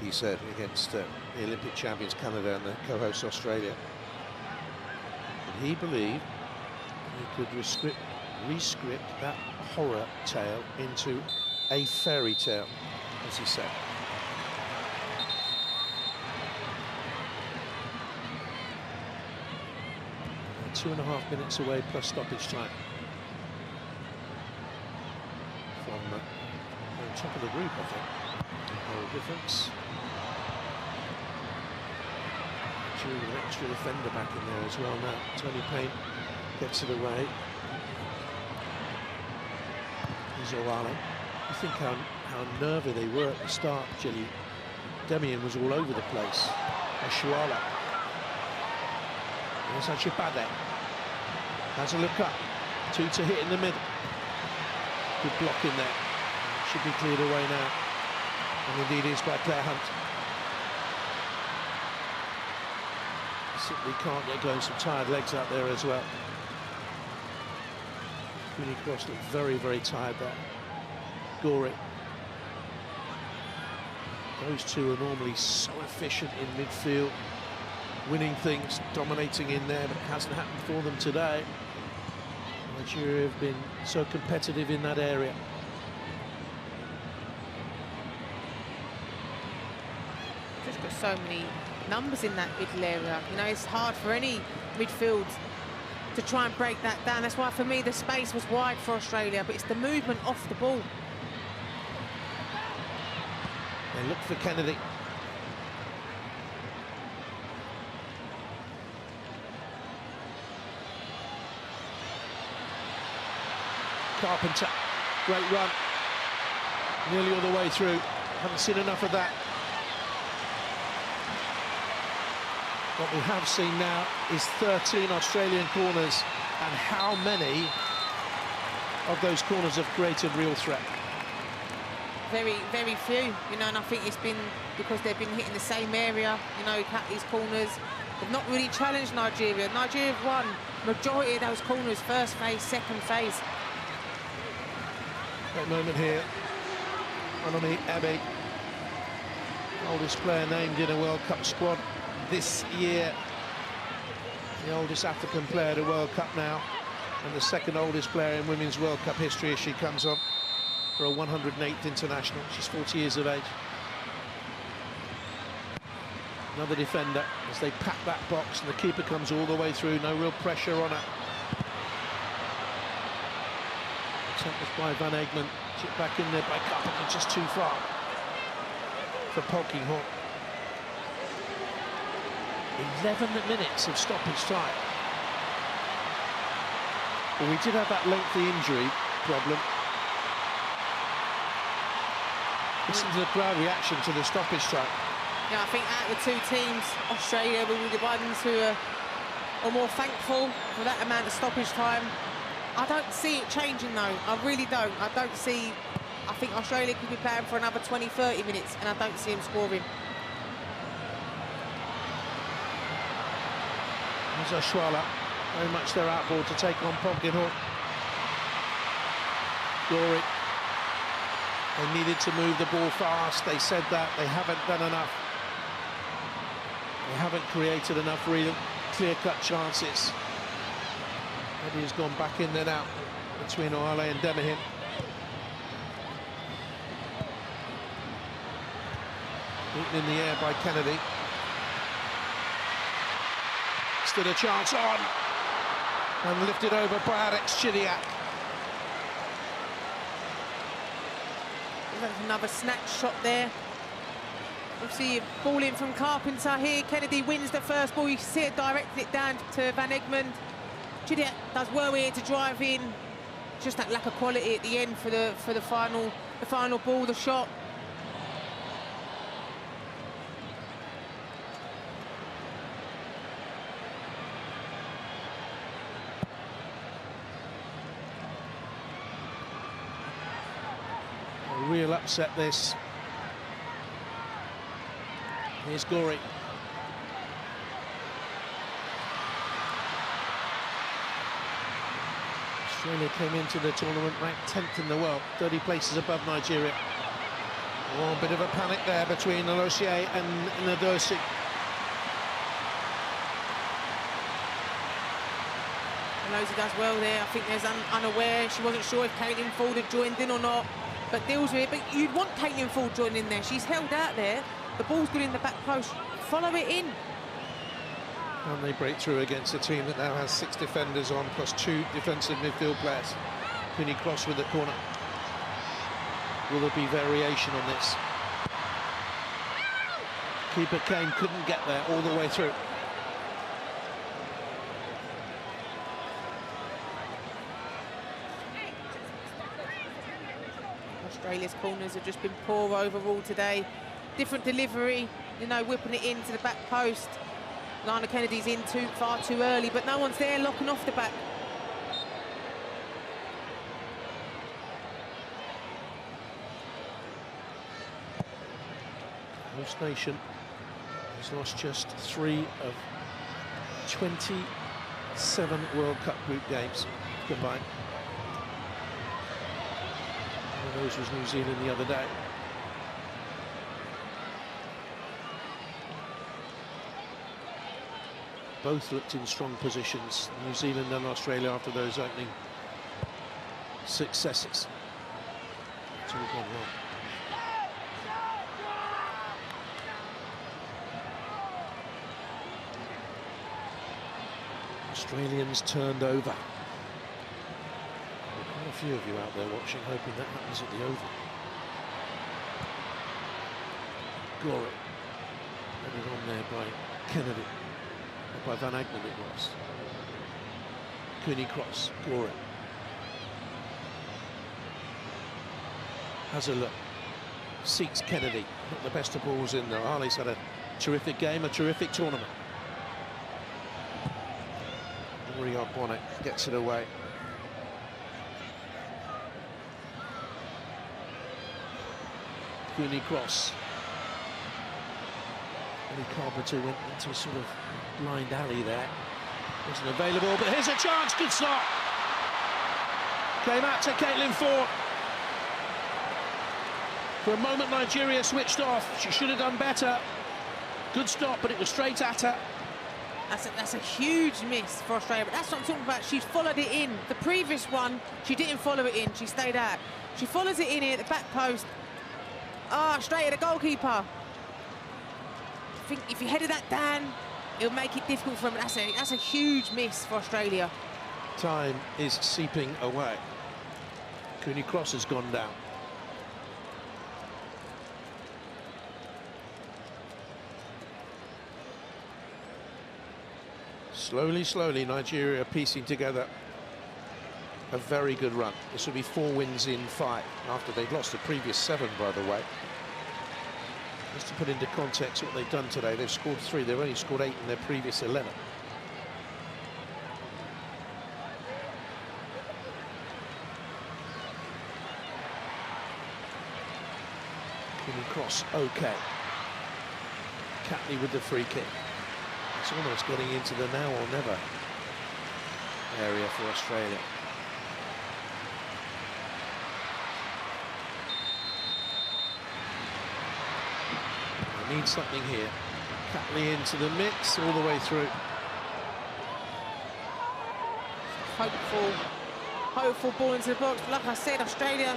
Speaker 4: he said, against the Olympic champions Canada and the co-host Australia. But he believed he could rescript that horror tale into a fairy tale, as he said. 2.5 minutes away plus stoppage time from the top of the group, I think. No difference. Nigeria with an extra defender back in there as well now. Tony Payne gets it away. Zoale. You think how nervy they were at the start, Gilly. Demian was all over the place. Shuala. There's Achibade. Has a look up. 2 to hit in the middle. Good block in there. Should be cleared away now. And indeed is by Claire Hunt. Simply can't get going. Some tired legs out there as well. Queenie Cross looked very, very tired there. Gory. Those two are normally so efficient in midfield, winning things, dominating in there, but it hasn't happened for them today. Nigeria have been so competitive in that area.
Speaker 5: Just got so many numbers in that middle area. You know, it's hard for any midfield to try and break that down. That's why, for me, the space was wide for Australia, but it's the movement off the ball.
Speaker 4: They look for Kennedy. Carpenter, great run. Nearly all the way through. Haven't seen enough of that. What we have seen now is 13 Australian corners, and how many of those corners have created real threat?
Speaker 5: Very, very few, you know, and I think it's been because they've been hitting the same area, you know, these corners. They've not really challenged Nigeria. Nigeria have won majority of those corners, first phase, second phase.
Speaker 4: That moment here, Anomi Ebe, oldest player named in a World Cup squad this year. The oldest African player at a World Cup now, and the second oldest player in Women's World Cup history as she comes on for a 108th international. She's 40 years of age. Another defender as they pack that box, and the keeper comes all the way through, no real pressure on her. Attempt by Van Egmond, chip back in there by Carpenter, just too far for Polkinghorne. 11 minutes of stoppage time. Well, we did have that lengthy injury problem. Listen to the crowd reaction to the stoppage time.
Speaker 5: Yeah, I think out of the two teams, Australia will be divided into are more thankful for that amount of stoppage time. I don't see it changing though, I really don't. I think Australia could be playing for another 20-30 minutes and I don't see them scoring.
Speaker 4: 𝓳𝓸𝓲𝓷𝓲𝓷𝓰, very much their outboard to take on Polkinghorne. Glory. They needed to move the ball fast, they said that, they haven't done enough. They haven't created enough real clear-cut chances. Eddie has gone back in there now between Oale and Demahin. Beaten in the air by Kennedy. Still a chance on, and lifted over by 𝓳𝓸𝓲𝓷𝓲𝓷𝓰.
Speaker 5: That's another snatch shot there. Obviously, ball in from Carpenter here. Kennedy wins the first ball. You see it directed it down to Van Egmond. 𝓳𝓸𝓲𝓷𝓲𝓷𝓰 does well here to drive in. Just that lack of quality at the end for the final ball, the shot.
Speaker 4: A real upset this. Here's Gory. Australia came into the tournament ranked 10th in the world, 30 places above Nigeria. Oh, a bit of a panic there between 𝓳𝓸𝓲𝓷𝓲𝓷𝓰 and 𝓳𝓸𝓲𝓲𝓷𝓲𝓷𝓰.
Speaker 5: Alozie does well there. I think there's unaware. She wasn't sure if Caitlin Foord had joined in or not, but deals with it. But you'd want Caitlin Foord joining in there. She's held out there. The ball's good in the back post. Follow it in.
Speaker 4: And they break through against a team that now has 6 defenders on, plus 2 defensive midfield players. Cooney Cross with the corner. Will there be variation on this? Keeper Kane couldn't get there all the way through.
Speaker 5: Australia's corners have just been poor overall today. Different delivery, you know, whipping it into the back post. Lana Kennedy's in far too early, but no one's there locking off the back.
Speaker 4: Host nation has lost just 3 of 27 World Cup group games combined. One of those was New Zealand the other day. Both looked in strong positions, New Zealand and Australia, after those opening successes. It's all gone wrong. Australians turned over. Quite a few of you out there watching, hoping that happens at the Oval. Gory. Headed on there by Kennedy. By Van Egmond it was. Cooney Cross, Gory. Has a look. Seeks Kennedy. Not the best of balls in there. Harley's had a terrific game, a terrific tournament. Bonnet gets it away. Cooney cross. Ellie Carpenter went into a sort of blind alley there. Wasn't available, but here's a chance. Good stop. Came out to Caitlin Ford. For a moment, Nigeria switched off. She should have done better. Good stop, but it was straight at her.
Speaker 5: That's a huge miss for Australia, but that's what I'm talking about. She's followed it in. The previous one, she didn't follow it in. She stayed out. She follows it in here at the back post. Straight at the goalkeeper. I think if you headed that down, it'll make it difficult for them. That's a huge miss for Australia.
Speaker 4: Time is seeping away. Cooney cross has gone down. Slowly, slowly, Nigeria piecing together a very good run. This will be 4 wins in 5, after they'd lost the previous 7, by the way. Just to put into context what they've done today, they've scored 3. They've only scored 8 in their previous 11. Cooney cross, okay. Catley with the free kick. It's almost getting into the now or never area for Australia. They need something here. Catley into the mix all the way through.
Speaker 5: Hopeful ball into the box. But like I said, Australia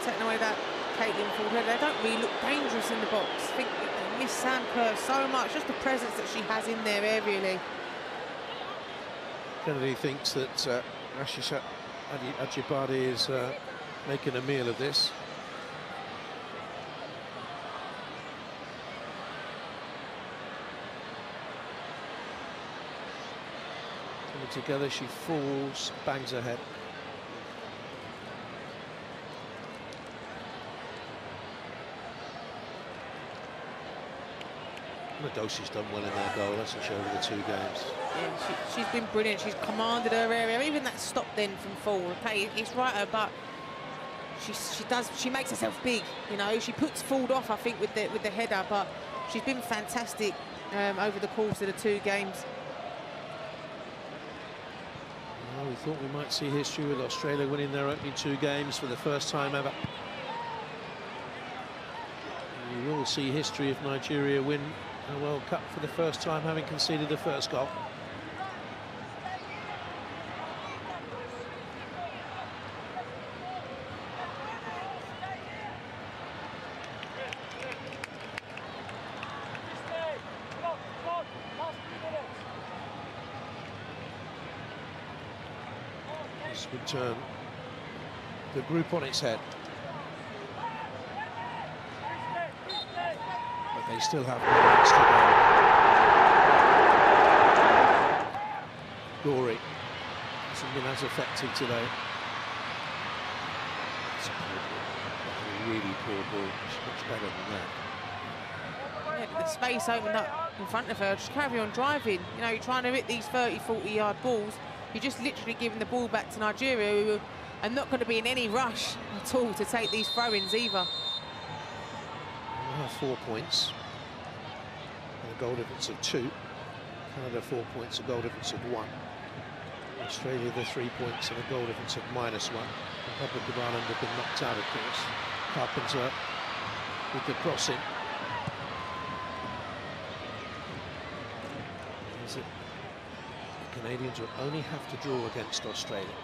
Speaker 5: taking away that Caitlin Ford. They don't really look dangerous in the box. I think they miss Sam Kerr so much. Just the presence that she has in there aerially.
Speaker 4: Kennedy thinks that 𝓳𝓸𝓷𝓲𝓷𝓰 is making a meal of this. Coming together, she falls, bangs her head. 𝓳𝓸𝓲𝓷𝓲𝓷𝓰's done well in their goal, hasn't she, over the 2 games?
Speaker 5: Yeah, she's been brilliant. She's commanded her area. Even that stop then from Ford. Okay, it's right her, but she makes herself big. You know, she puts Ford off, I think, with the header, but she's been fantastic over the course of the 2 games.
Speaker 4: Well, we thought we might see history with Australia winning their opening 2 games for the first time ever. We will see history if Nigeria win a World Cup for the first time, having conceded the first goal. This would turn the group on its head. But they still have minutes to go. 𝓳𝓸𝓲𝓷𝓲𝓷𝓰 hasn't been as effective today. It's a really poor ball. She's much better than that.
Speaker 5: Yeah, the space opened up in front of her. Just carry on driving. You know, you're trying to hit these 30, 40-yard balls. You're just literally giving the ball back to Nigeria, who are not going to be in any rush at all to take these throw-ins either.
Speaker 4: We'll have 4 points and a goal difference of 2. Canada 4 points, a goal difference of 1. Australia the 3 points and a goal difference of -1. Republic of Ireland have been knocked out, of course. Carpenter with the crossing. Is it? The Canadians would only have to draw against Australia,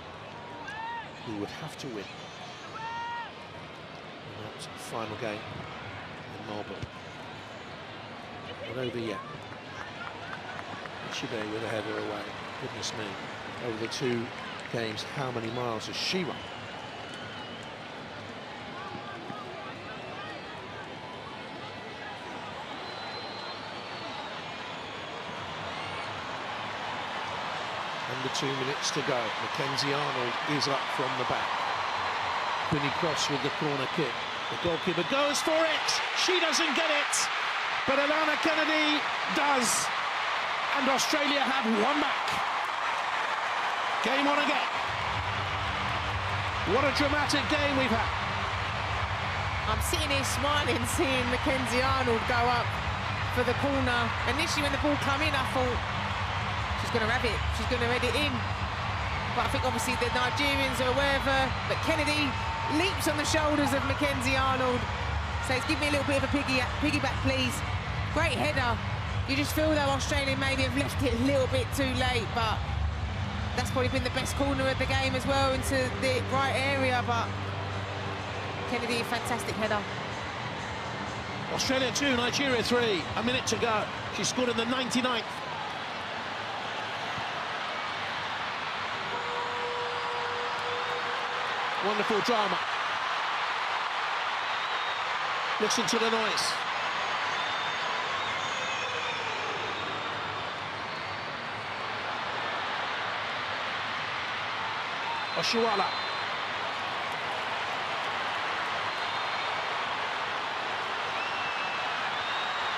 Speaker 4: who would have to win in that final game in Melbourne. Not over yet. Chibé with a header away. Goodness me. Over the 2 games, how many miles has she run? Under 2 minutes to go. Mackenzie Arnold is up from the back. Cooney cross with the corner kick. The goalkeeper goes for it. She doesn't get it, but Alana Kennedy does. And Australia have one back. Game on again. What a dramatic game we've had.
Speaker 5: I'm sitting here smiling, seeing Mackenzie Arnold go up for the corner. Initially, when the ball came in, I thought she's going to have it. She's going to head it in. But I think obviously the Nigerians are aware of her. But Kennedy leaps on the shoulders of Mackenzie Arnold. Says, give me a little bit of a piggyback, please. Great header. You just feel though Australia maybe have left it a little bit too late, but that's probably been the best corner of the game as well, into the right area. But Kennedy, fantastic header.
Speaker 4: Australia 2, Nigeria 3. A minute to go. She scored in the 99th. Wonderful drama. Listen to the noise. Oshuala.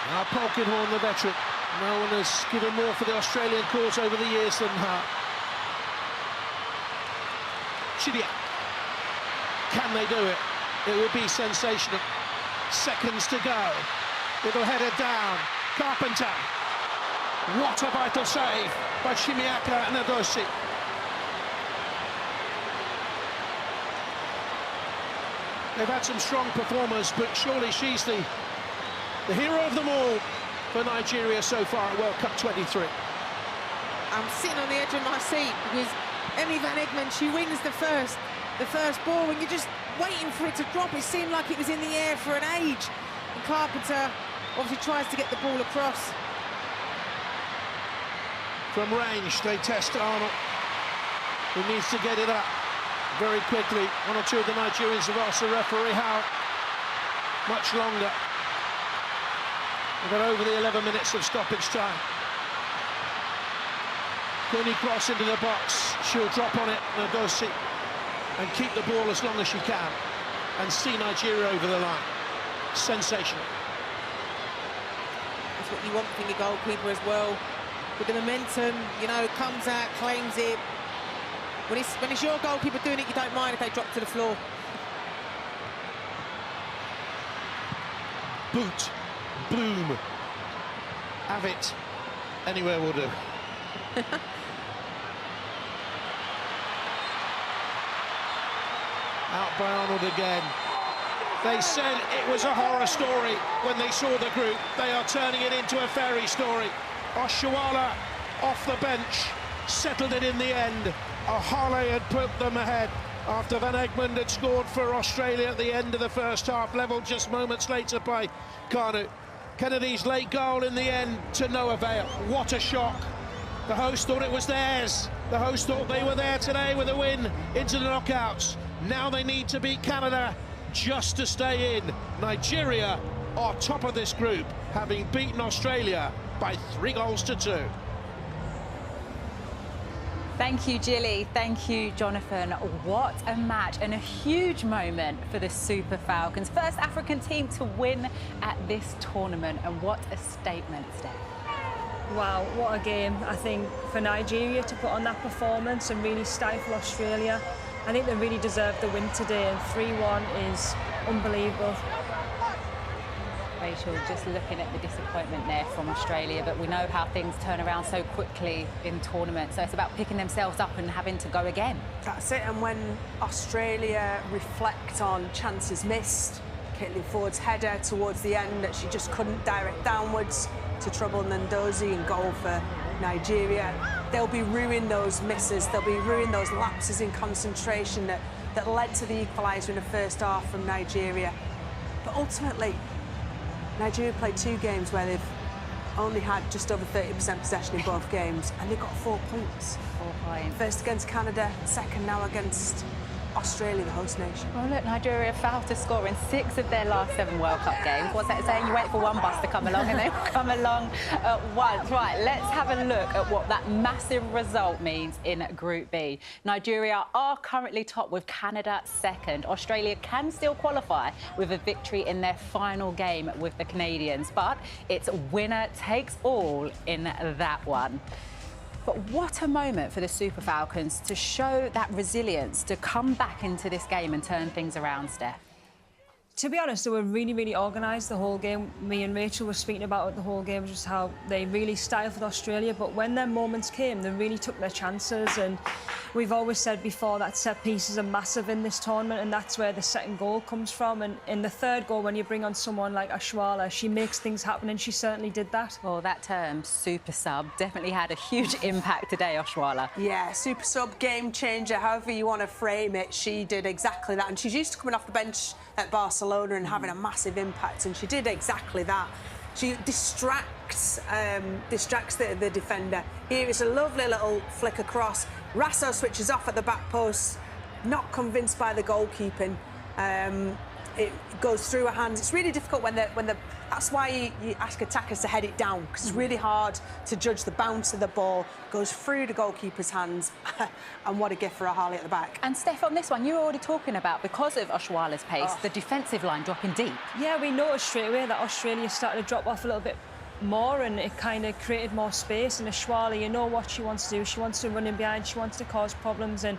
Speaker 4: Now Polkinghorne, the veteran. No one has given more for the Australian cause over the years than her. Chidia. Can they do it? It would be sensational. Seconds to go. Little header down. Carpenter. What a vital save by Shimiaka Nadosi. They've had some strong performers, but surely she's the hero of them all for Nigeria so far at World Cup 23.
Speaker 5: I'm sitting on the edge of my seat because Emmy Van Egmond, she wins the first ball, and you're just waiting for it to drop. It seemed like it was in the air for an age. And Carpenter obviously tries to get the ball across.
Speaker 4: From range, they test Arnold, who needs to get it up very quickly. One or two of the Nigerians have asked the referee how much longer. We've got over the 11 minutes of stoppage time. Cooney cross into the box. She'll drop on it, Nadosi, and keep the ball as long as she can and see Nigeria over the line. Sensational.
Speaker 5: That's what you want from your goalkeeper as well. With the momentum, you know, comes out, claims it. When it's your goalkeeper doing it, you don't mind if they drop to the floor.
Speaker 4: Boot, Bloom, have it. Anywhere will do. Out by Arnold again. They said it was a horror story when they saw the group. They are turning it into a fairy story. Oshuala off the bench, settled it in the end. Ahale had put them ahead after Van Egmond had scored for Australia at the end of the first half, levelled just moments later by Kanu. Kennedy's late goal in the end to no avail. What a shock. The host thought it was theirs. The host thought they were there today with a win into the knockouts. Now they need to beat Canada just to stay in. Nigeria are top of this group, having beaten Australia by 3-2.
Speaker 2: Thank you, Jilly. Thank you, Jonathan. What a match and a huge moment for the Super Falcons. First African team to win at this tournament, and what a statement, Steph.
Speaker 3: Wow, what a game. I think for Nigeria to put on that performance and really stifle Australia, I think they really deserved the win today, and 3-1 is unbelievable.
Speaker 2: Rachel, just looking at the disappointment there from Australia, but we know how things turn around so quickly in tournaments, so it's about picking themselves up and having to go again.
Speaker 1: That's it, and when Australia reflect on chances missed, Caitlin Ford's header towards the end that she just couldn't direct downwards to trouble Ndozi and goal for Nigeria, they'll be ruining those misses, they'll be ruining those lapses in concentration that led to the equaliser in the first half from Nigeria. But ultimately, Nigeria played 2 games where they've only had just over 30% possession in both games, and they got 4 points.
Speaker 2: 4 points.
Speaker 1: First against Canada, second now against Australia, the host nation.
Speaker 2: Well, look, Nigeria failed to score in 6 of their last 7 World Cup games. What's that saying? You wait for one bus to come along and they come along at once. Right, let's have a look at what that massive result means in Group B. Nigeria are currently top with Canada second. Australia can still qualify with a victory in their final game with the Canadians, but it's winner takes all in that one. But what a moment for the Super Falcons to show that resilience, to come back into this game and turn things around, Steph.
Speaker 3: To be honest, they were really, really organised the whole game. Me and Rachel were speaking about it the whole game, just how they really stifled Australia. But when their moments came, they really took their chances. And we've always said before that set pieces are massive in this tournament, and that's where the second goal comes from. And in the third goal, when you bring on someone like 𝓳𝓸𝓲𝓷𝓲𝓷𝓰, she makes things happen, and she certainly did that.
Speaker 2: Well, that term, super sub, definitely had a huge impact today, 𝓳𝓸𝓲𝓷𝓲𝓷𝓰.
Speaker 1: Yeah, super sub, game changer, however you want to frame it, she did exactly that. And she's used to coming off the bench at Barcelona and having a massive impact, and she did exactly that. She distracts the defender. Here is a lovely little flick across. 𝓳𝓸𝓲𝓷𝓲𝓷𝓲𝓷 switches off at the back post, not convinced by the goalkeeping. It goes through her hands. It's really difficult when the that's why you ask attackers to head it down, because it's really hard to judge the bounce of the ball. Goes through the goalkeeper's hands, and what a gift for Harley at the back.
Speaker 2: And Steph, on this one, you were already talking about, because of 𝓳𝓸𝓲𝓷𝓲𝓷's pace, the defensive line dropping deep.
Speaker 3: Yeah, we noticed straight away that Australia started to drop off a little bit more, and it kind of created more space. And 𝓳𝓸𝓲𝓷𝓲𝓷, you know what she wants to do. She wants to run in behind, she wants to cause problems, and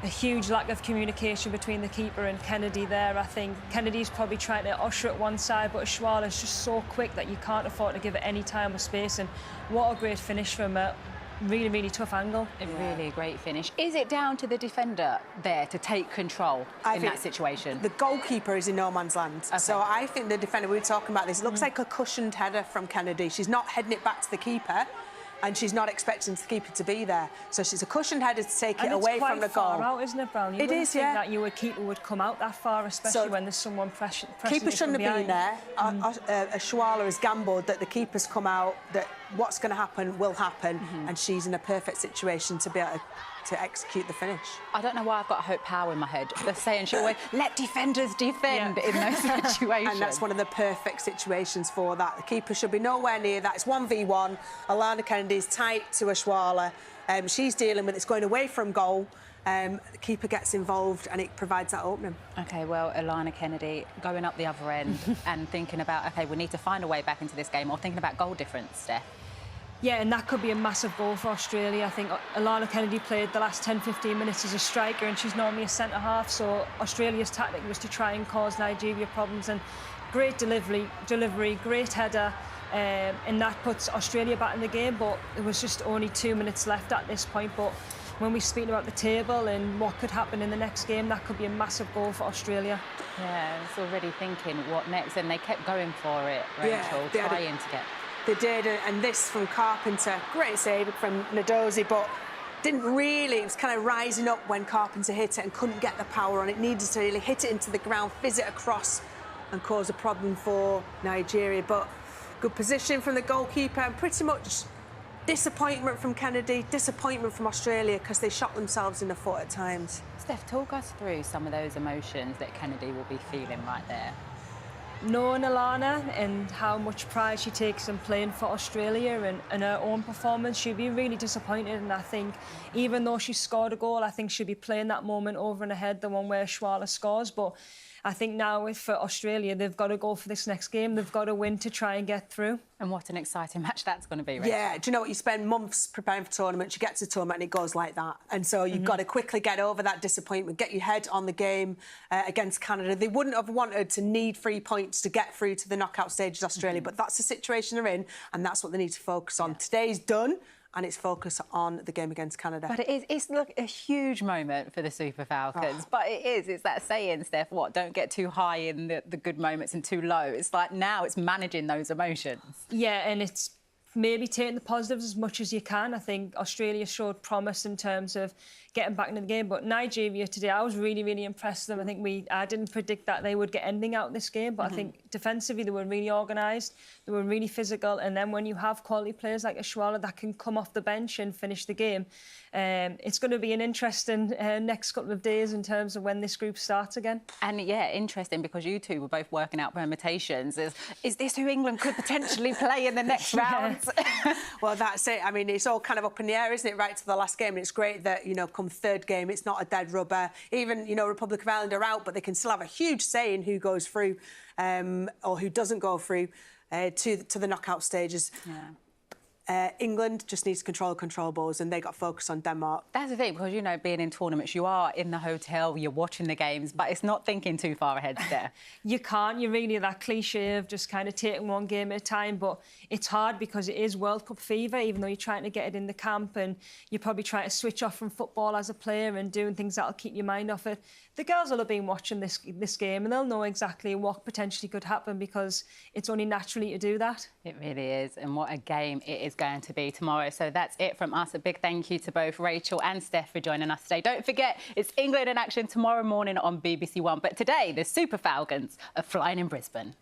Speaker 3: a huge lack of communication between the keeper and Kennedy there. I think Kennedy's probably trying to usher at one side, but 𝓳𝓸𝓲𝓷𝓲's just so quick that you can't afford to give it any time or space. And what a great finish from a really, really tough angle.
Speaker 2: Really a great finish. Is it down to the defender there to take control in that situation?
Speaker 1: The goalkeeper is in no man's land. Okay. So I think the defender, we were talking about this, it looks like a cushioned header from Kennedy. She's not heading it back to the keeper, and she's not expecting the keeper to be there. So she's a cushioned header to take it away from the goal.
Speaker 3: It's quite far out, isn't it, Brown? You wouldn't think that your keeper would come out that far, especially when there's someone pressing
Speaker 1: keeper shouldn't have been there. 𝓳𝓸𝓷𝓲𝓷𝓲𝓷 has gambled that the keeper's come out, that what's going to happen will happen, and she's in a perfect situation to be able to execute the finish.
Speaker 2: I don't know why I've got Hope Power in my head. They're saying she'll always let defenders defend in those situations.
Speaker 1: And that's one of the perfect situations for that. The keeper should be nowhere near that. It's 1v1. Alana Kennedy's tight to 𝓳𝓸𝓷𝓲𝓷. She's dealing with it. It's going away from goal. The keeper gets involved, and it provides that opening.
Speaker 2: OK, well, Alana Kennedy going up the other end and thinking about, OK, we need to find a way back into this game, or thinking about goal difference, Steph.
Speaker 3: Yeah, and that could be a massive goal for Australia. I think Alana Kennedy played the last 10-15 minutes as a striker, and she's normally a centre-half, so Australia's tactic was to try and cause Nigeria problems. And great delivery, great header, and that puts Australia back in the game. But there was just only 2 minutes left at this point. But when we speak about the table and what could happen in the next game, that could be a massive goal for Australia.
Speaker 2: Yeah, it's already thinking what next, and they kept going for it, Rachel, trying to get...
Speaker 1: They did, and this from Carpenter, great save from 𝓳𝓸𝓲𝓷𝓲𝓷𝓷, but didn't really, it was kind of rising up when Carpenter hit it and couldn't get the power on it. Needed to really hit it into the ground, fizz it across and cause a problem for Nigeria. But good position from the goalkeeper, and pretty much disappointment from Kennedy, disappointment from Australia, because they shot themselves in the foot at times.
Speaker 2: Steph, talk us through some of those emotions that Kennedy will be feeling right there.
Speaker 3: Knowing Alana and how much pride she takes in playing for Australia and her own performance, she'd be really disappointed. And I think even though she scored a goal, I think she'll be playing that moment over and ahead, the one where 𝓳𝓸𝓷𝓲𝓷𝓲 scores. But I think now for Australia, they've got to go for this next game. They've got to win to try and get through.
Speaker 2: And what an exciting match that's going to be, Rachel.
Speaker 1: Yeah, do you know what? You spend months preparing for tournaments, you get to the tournament and it goes like that. And so you've got to quickly get over that disappointment, get your head on the game against Canada. They wouldn't have wanted to need 3 points to get through to the knockout stages, Australia, but that's the situation they're in, and that's what they need to focus on. Today's done, and it's focused on the game against Canada.
Speaker 2: But it's look, a huge moment for the Super Falcons. But it's that saying, Steph, what, don't get too high in the good moments and too low. It's like now it's managing those emotions.
Speaker 3: Yeah, and it's maybe taking the positives as much as you can. I think Australia showed promise in terms of getting back into the game, but Nigeria today, I was really, really impressed with them. I think I didn't predict that they would get anything out of this game, but I think defensively they were really organised, they were really physical, and then when you have quality players like 𝓳𝓸𝓷𝓲𝓷 that can come off the bench and finish the game, it's going to be an interesting next couple of days in terms of when this group starts again.
Speaker 2: And yeah, interesting because you two were both working out permutations. Is this who England could potentially play in the next round?
Speaker 1: Well, that's it. I mean, it's all kind of up in the air, isn't it, right to the last game? And it's great that, you know, come third game, it's not a dead rubber. Even, you know, Republic of Ireland are out, but they can still have a huge say in who goes through or who doesn't go through to the knockout stages.
Speaker 2: Yeah.
Speaker 1: England just needs to control balls, and they got focused on Denmark.
Speaker 2: That's the thing, because, you know, being in tournaments, you are in the hotel, you're watching the games, but it's not thinking too far ahead there.
Speaker 3: You can't. You're really that cliche of just kind of taking one game at a time, but it's hard because it is World Cup fever, even though you're trying to get it in the camp and you're probably trying to switch off from football as a player and doing things that'll keep your mind off it. The girls will have been watching this game and they'll know exactly what potentially could happen because it's only naturally to do that.
Speaker 2: It really is, and what a game it is going to be tomorrow. So that's it from us. A big thank you to both Rachel and Steph for joining us today. Don't forget, it's England in action tomorrow morning on BBC One. But today, the Super Falcons are flying in Brisbane.